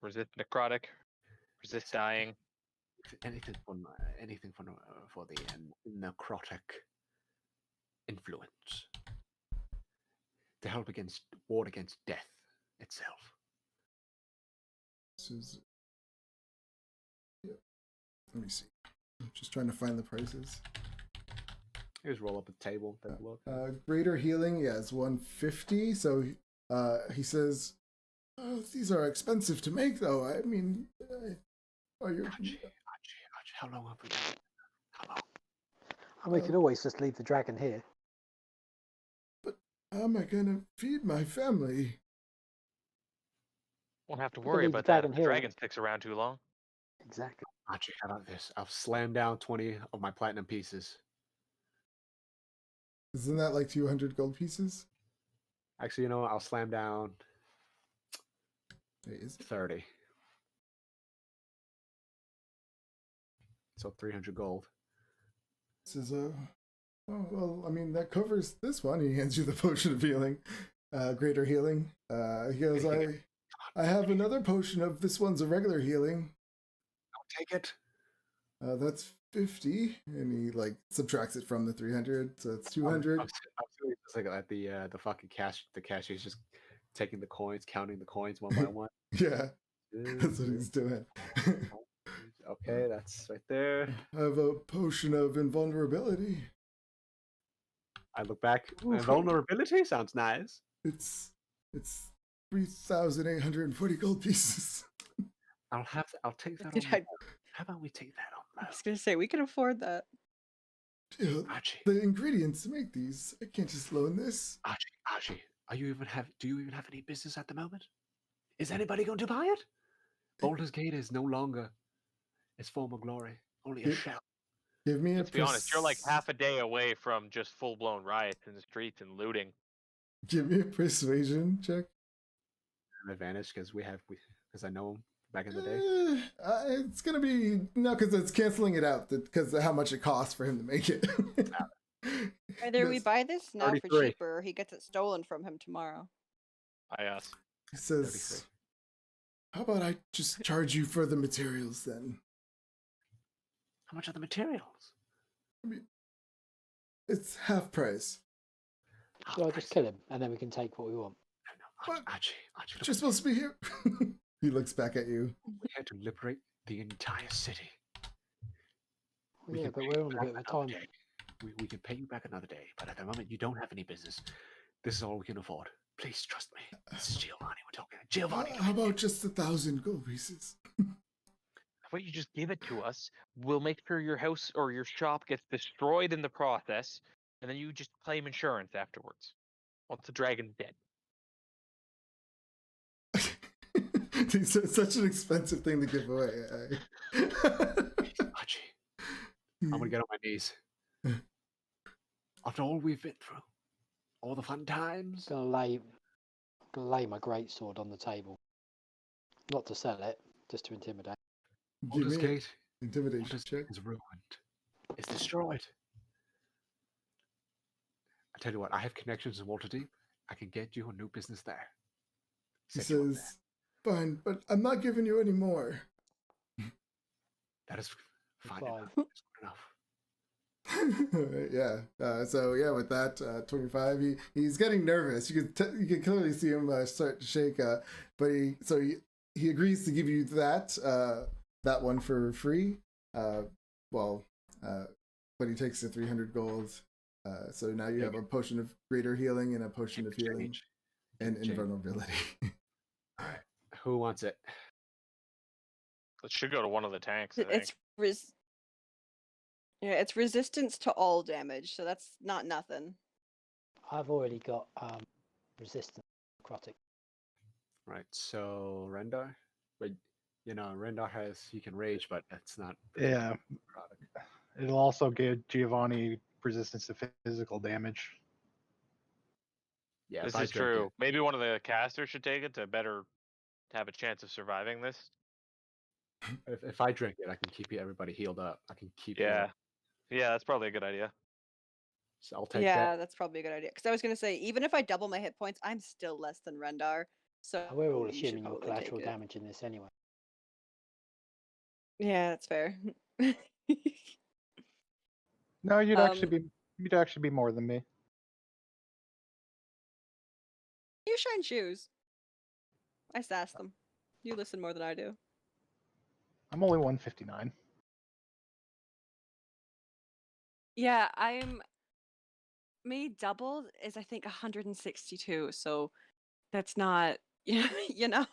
resist necrotic, resist dying. Anything for the necrotic influence to help against ward against death itself. This is. Yeah. Let me see. I'm just trying to find the prices. Here's roll up a table. Take a look. Greater healing, yeah, it's 150. So he says, oh, these are expensive to make, though. I mean, are you? Archie, how long have we been? How long? And we could always just leave the dragon here. But how am I gonna feed my family? Won't have to We can worry leave the about that dragon if the here. dragon sticks around too long. Exactly. Archie, how about this? I'll slam down 20 of my platinum pieces. Isn't that like 200 gold pieces? Actually, you know what? I'll slam down Wait, is it? 30. So 300 gold. This is a. Oh, well, I mean, that covers this one. He hands you the potion of healing, greater healing. He goes, I have another potion of this one's a regular healing. I'll take it. That's 50, and he like subtracts it from the 300, so it's 200. I'm just like at the fucking cash. The cashier's just taking the coins, counting the coins one by one. Yeah, that's what he's doing. Okay, that's right there. I have a potion of invulnerability. I look back. Ooh. Vulnerability sounds nice. It's 3,840 gold pieces. I'll take that Did on. I- How about we take that on? I was gonna say we can afford that. Yeah, Archie, the ingredients to make these. I can't just loan this. Archie, do you even have any business at the moment? Is anybody going to buy it? Baldur's Gate is no longer its former glory. Only a It- shell. Give me a. Let's be honest, you're like half a day away from just full-blown riots in the streets and looting. Give me a persuasion check. An advantage because I know him back in the day. It's gonna be no, because it's canceling it out because of how much it costs for him to make it. Either we Yes. buy this now for 33. cheaper, or he gets it stolen from him tomorrow. I asked. He says, 33. "How about I just charge you for the materials then? How much are the materials? It's half price. Well, just kill him, and then we can take what we want. No, What? Archie, But you're supposed to be here." He looks back at you. we're here to liberate the entire city. Well, yeah, can but pay we're you on a back bit of a another time. day. We can pay you back another day, but at the moment you don't have any business. This is all we can afford. Please trust me. This is Giovanni we're talking. Giovanni. How about just 1,000 gold pieces? How about you just give it to us? We'll make sure your house or your shop gets destroyed in the process, and then you just claim insurance afterwards. Once the dragon's dead. These are such an expensive thing to give away. Archie, I'm gonna get on my knees. After all we've been through, all the fun times. Gonna lay my greatsword on the table. Not to sell it, just to intimidate. Give Baldur's me an Gate. intimidation Baldur's check. Gate is ruined. It's destroyed. I tell you what, I have connections in Waterdeep. I can get you a new business there. He Set you up says, "Fine, but I'm not giving you any more." there. That is fine Five. enough. It's good enough. Yeah. So yeah, with that 25, he's getting nervous. You can clearly see him start to shake. But he agrees to give you that one for free. But he takes the 300 gold. So now you have a potion of greater healing and a potion of healing Exchange. and Exchange. invulnerability. All right. Who wants it? It should go to one of the tanks. I It's think. it's resistance to all damage, so that's not nothing. I've already got resistance to necrotic. Right. So Rendar, but Rendar he can rage, but it's not. Yeah. Product. It'll also give Giovanni resistance to physical damage. Yeah, This if I is drink true. it. Maybe one of the casters should take it to have a chance of surviving this. If I drink it, I can keep everybody healed up. I can keep. Yeah, that's probably a good idea. So I'll take Yeah, that. that's probably a good idea. Because I was gonna say, even if I double my hit points, I'm still less than Rendar. So We're all you should assuming you're probably take collateral it. damage in this anyway. Yeah, that's fair. No, you'd actually be more than me. You shine shoes. I sass them. You listen more than I do. I'm only 159. Yeah, me doubled is I think 162, so that's not you know.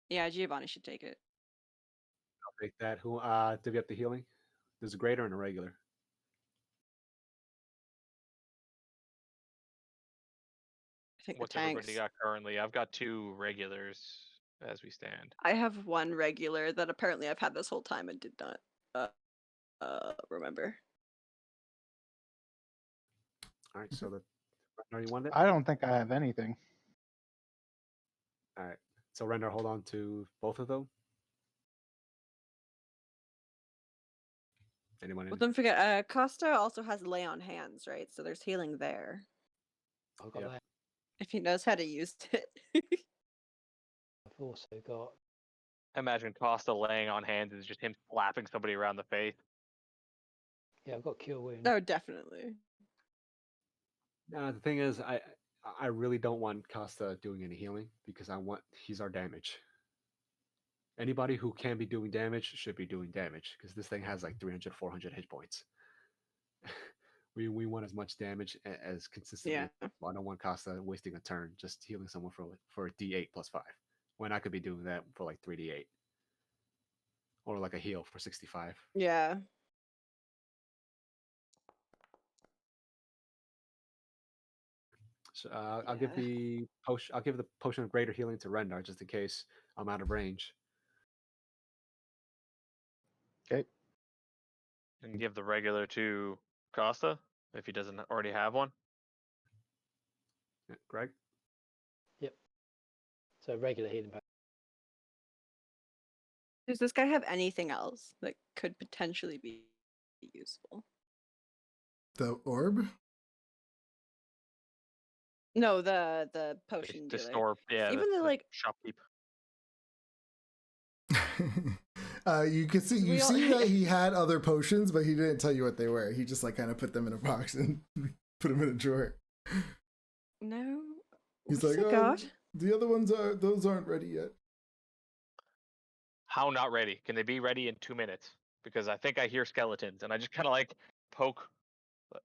Yeah, Giovanni should take it. I'll take that. Who divvy up the healing? There's a greater and a regular. I think What's the tanks. everybody got currently? I've got 2 regulars as we stand. I have one regular that apparently I've had this whole time and did not remember. All right. So Rendar, you want it? I don't think I have anything. All right. So Rendar, hold on to both of them. Anyone? Well, don't forget, Costa also has lay on hands, right? So there's healing there I've got Yeah. that. if he knows how to use it. I've also got Imagine Costa laying on hands is just him slapping somebody around the face. I've got cure wounds. No, definitely. The thing is, I really don't want Costa doing any healing because he's our damage. Anybody who can be doing damage should be doing damage because this thing has like 300, 400 hit points. we want as much damage as consistently. Yeah. I don't want Costa wasting a turn just healing someone for a D8 plus 5 when I could be doing that for like 3D8 or like a heal for 65. Yeah. So I'll give the potion. I'll give the potion of greater healing to Rendar just in case I'm out of range. Okay. And give the regular to Costa if he doesn't already have one. Yeah, Greg. So regular healing potion. Does this guy have anything else that could potentially be useful? The orb? No, the potion To dealer. store, yeah. Even the like shopkeep. You can see We all- that he had other potions, but he didn't tell you what they were. He just like kind of put them in a box and put them in a drawer. No. He's What like, has it "Oh, got? the other ones aren't ready yet." How not ready? Can they be ready in 2 minutes? Because I think I hear skeletons, and I just kind of like poke.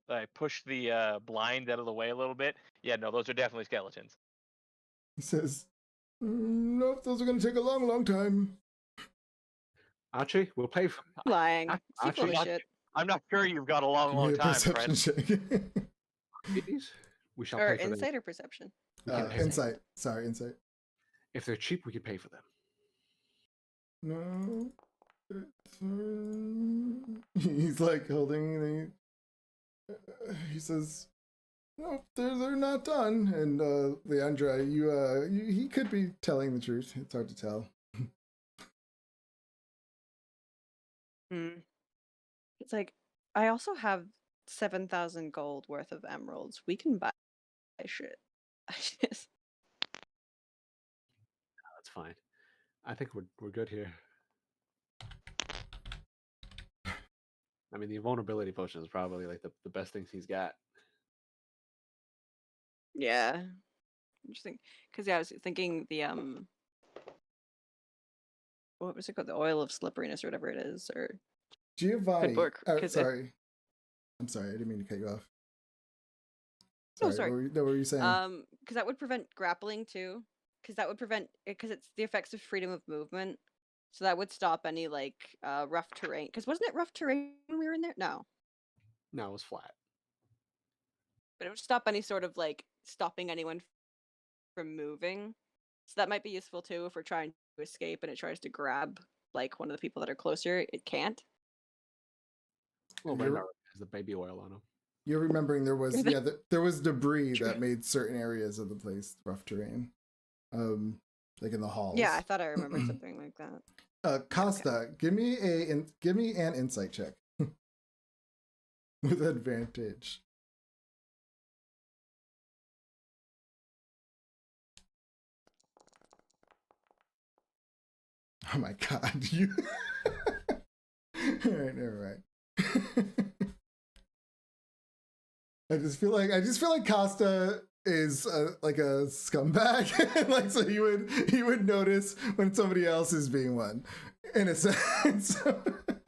I push the blind out of the way a little bit. Yeah, no, those are definitely skeletons. He says, "Nope, those are going to take a long, long time." Archie, we'll play. Lying. Is he full Actually, of shit? I'm not sure you've got a long, Give me long a time, perception friend. check. We shall Or play for insight or perception? We can pay them. Insight. Sorry, insight. If they're cheap, we can pay for them. No. He's like holding. He says, "Nope, they're not done." And Leandra, he could be telling the truth. It's hard to tell. It's like I also have 7,000 gold worth of emeralds. We can buy shit. I just That's fine. I think we're good here. I mean, the invulnerability potion is probably like the best things he's got. yeah. Interesting. Because I was thinking the what was it called? The oil of slipperiness or whatever it is, or Giovanni. work, 'cause it- Sorry. I'm sorry. I didn't mean to cut you off. Oh, sorry. What were you saying? because that would prevent grappling too. Because that would prevent because it's the effects of freedom of movement. So that would stop any like rough terrain. Because wasn't it rough terrain when we were in there? No, No, it was flat. but it would stop any sort of like stopping anyone from moving. So that might be useful too if we're trying to escape and it tries to grab like one of the people that are closer. It can't. Well, You're- Rengar has the baby oil on him. You're remembering there was there was debris True. that made certain areas of the place rough terrain, like in the halls. Yeah, I thought I remembered something like that. Costa, give me an insight check with advantage. Oh my god, you. All right, never mind. I just feel like Costa is like a scumbag. Like, so he would notice when somebody else is being one, in a sense.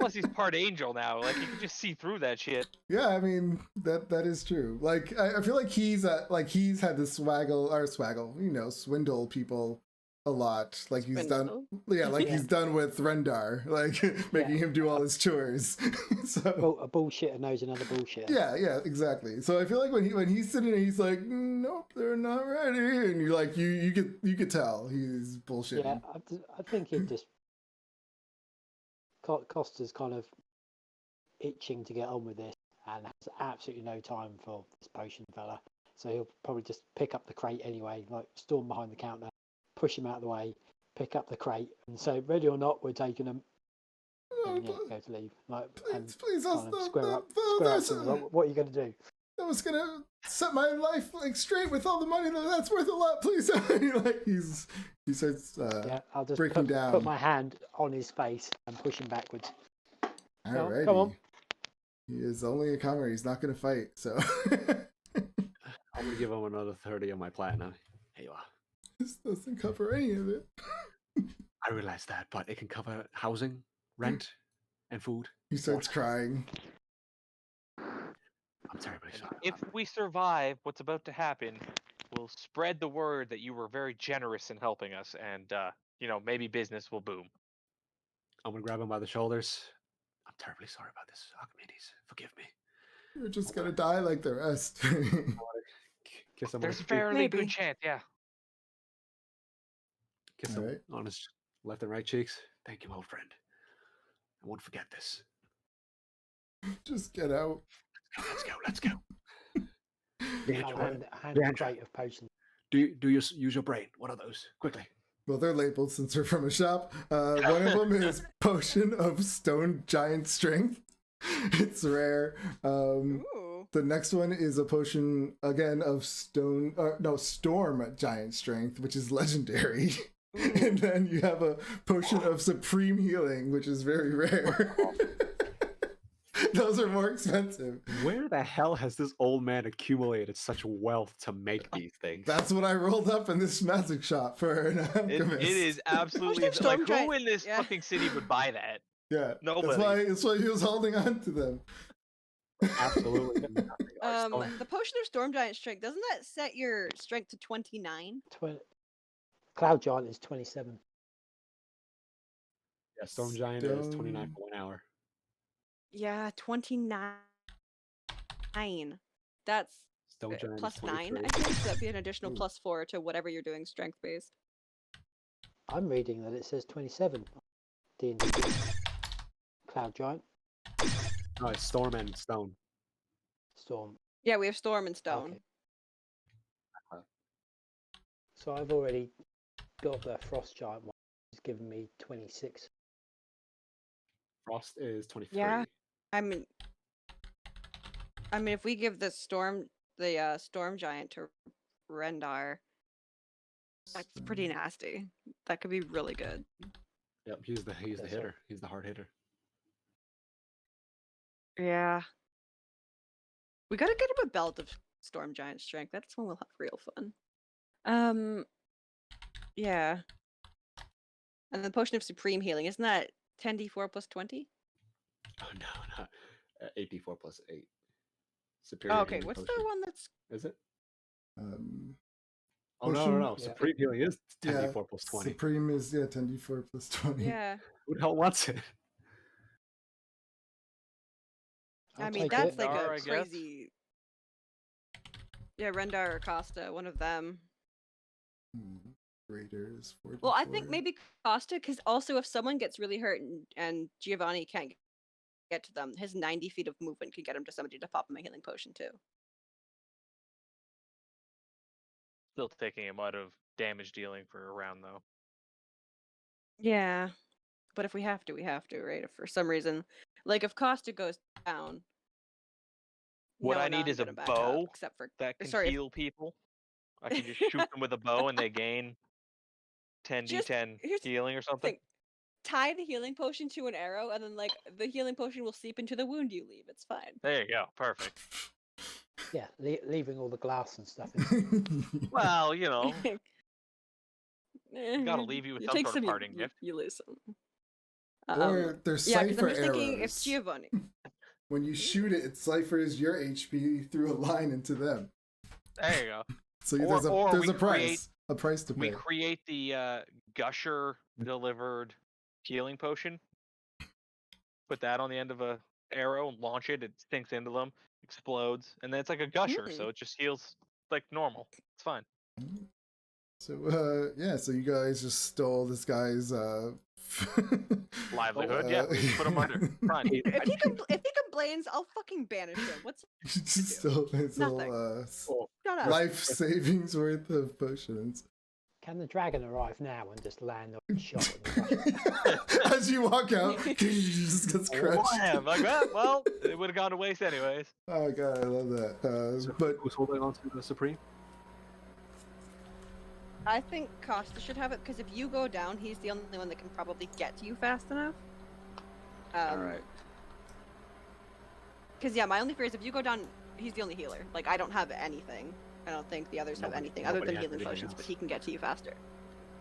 Plus, he's part angel now. Like, you can just see through that shit. Yeah, I mean that is true. Like, I feel like he's had to swindle people a lot. Like he's done, Swindle? like he's done with Rendar, like making him do all his chores. So A bullshitter knows another bullshitter. yeah, exactly. So I feel like when he's sitting there, he's like, nope, they're not ready, and you're like, you could tell he's bullshitting. Yeah, I think he just Costa's kind of itching to get on with this and has absolutely no time for this potion fella. So he'll probably just pick up the crate anyway, like storm behind the counter, push him out of the way, pick up the crate, and say, "Ready or not, we're taking them." And yeah, go to leave. Like, please, kind of square up. Like, what are you going to do? I was gonna set my life like straight with all the money that's worth a lot. Please, like he starts I'll just breaking down. Put my hand on his face and push him backwards. Alrighty. Come on. He is only a comer. He's not gonna fight. So I'm gonna give him another 30 of my platinum. Here you are. this doesn't cover any of it. I realize that, but it can cover housing, rent, and food. He starts crying. I'm terribly sorry. If we survive what's about to happen, we'll spread the word that you were very generous in helping us, and maybe business will boom. I'm gonna grab him by the shoulders. I'm terribly sorry about this, Archimedes. Forgive me. You're just gonna die like the rest. Kiss him. There's a on fairly Maybe. good chance, yeah. kiss him Alright. on his left and right cheeks. Thank you, old friend. I won't forget this. Just get out. Let's go. I'll hand a Leandra. crate of potions. Do you use your brain? What are those? Quickly. Well, they're labeled since they're from a shop. One of them is Potion of Stone Giant Strength. It's rare. Ooh. The next one is a potion again of Storm Giant Strength, which is legendary. And then you have a potion of Supreme Healing, which is very rare. Those are more expensive. Where the hell has this old man accumulated such wealth to make these things? That's what I rolled up in this magic shop for an It alchemist. is absolutely Potion of like, Storm Giant- who in this yeah. fucking city would buy that? Yeah, Nobody. that's why he was holding on to them. Absolutely nothing. The potion of storm giant strength, doesn't that set your strength to 29? Cloud Giant is 27. Yeah, Storm Giant is 29 for 1 hour. Yeah, 29. That's Stone Giant is plus 9, 23. I think. So that'd be an additional Ooh. +4 to whatever you're doing strength based. I'm reading that it says 27. D&D Cloud Giant No, it's Storm and Stone. Storm. Yeah, we have Storm and Stone. Okay. So I've already got the Frost Giant one. It's given me 26. Frost is 23. Yeah. I mean, if we give the Storm Giant to Rendar, that's pretty nasty. That could be really good. Yep, he's the That's hitter. right. He's the hard hitter. Yeah. We gotta get him a belt of Storm Giant strength. That's when we'll have real fun. Yeah. And the Potion of Supreme Healing, isn't that 10d4 plus 20? Oh no, not 8d4 plus 8. Superior. Oh, okay, healing what's potion. the one that's Is it? Um, Oh no, Potion? no. Yeah. Supreme healing is yeah, 10d4 plus 20. Supreme is 10d4 plus 20. yeah. Who the hell wants it? I'll I mean, take that's it. like Rendar, a I guess. crazy. Yeah, Rendar or Costa, one of them. Raiders 44. Well, I think maybe Costa, because also if someone gets really hurt and Giovanni can't get to them, his 90 feet of movement can get him to somebody to pop him a healing potion too. Still taking him out of damage dealing for a round though. Yeah, but if we have to, we have to, right? If for some reason, like if Costa goes down, What no I one need else is a gonna back up, bow except for that can sorry, if- heal people. I can just shoot them with a bow and they gain 10d10 here's the healing or something. thing. Tie the healing potion to an arrow, and then like the healing potion will seep into the wound you leave. It's fine. There you go. Perfect. Yeah, leaving all the glass and stuff. In. Well, you know, You gotta leave you with some take sort of some, parting gift. You lose some. Or there's Yeah, because I'm cipher just thinking if arrows. Giovanni. When you shoot it, it ciphers your HP through a line into them. There you go. So Or- there's or a we price. A price to We pay. create the Gusher delivered healing potion. Put that on the end of a arrow and launch it. It sinks into them, explodes, and then it's like a gusher, so it just heals like normal. It's fine. So so you guys just stole this guy's Livelihood, yeah. We put him under. Fine. If he complains, I'll fucking banish him. What's just stole his Nothing. little shut up? life savings worth of potions. Can the dragon arrive now and just land on the shot? And As you walk out, he just gets crushed. Wham! Like that. Well, it would have gone to waste anyways. Oh god, I love that. But Who's holding on to the Supreme? I think Costa should have it because if you go down, he's the only one that can probably get to you fast enough. Alright. Because yeah, my only fear is if you go down, he's the only healer. Like I don't have anything. I don't think the others have Nobody- anything other nobody than has healing anything potions, else. but he can get to you faster.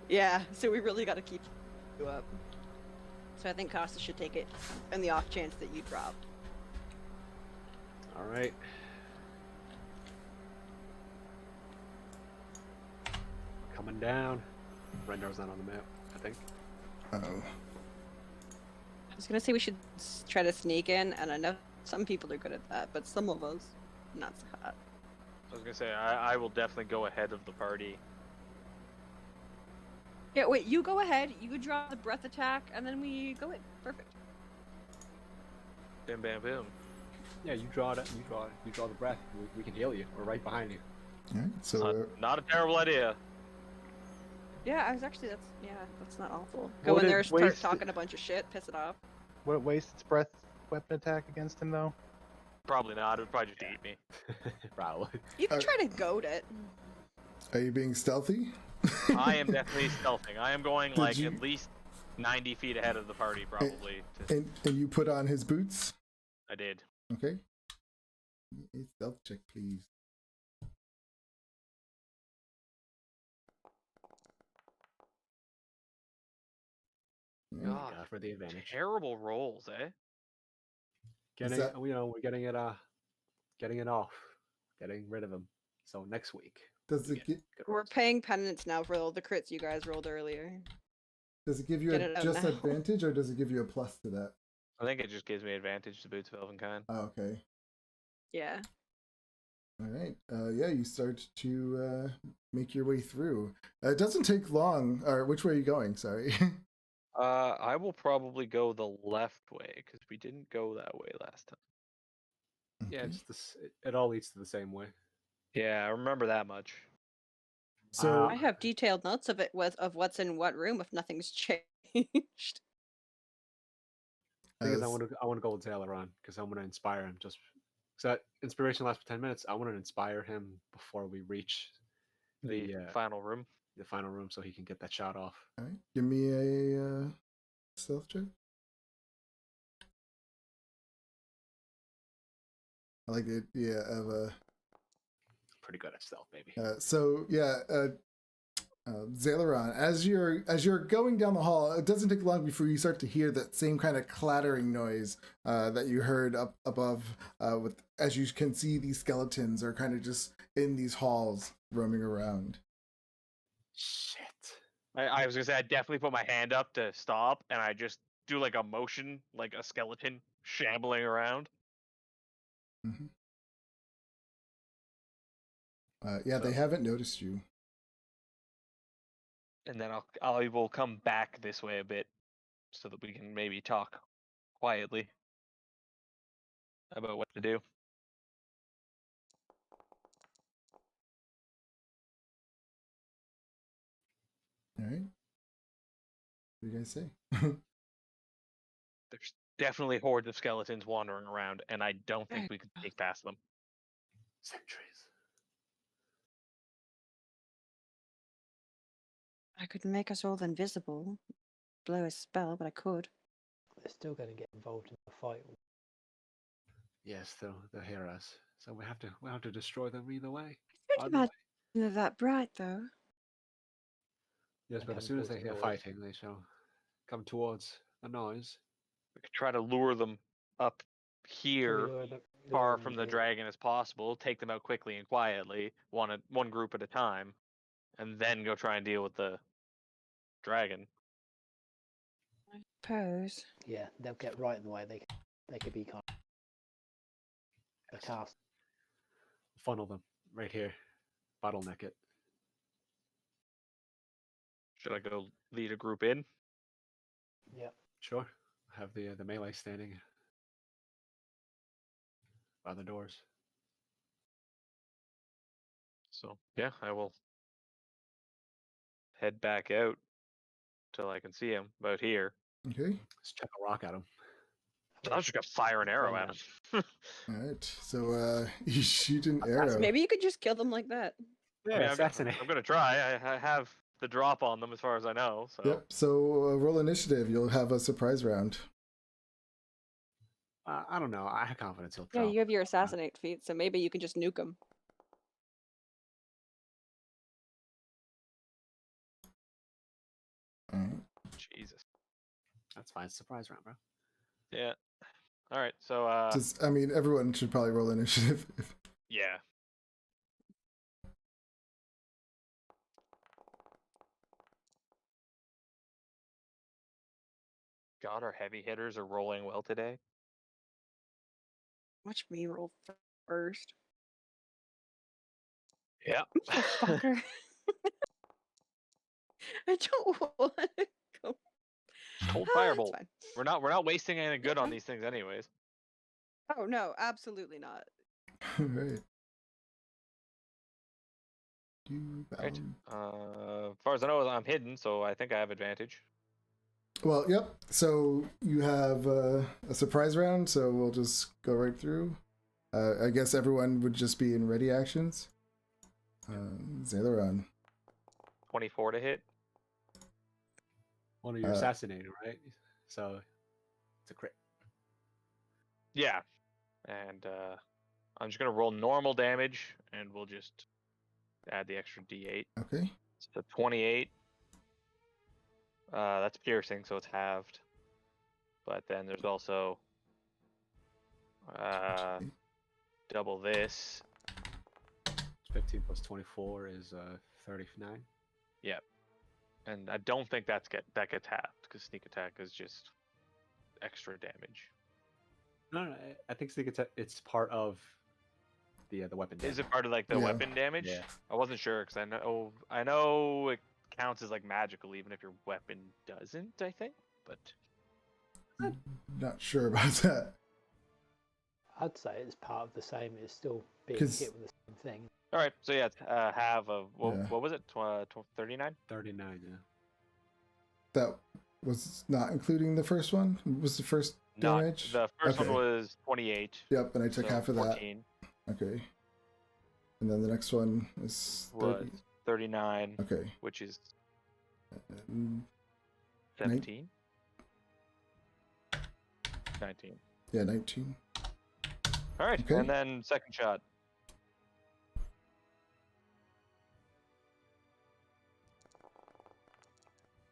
Yeah, so we really got to keep you up. So I think Costa should take it, in the off chance that you drop. All right. Coming down. Rendar's not on the map, I think. oh, I was gonna say we should try to sneak in, and I know some people are good at that, but some of us not so hot. I was gonna say I will definitely go ahead of the party. Yeah, wait, you go ahead, you draw the breath attack, and then we go in. Perfect. Bam, bam, boom. Yeah, you draw it. You draw the breath. We can heal you. We're right behind you. all right. So Not a terrible idea. Yeah, I was actually, that's not awful. Go Would in it there, start waste- talking a bunch of shit, piss it off. Would it waste its breath weapon attack against him though? Probably not. It would probably just eat me. Probably. You can try to goad it. are you being stealthy? I am definitely stealthing. I am going Did like you- at least 90 feet ahead of the party, probably. to- And you put on his boots. I did. Okay. A stealth check, please. Yeah. God, Yeah, for the advantage. terrible rolls, eh? Getting, that- we're getting it off, getting rid of him. So next week. Does we it get get, good We're rolls. paying penance now for all the crits you guys rolled earlier. does it give you Get it out just now. advantage, or does it give you a plus to that? I think it just gives me advantage to Boots of Elvenkind. Oh, okay. Yeah. All right. Yeah, you start to make your way through. It doesn't take long. Or which way are you going? Sorry. I will probably go the left way because we didn't go that way last time. Yeah, Okay. it's this. It all leads to the same way. Yeah, I remember that much. So I have detailed notes of it with of what's in what room if nothing's changed. Thing is, as- I want to go with Zaileron because I want to inspire him. Just so that inspiration lasts for 10 minutes. I want to inspire him before we reach The final room. the final room, so he can get that shot off. all right, give me a stealth check. I like it. Yeah, of Pretty good at stealth, baby. so yeah, Zaileron, as you're going down the hall, it doesn't take long before you start to hear that same kind of clattering noise that you heard up above. With as you can see, these skeletons are kind of just in these halls roaming around. Shit. I was gonna say I definitely put my hand up to stop, and I just do like a motion, like a skeleton shambling around. Mm-hmm. Yeah, they So- haven't noticed you. And then I will come back this way a bit, so that we can maybe talk quietly about what to do. All right. What do you guys say? There's definitely hordes of skeletons wandering around, and I don't think we could sneak past them. Sentries. I could make us all invisible, blow a spell, but I could. They're still going to get involved in the fight. Yes, they'll hear us. So we have to destroy them either way. I Either could way. imagine they're that bright though. Yes, And but as come soon as towards they the hear noise. fighting, they shall come towards a noise. We could try to lure them up Can we here, lure them far from the here? dragon as possible, take them out quickly and quietly, one group at a time, and then go try and deal with the dragon. I suppose. Yeah, they'll get right in the way. They could be kind of the cast. Funnel them right here. Bottleneck it. Should I go lead a group in? Yep. Sure. Have the melee standing by the doors. So yeah, I will head back out till I can see him about here. Okay. Let's chuck a rock at them. I was just gonna fire an arrow at him. All right. So you shoot an Perhaps arrow. maybe you could just kill them like that. I mean, assassinate. I'm gonna try. I have the drop on them as far as I know. So Yep. So roll initiative. You'll have a surprise round. I don't know. I have confidence he'll Yeah, drop. you have your assassinate feat, so maybe you can just nuke them. All right. Jesus. That's fine. Surprise round, bro. Yeah. All right. So I mean, everyone should probably roll initiative. yeah. God, our heavy hitters are rolling well today. Watch me roll first. Yeah. Fucker. I don't want to go. Cold Ah, it's firebolt. fine. We're not wasting anything good on these things, anyways. Oh no, absolutely not. All right. Right. As far as I know, I'm hidden, so I think I have advantage. Well, yep. So you have a surprise round, so we'll just go right through. I guess everyone would just be in ready actions. Zaileron. 24 to hit. One of your assassinating, right? So it's a crit. Yeah. And I'm just gonna roll normal damage, and we'll just add the extra D8. Okay. So 28. That's piercing, so it's halved. But then there's also double this. 15 plus 24 is 39. Yep. And I don't think that gets halved because sneak attack is just extra damage. No, I think it's part of the weapon. Is it damage. part of like the Yeah. weapon damage? Yeah. I wasn't sure because I know it counts as like magical even if your weapon doesn't. I think, but Not sure about that. I'd say it's part of the same. It's still being 'Cause- hit with the same thing. all right. So yeah, it's half of Yeah. what was it? 39. 39. Yeah. That was not including the first one. Was the first Not damage? the first Okay. one was 28. Yep, and I took so half of 14 that. Okay. And then the next one is 30. was 39, Okay. which is And 17. 19. yeah, 19. All right, Okay. and then second shot.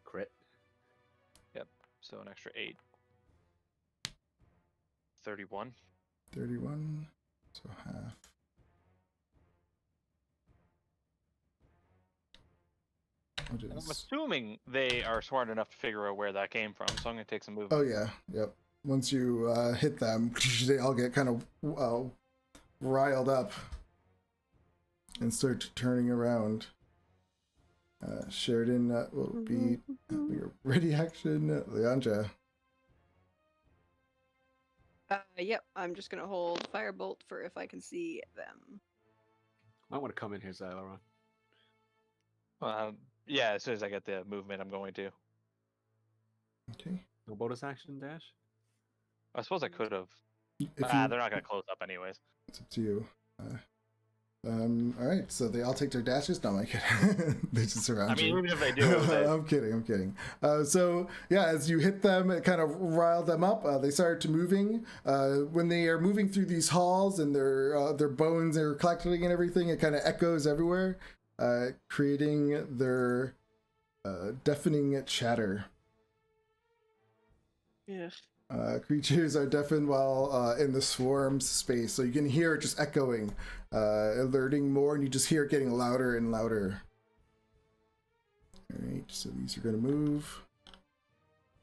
Crit. So an extra 8. 31. 31. So half. What I'm is... assuming they are smart enough to figure out where that came from, so I'm going to take some movement. Oh yeah, yep. Once you hit them, they all get kind of riled up and start turning around. Sheridan will be your ready action. Leandra. Yep, I'm just gonna hold firebolt for if I can see them. Might want to come in here, Xyloron. Yeah, as soon as I get the movement, I'm going to. Okay. No bonus action dash. I suppose I could have. If They're you, not going to close up anyways. it's up to you. All right, so they all take their dashes. No, I'm kidding. They just surround I mean, you. even if they do, I'm kidding. So yeah, as you hit them, it kind of riled them up. They started to moving. When they are moving through these halls and their bones are collecting and everything, it kind of echoes everywhere, creating their deafening chatter. Yeah. Creatures are deafened while in the swarm's space, so you can hear it just echoing, alerting more, and you just hear it getting louder and louder. All right, so these are gonna move.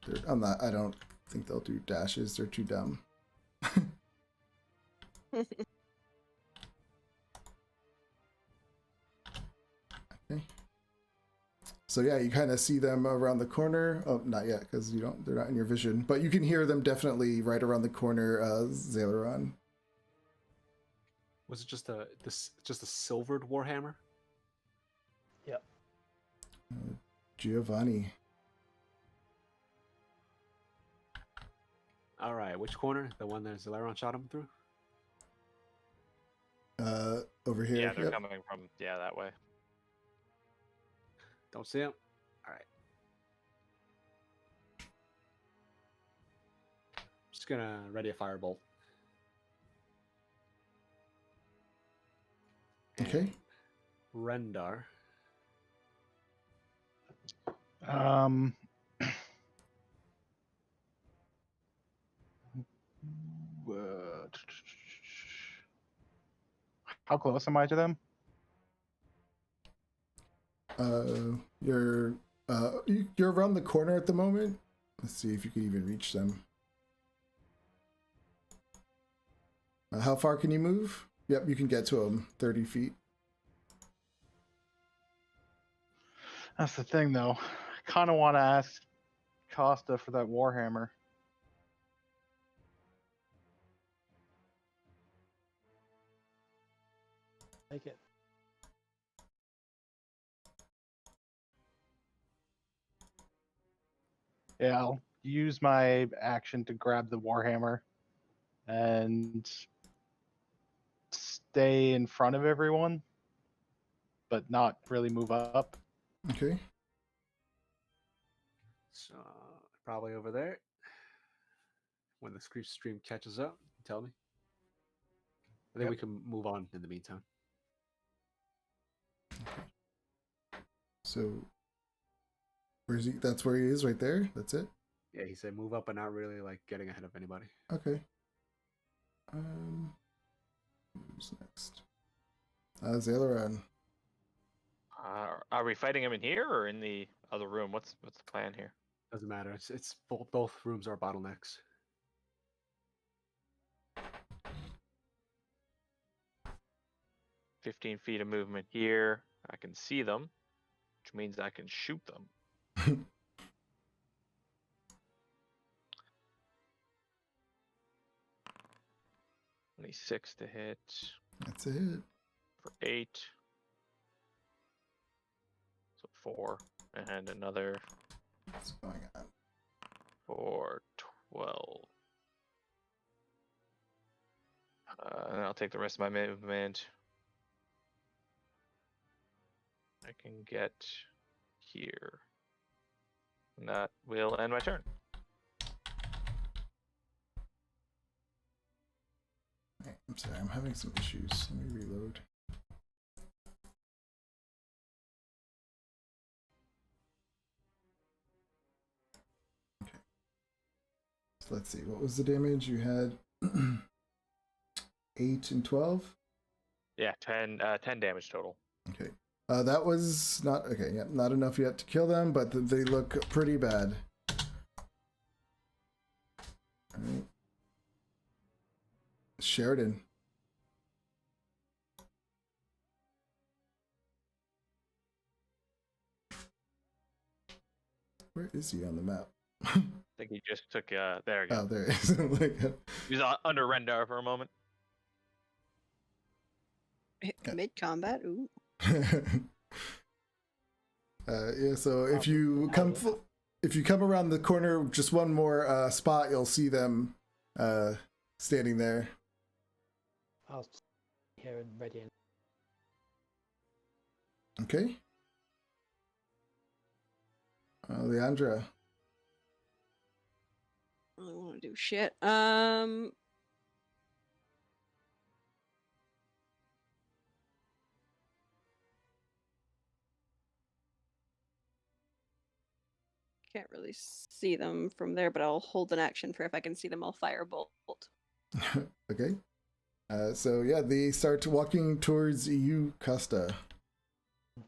I don't think they'll do dashes. They're too dumb. Okay. So yeah, you kind of see them around the corner. Oh, not yet, because they're not in your vision. But you can hear them definitely right around the corner, Zaileron. Was it just a silvered warhammer? Yep. Giovanni. All right, which corner? The one that Xyloron shot him through? Over here. Yeah, they're Yep. coming from that way. Don't see him. All right. Just gonna ready a firebolt. Okay. Rendar. How close am I to them? You're around the corner at the moment. Let's see if you can even reach them. How far can you move? Yep, you can get to them. 30 feet. That's the thing, though. I kind of want to ask Costa for that warhammer. Take it. Yeah, I'll use my action to grab the warhammer and stay in front of everyone, but not really move up. Okay. So probably over there. When the stream catches up, tell me. I think we can move on in the meantime. So where's he? That's where he is, right there. That's it. Yeah, he said move up, but not really like getting ahead of anybody. Okay. Who's next? Zaileron. Are we fighting him in here or in the other room? What's the plan here? Doesn't matter. It's both rooms are bottlenecks. 15 feet of movement here. I can see them, which means I can shoot them. 26 to hit That's a hit. for 8. So 4. And another What's going on? for 12. And I'll take the rest of my movement. I can get here. And that will end my turn. Hey, I'm sorry, I'm having some issues. Let me reload. Okay. So let's see, what was the damage? You had 8 and 12? Yeah, 10 damage total. Okay. That was not okay. Yeah, not enough yet to kill them, but they look pretty bad. All right. Sheridan. Where is he on the map? I think he just took. There we go. Oh, there he is. Like, He was under Rendar for a moment. Mid combat. Ooh. Yeah. So if you come around the corner, just one more spot, you'll see them standing there. I'll stay here and ready. Okay. Leandra. I don't want to do shit. Can't really see them from there, but I'll hold an action for if I can see them. I'll firebolt. Okay. So yeah, they start walking towards you, Costa,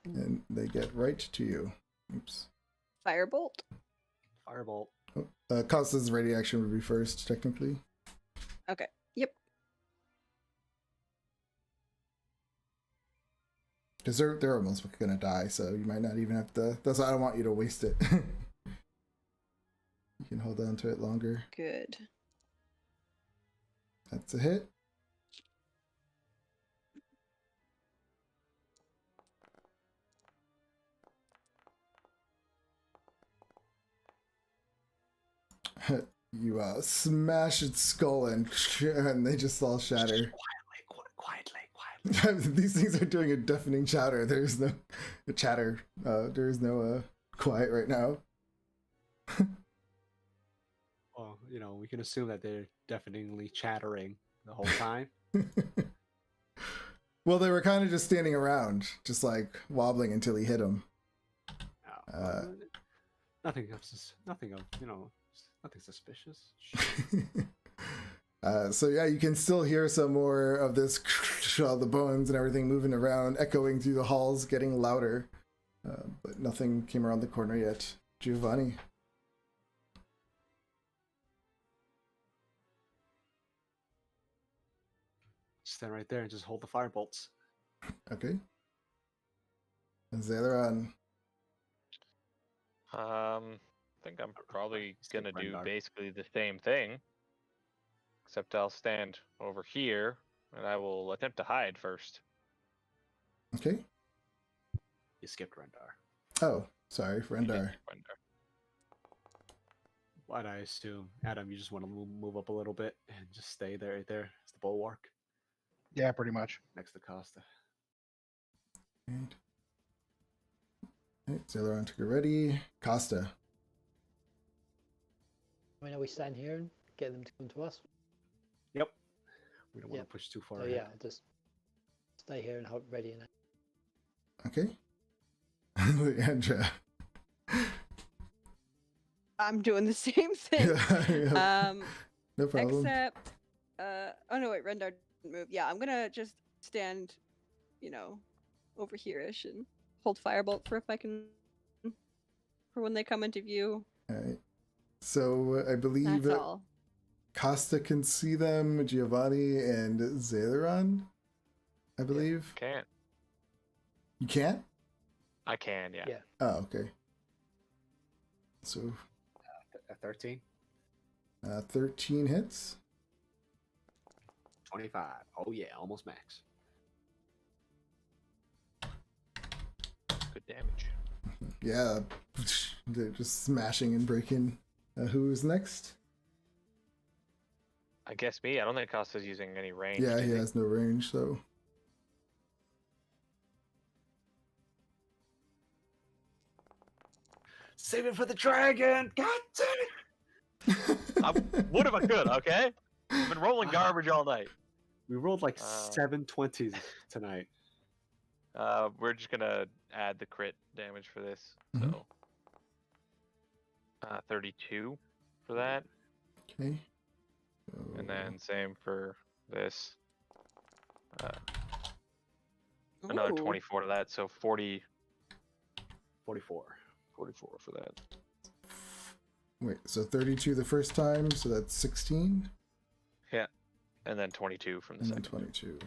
and they get right to you. Oops. Firebolt. Firebolt. Oh, Costa's ready action would be first, technically. Okay. Yep. Because they're almost gonna die, so you might not even have to. That's why I don't want you to waste it. You can hold on to it longer. Good. That's a hit. You smash its skull and they just all shatter. Quietly. These things are doing a deafening chatter. There's no chatter. There is no quiet right now. Well, we can assume that they're deafeningly chattering the whole time. Well, they were kind of just standing around, just like wobbling until he hit him. Nothing suspicious. So yeah, you can still hear some more of this, all the bones and everything moving around, echoing through the halls, getting louder. But nothing came around the corner yet. Giovanni. Stand right there and just hold the firebolts. Okay. Zaileron. I think I'm probably Escape gonna do Rendar. basically the same thing, except I'll stand over here and I will attempt to hide first. Okay. You skipped Rendar. Oh, sorry, Rendar. Rendar. Why'd I assume, Adam, you just want to move up a little bit and just stay there, right there? It's the bulwark Yeah, pretty much. next to Costa. Right. Right, Zaileron took it ready. Costa. I mean, we stand here and get them to come to us. Yep. We don't want Yep. to push too far So ahead. yeah, I'll just stay here and hold ready. And Okay. Leandra. I'm doing the same thing. Yeah, no problem. Except, oh no, wait, Rendar didn't move. Yeah, I'm gonna just stand, over here-ish and hold firebolt for if I can, for when they come into view. All right. So I believe That's all. Costa can see them, Giovanni and Zaileron. I believe. Can't. You can't? I can, yeah. Yeah. Oh, okay. So, 13. 13 hits. 25. Oh yeah, almost max. Good damage. Yeah, they're just smashing and breaking. Who's next? I guess me. I don't think Costa's using any range. Yeah, does he has no range, so. Save it for the dragon! God damn it! I would if I could, okay? I've been rolling garbage all night. We rolled like 7 7 20s tonight. We're just gonna add the crit damage for this. Mhm. So 32 for that. Okay. And then same for this. Another Ooh. 24 to that, so 40, 44. 44 for that. Wait, so 32 the first time, so that's 16? Yeah. And then 22 from the And then second. 22.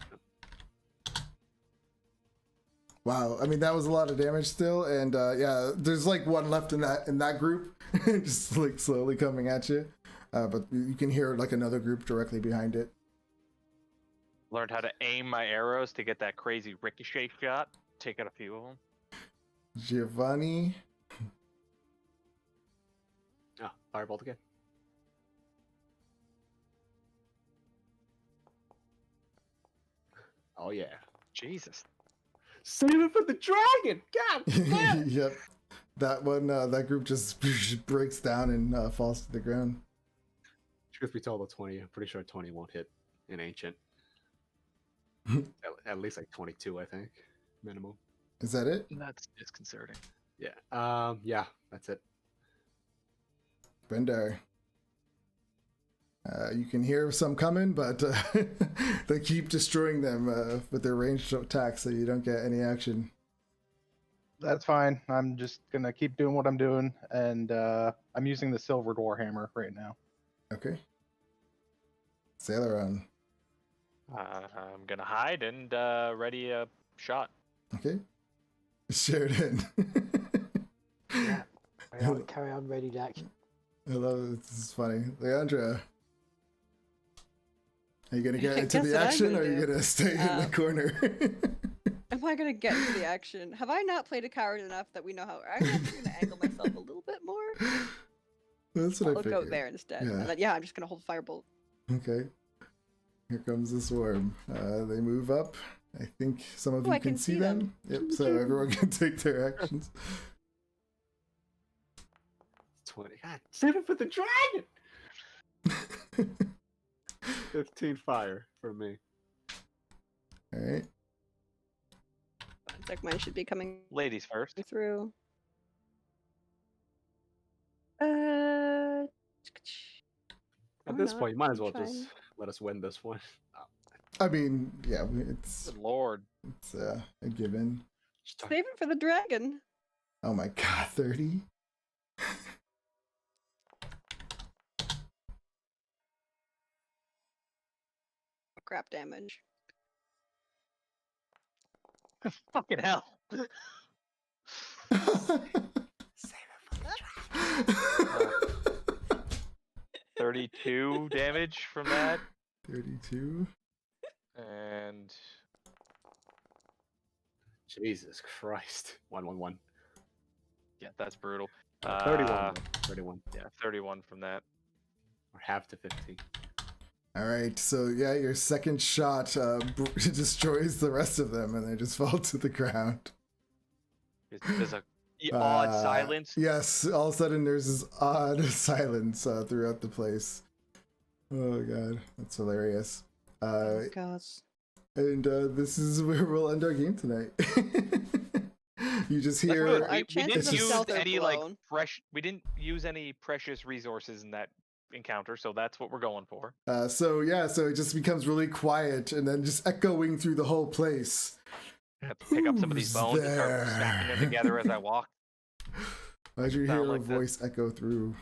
Wow, I mean that was a lot of damage still, and yeah, there's like one left in that group, just like slowly coming at you. But you can hear like another group directly behind it. Learned how to aim my arrows to get that crazy ricochet shot. Take out a few of them. Giovanni. Oh, firebolt again. Oh yeah. Jesus. Save it for the dragon! God damn! Yep, that one. That group just breaks down and falls to the ground. Truth be told, the 20, I'm pretty sure 20 won't hit in Ancient. at least like 22, I think. Minimum. Is that it? That's disconcerting. Yeah. Yeah, that's it. Bendar. You can hear some coming, but they keep destroying them with their ranged attacks, so you don't get any action. That's fine. I'm just gonna keep doing what I'm doing, and I'm using the silvered warhammer right now. Okay. Sailoron. I'm gonna hide and ready a shot. Okay. Sheridan. Yeah. Carry on, ready to action. I love it. This is funny. Leandra. Are you gonna get into Guess the what I'm action, or are gonna you do. gonna stay in the corner? Am I gonna get into the action? Have I not played a coward enough that we know how? I'm actually gonna angle myself a little bit more. That's what I I'll figured. go there instead. Yeah. And then, yeah, I'm just gonna hold firebolt. Okay. Here comes the swarm. They move up. I think some of Oh, you I can can see see them. them. Yep, so everyone can take their actions. 20. God, save it for the dragon! 15 fire for me. Alright. It's like mine should be coming Ladies first. through. At Why this not? point, you might as I'm well just trying. let us win this one. I mean, yeah, it's Good lord. a given. Save it for the dragon. Oh my god, 30? Crap damage. Fucking hell. 32 damage from that. 32. And Jesus Christ. 111. yeah, that's brutal. 31. 31. Yeah, 31 from that. Or half to 15. Alright, so yeah, your second shot destroys the rest of them and they just fall to the ground. There's a odd silence. Yes, all of a sudden there's this odd silence throughout the place. Oh god, that's hilarious. God. And this is where we'll end our game tonight. You just That's hear good. Our We chances didn't of use stealth are any like blown. we didn't use any precious resources in that encounter, so that's what we're going for. so it just becomes really quiet and then just echoing through the whole place. I have to pick up some of these Who's bones and start there? snapping them together as I walk. As you Sound hear a like that. voice echo through.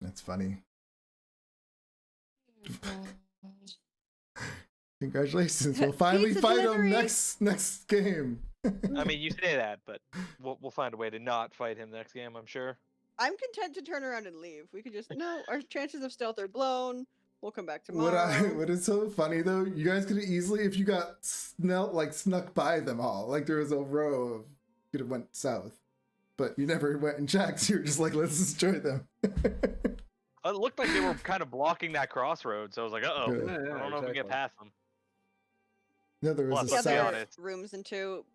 That's funny. Congratulations. We'll finally Pizza fight delivery. him next game. I mean, you say that, but we'll find a way to not fight him next game, I'm sure. I'm content to turn around and leave. We could just no. Our chances of stealth are blown. We'll come back What tomorrow. is so funny though, you guys could have easily, if you got snuck by them all, like there was a row of, could have went south, but you never went and checked. So you were just like, let's destroy them. It looked like they were kind of blocking that crossroad, so I was like, uh-oh, Yeah. I don't know if we can get past them. No, there was Plus, a let's be Yeah, south. there are honest. rooms into.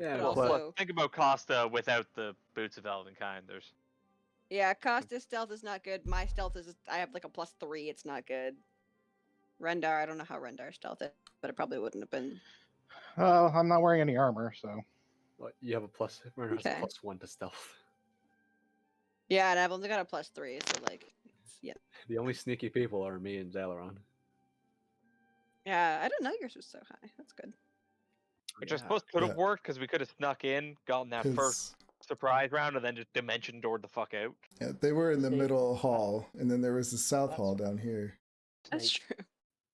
Yeah, But Well, but also- think about Costa without the Boots of Elvenkind. There's Yeah, Costa's stealth is not good. My stealth is I have like a +3. It's not good. Rendar, I don't know how Rendar's stealth is, but it probably wouldn't have been. I'm not wearing any armor, so what, you have a plus. Everyone has a Okay. +1 to stealth. Yeah, and I've only got a +3, so like, yeah. The only sneaky people are me and Zalaron. Yeah, I didn't know yours was so high. That's good. which I Yeah. suppose could have Yeah. worked because we could have snuck in, gotten that first 'Cause, surprise round, and then just dimension doored the fuck out. yeah, they were in the See, middle hall, and then there was the south That's- hall down here. That's Snake. true.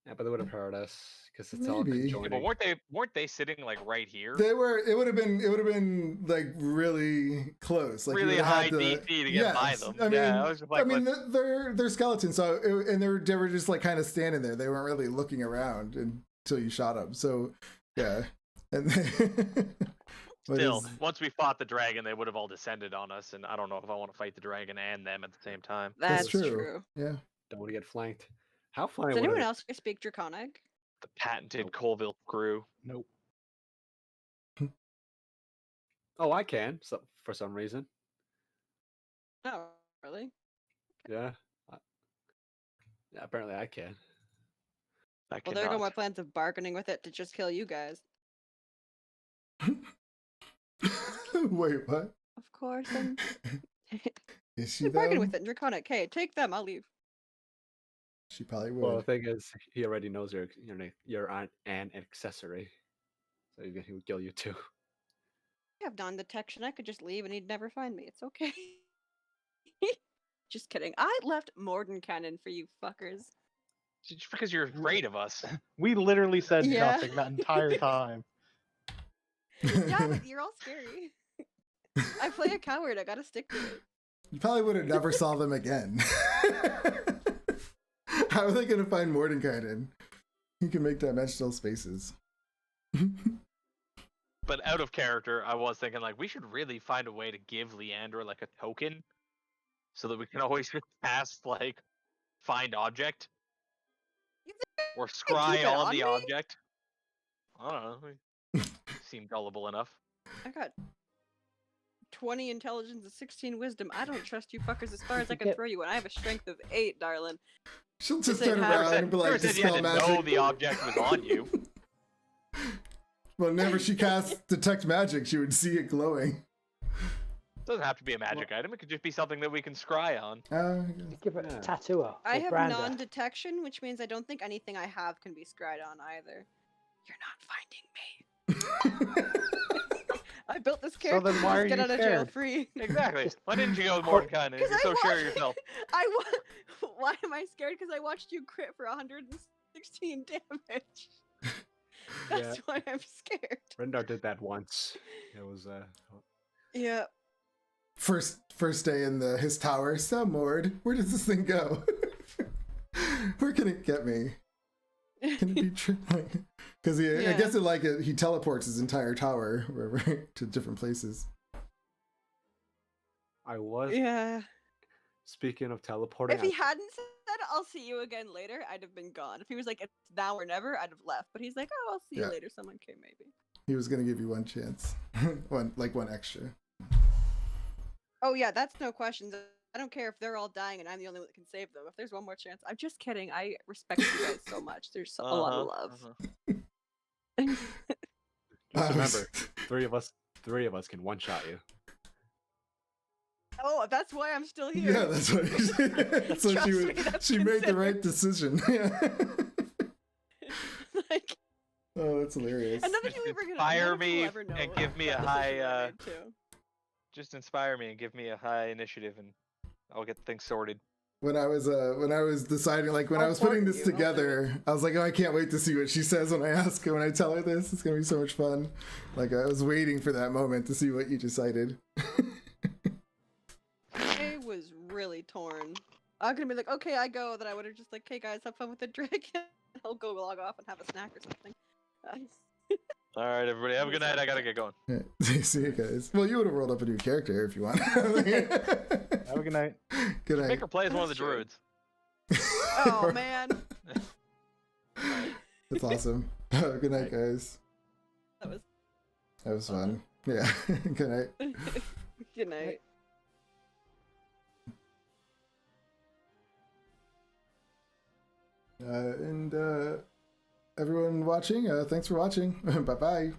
Yeah, but they would have heard us because it's all Maybe. Yeah, but conjoining. weren't they sitting like right here? They were. It would have been like really close, like you Really would've had high to- DC to get by Yes, them. I mean, Yeah, I was just like, they're skeletons, so and they were just like kind of standing there. They weren't really looking around until you shot them. So yeah, and but Still, it's- once we fought the dragon, they would have all descended on us, and I don't know if I want to fight the dragon and them at the same time. That's true. true. yeah. Don't want to get flanked. How funny Does would anyone it? else speak Draconic? The patented Nope. Colville crew. nope. Oh, I can. So for some reason. No, really. Yeah. Yeah. Apparently, I can. I Well, there go my cannot. plans of bargaining with it to just kill you guys. Wait, what? Of course, I'm Is she bargaining though? with it in Draconic. Hey, take them. I'll leave. She probably would. Well, the thing is, he already knows you're an accessory, so he would kill you too. I have non-detection. I could just leave and he'd never find me. It's okay. Just kidding. I left Mordenkainen for you fuckers. Just because you're afraid of us. We literally said Yeah. nothing that entire time. Yeah, but you're all scary. I play a coward. I gotta stick to it. You probably would have never saw them again. How are they going to find Mordenkainen? He can make dimensional spaces. But out of character, I was thinking like we should really find a way to give Leandra like a token, so that we can always just cast like find object You or keep scry it on on the me? object. I don't know. We seem gullible enough. I got 20 intelligence and 16 wisdom. I don't trust you fuckers as far as I You can get- throw you, and I have a strength of 8, darling. She'll just Does it turn have- around and be like, Never said you had dispel to know magic. the object was on you. Well, whenever she casts detect magic, she would see it glowing. Doesn't have to be a magic item. It could just be something that we can scry on. You give it Yeah. a tattooer. I or have brander. non-detection, which means I don't think anything I have can be scryed on either. You're not finding me. I built this character then why to are get you out of jail scared? free. Exactly. Just- Why didn't you go with Mordecai if you're 'Cause I so sure of watched- yourself? Why am I scared? Because I watched you crit for 116 damage. That's why I'm scared. Rendar did that once. It was Yeah. First day in his tower. So, Mord, where does this thing go? Where can it get me? Can it be true? Because I Yeah. guess he teleports his entire tower wherever to different places. I was. Yeah. Speaking of teleporting, If he hadn't said, I'll see you again later, I'd have been gone. If he was like, it's now or never, I'd have left. But he's like, oh, I'll see Yeah. you later. Someone came, maybe. He was gonna give you one chance, one extra. Oh, yeah, that's no questions. I don't care if they're all dying and I'm the only one that can save them. If there's one more chance, I'm just kidding. I respect you guys so much. There's a lot of love. just I remember, was- three of us can one shot you. Oh, that's why I'm still here. Yeah, that's what. So Trust she me, that's she made the considered. right decision. Yeah. Like, Oh, that's hilarious. and none of Just you ever gonna inspire none of you will me ever know and give me a that decision high, I made, too. Just inspire me and give me a high initiative, and I'll get things sorted. when I was deciding, like when I How was putting important this you, I'll do together, I was like, oh, I can't wait to see what she says when I ask her, when I tell her this. It's gonna be so much fun. Like I was waiting for that moment to see what you decided. I was really torn. I'm gonna be like, okay, I go. Then I would have just like, hey guys, have fun with the drink. I'll go log off and have a snack or something. All right, everybody, have a good night. I gotta get going. See you guys. Well, you would have rolled up a new character if you want. Have a good night. Good night. Make her play as one of the That's true. druids. Oh man, That's awesome. Good night, guys. that That was fun. Yeah. Good night. was good night. And everyone watching, thanks for watching. Bye bye.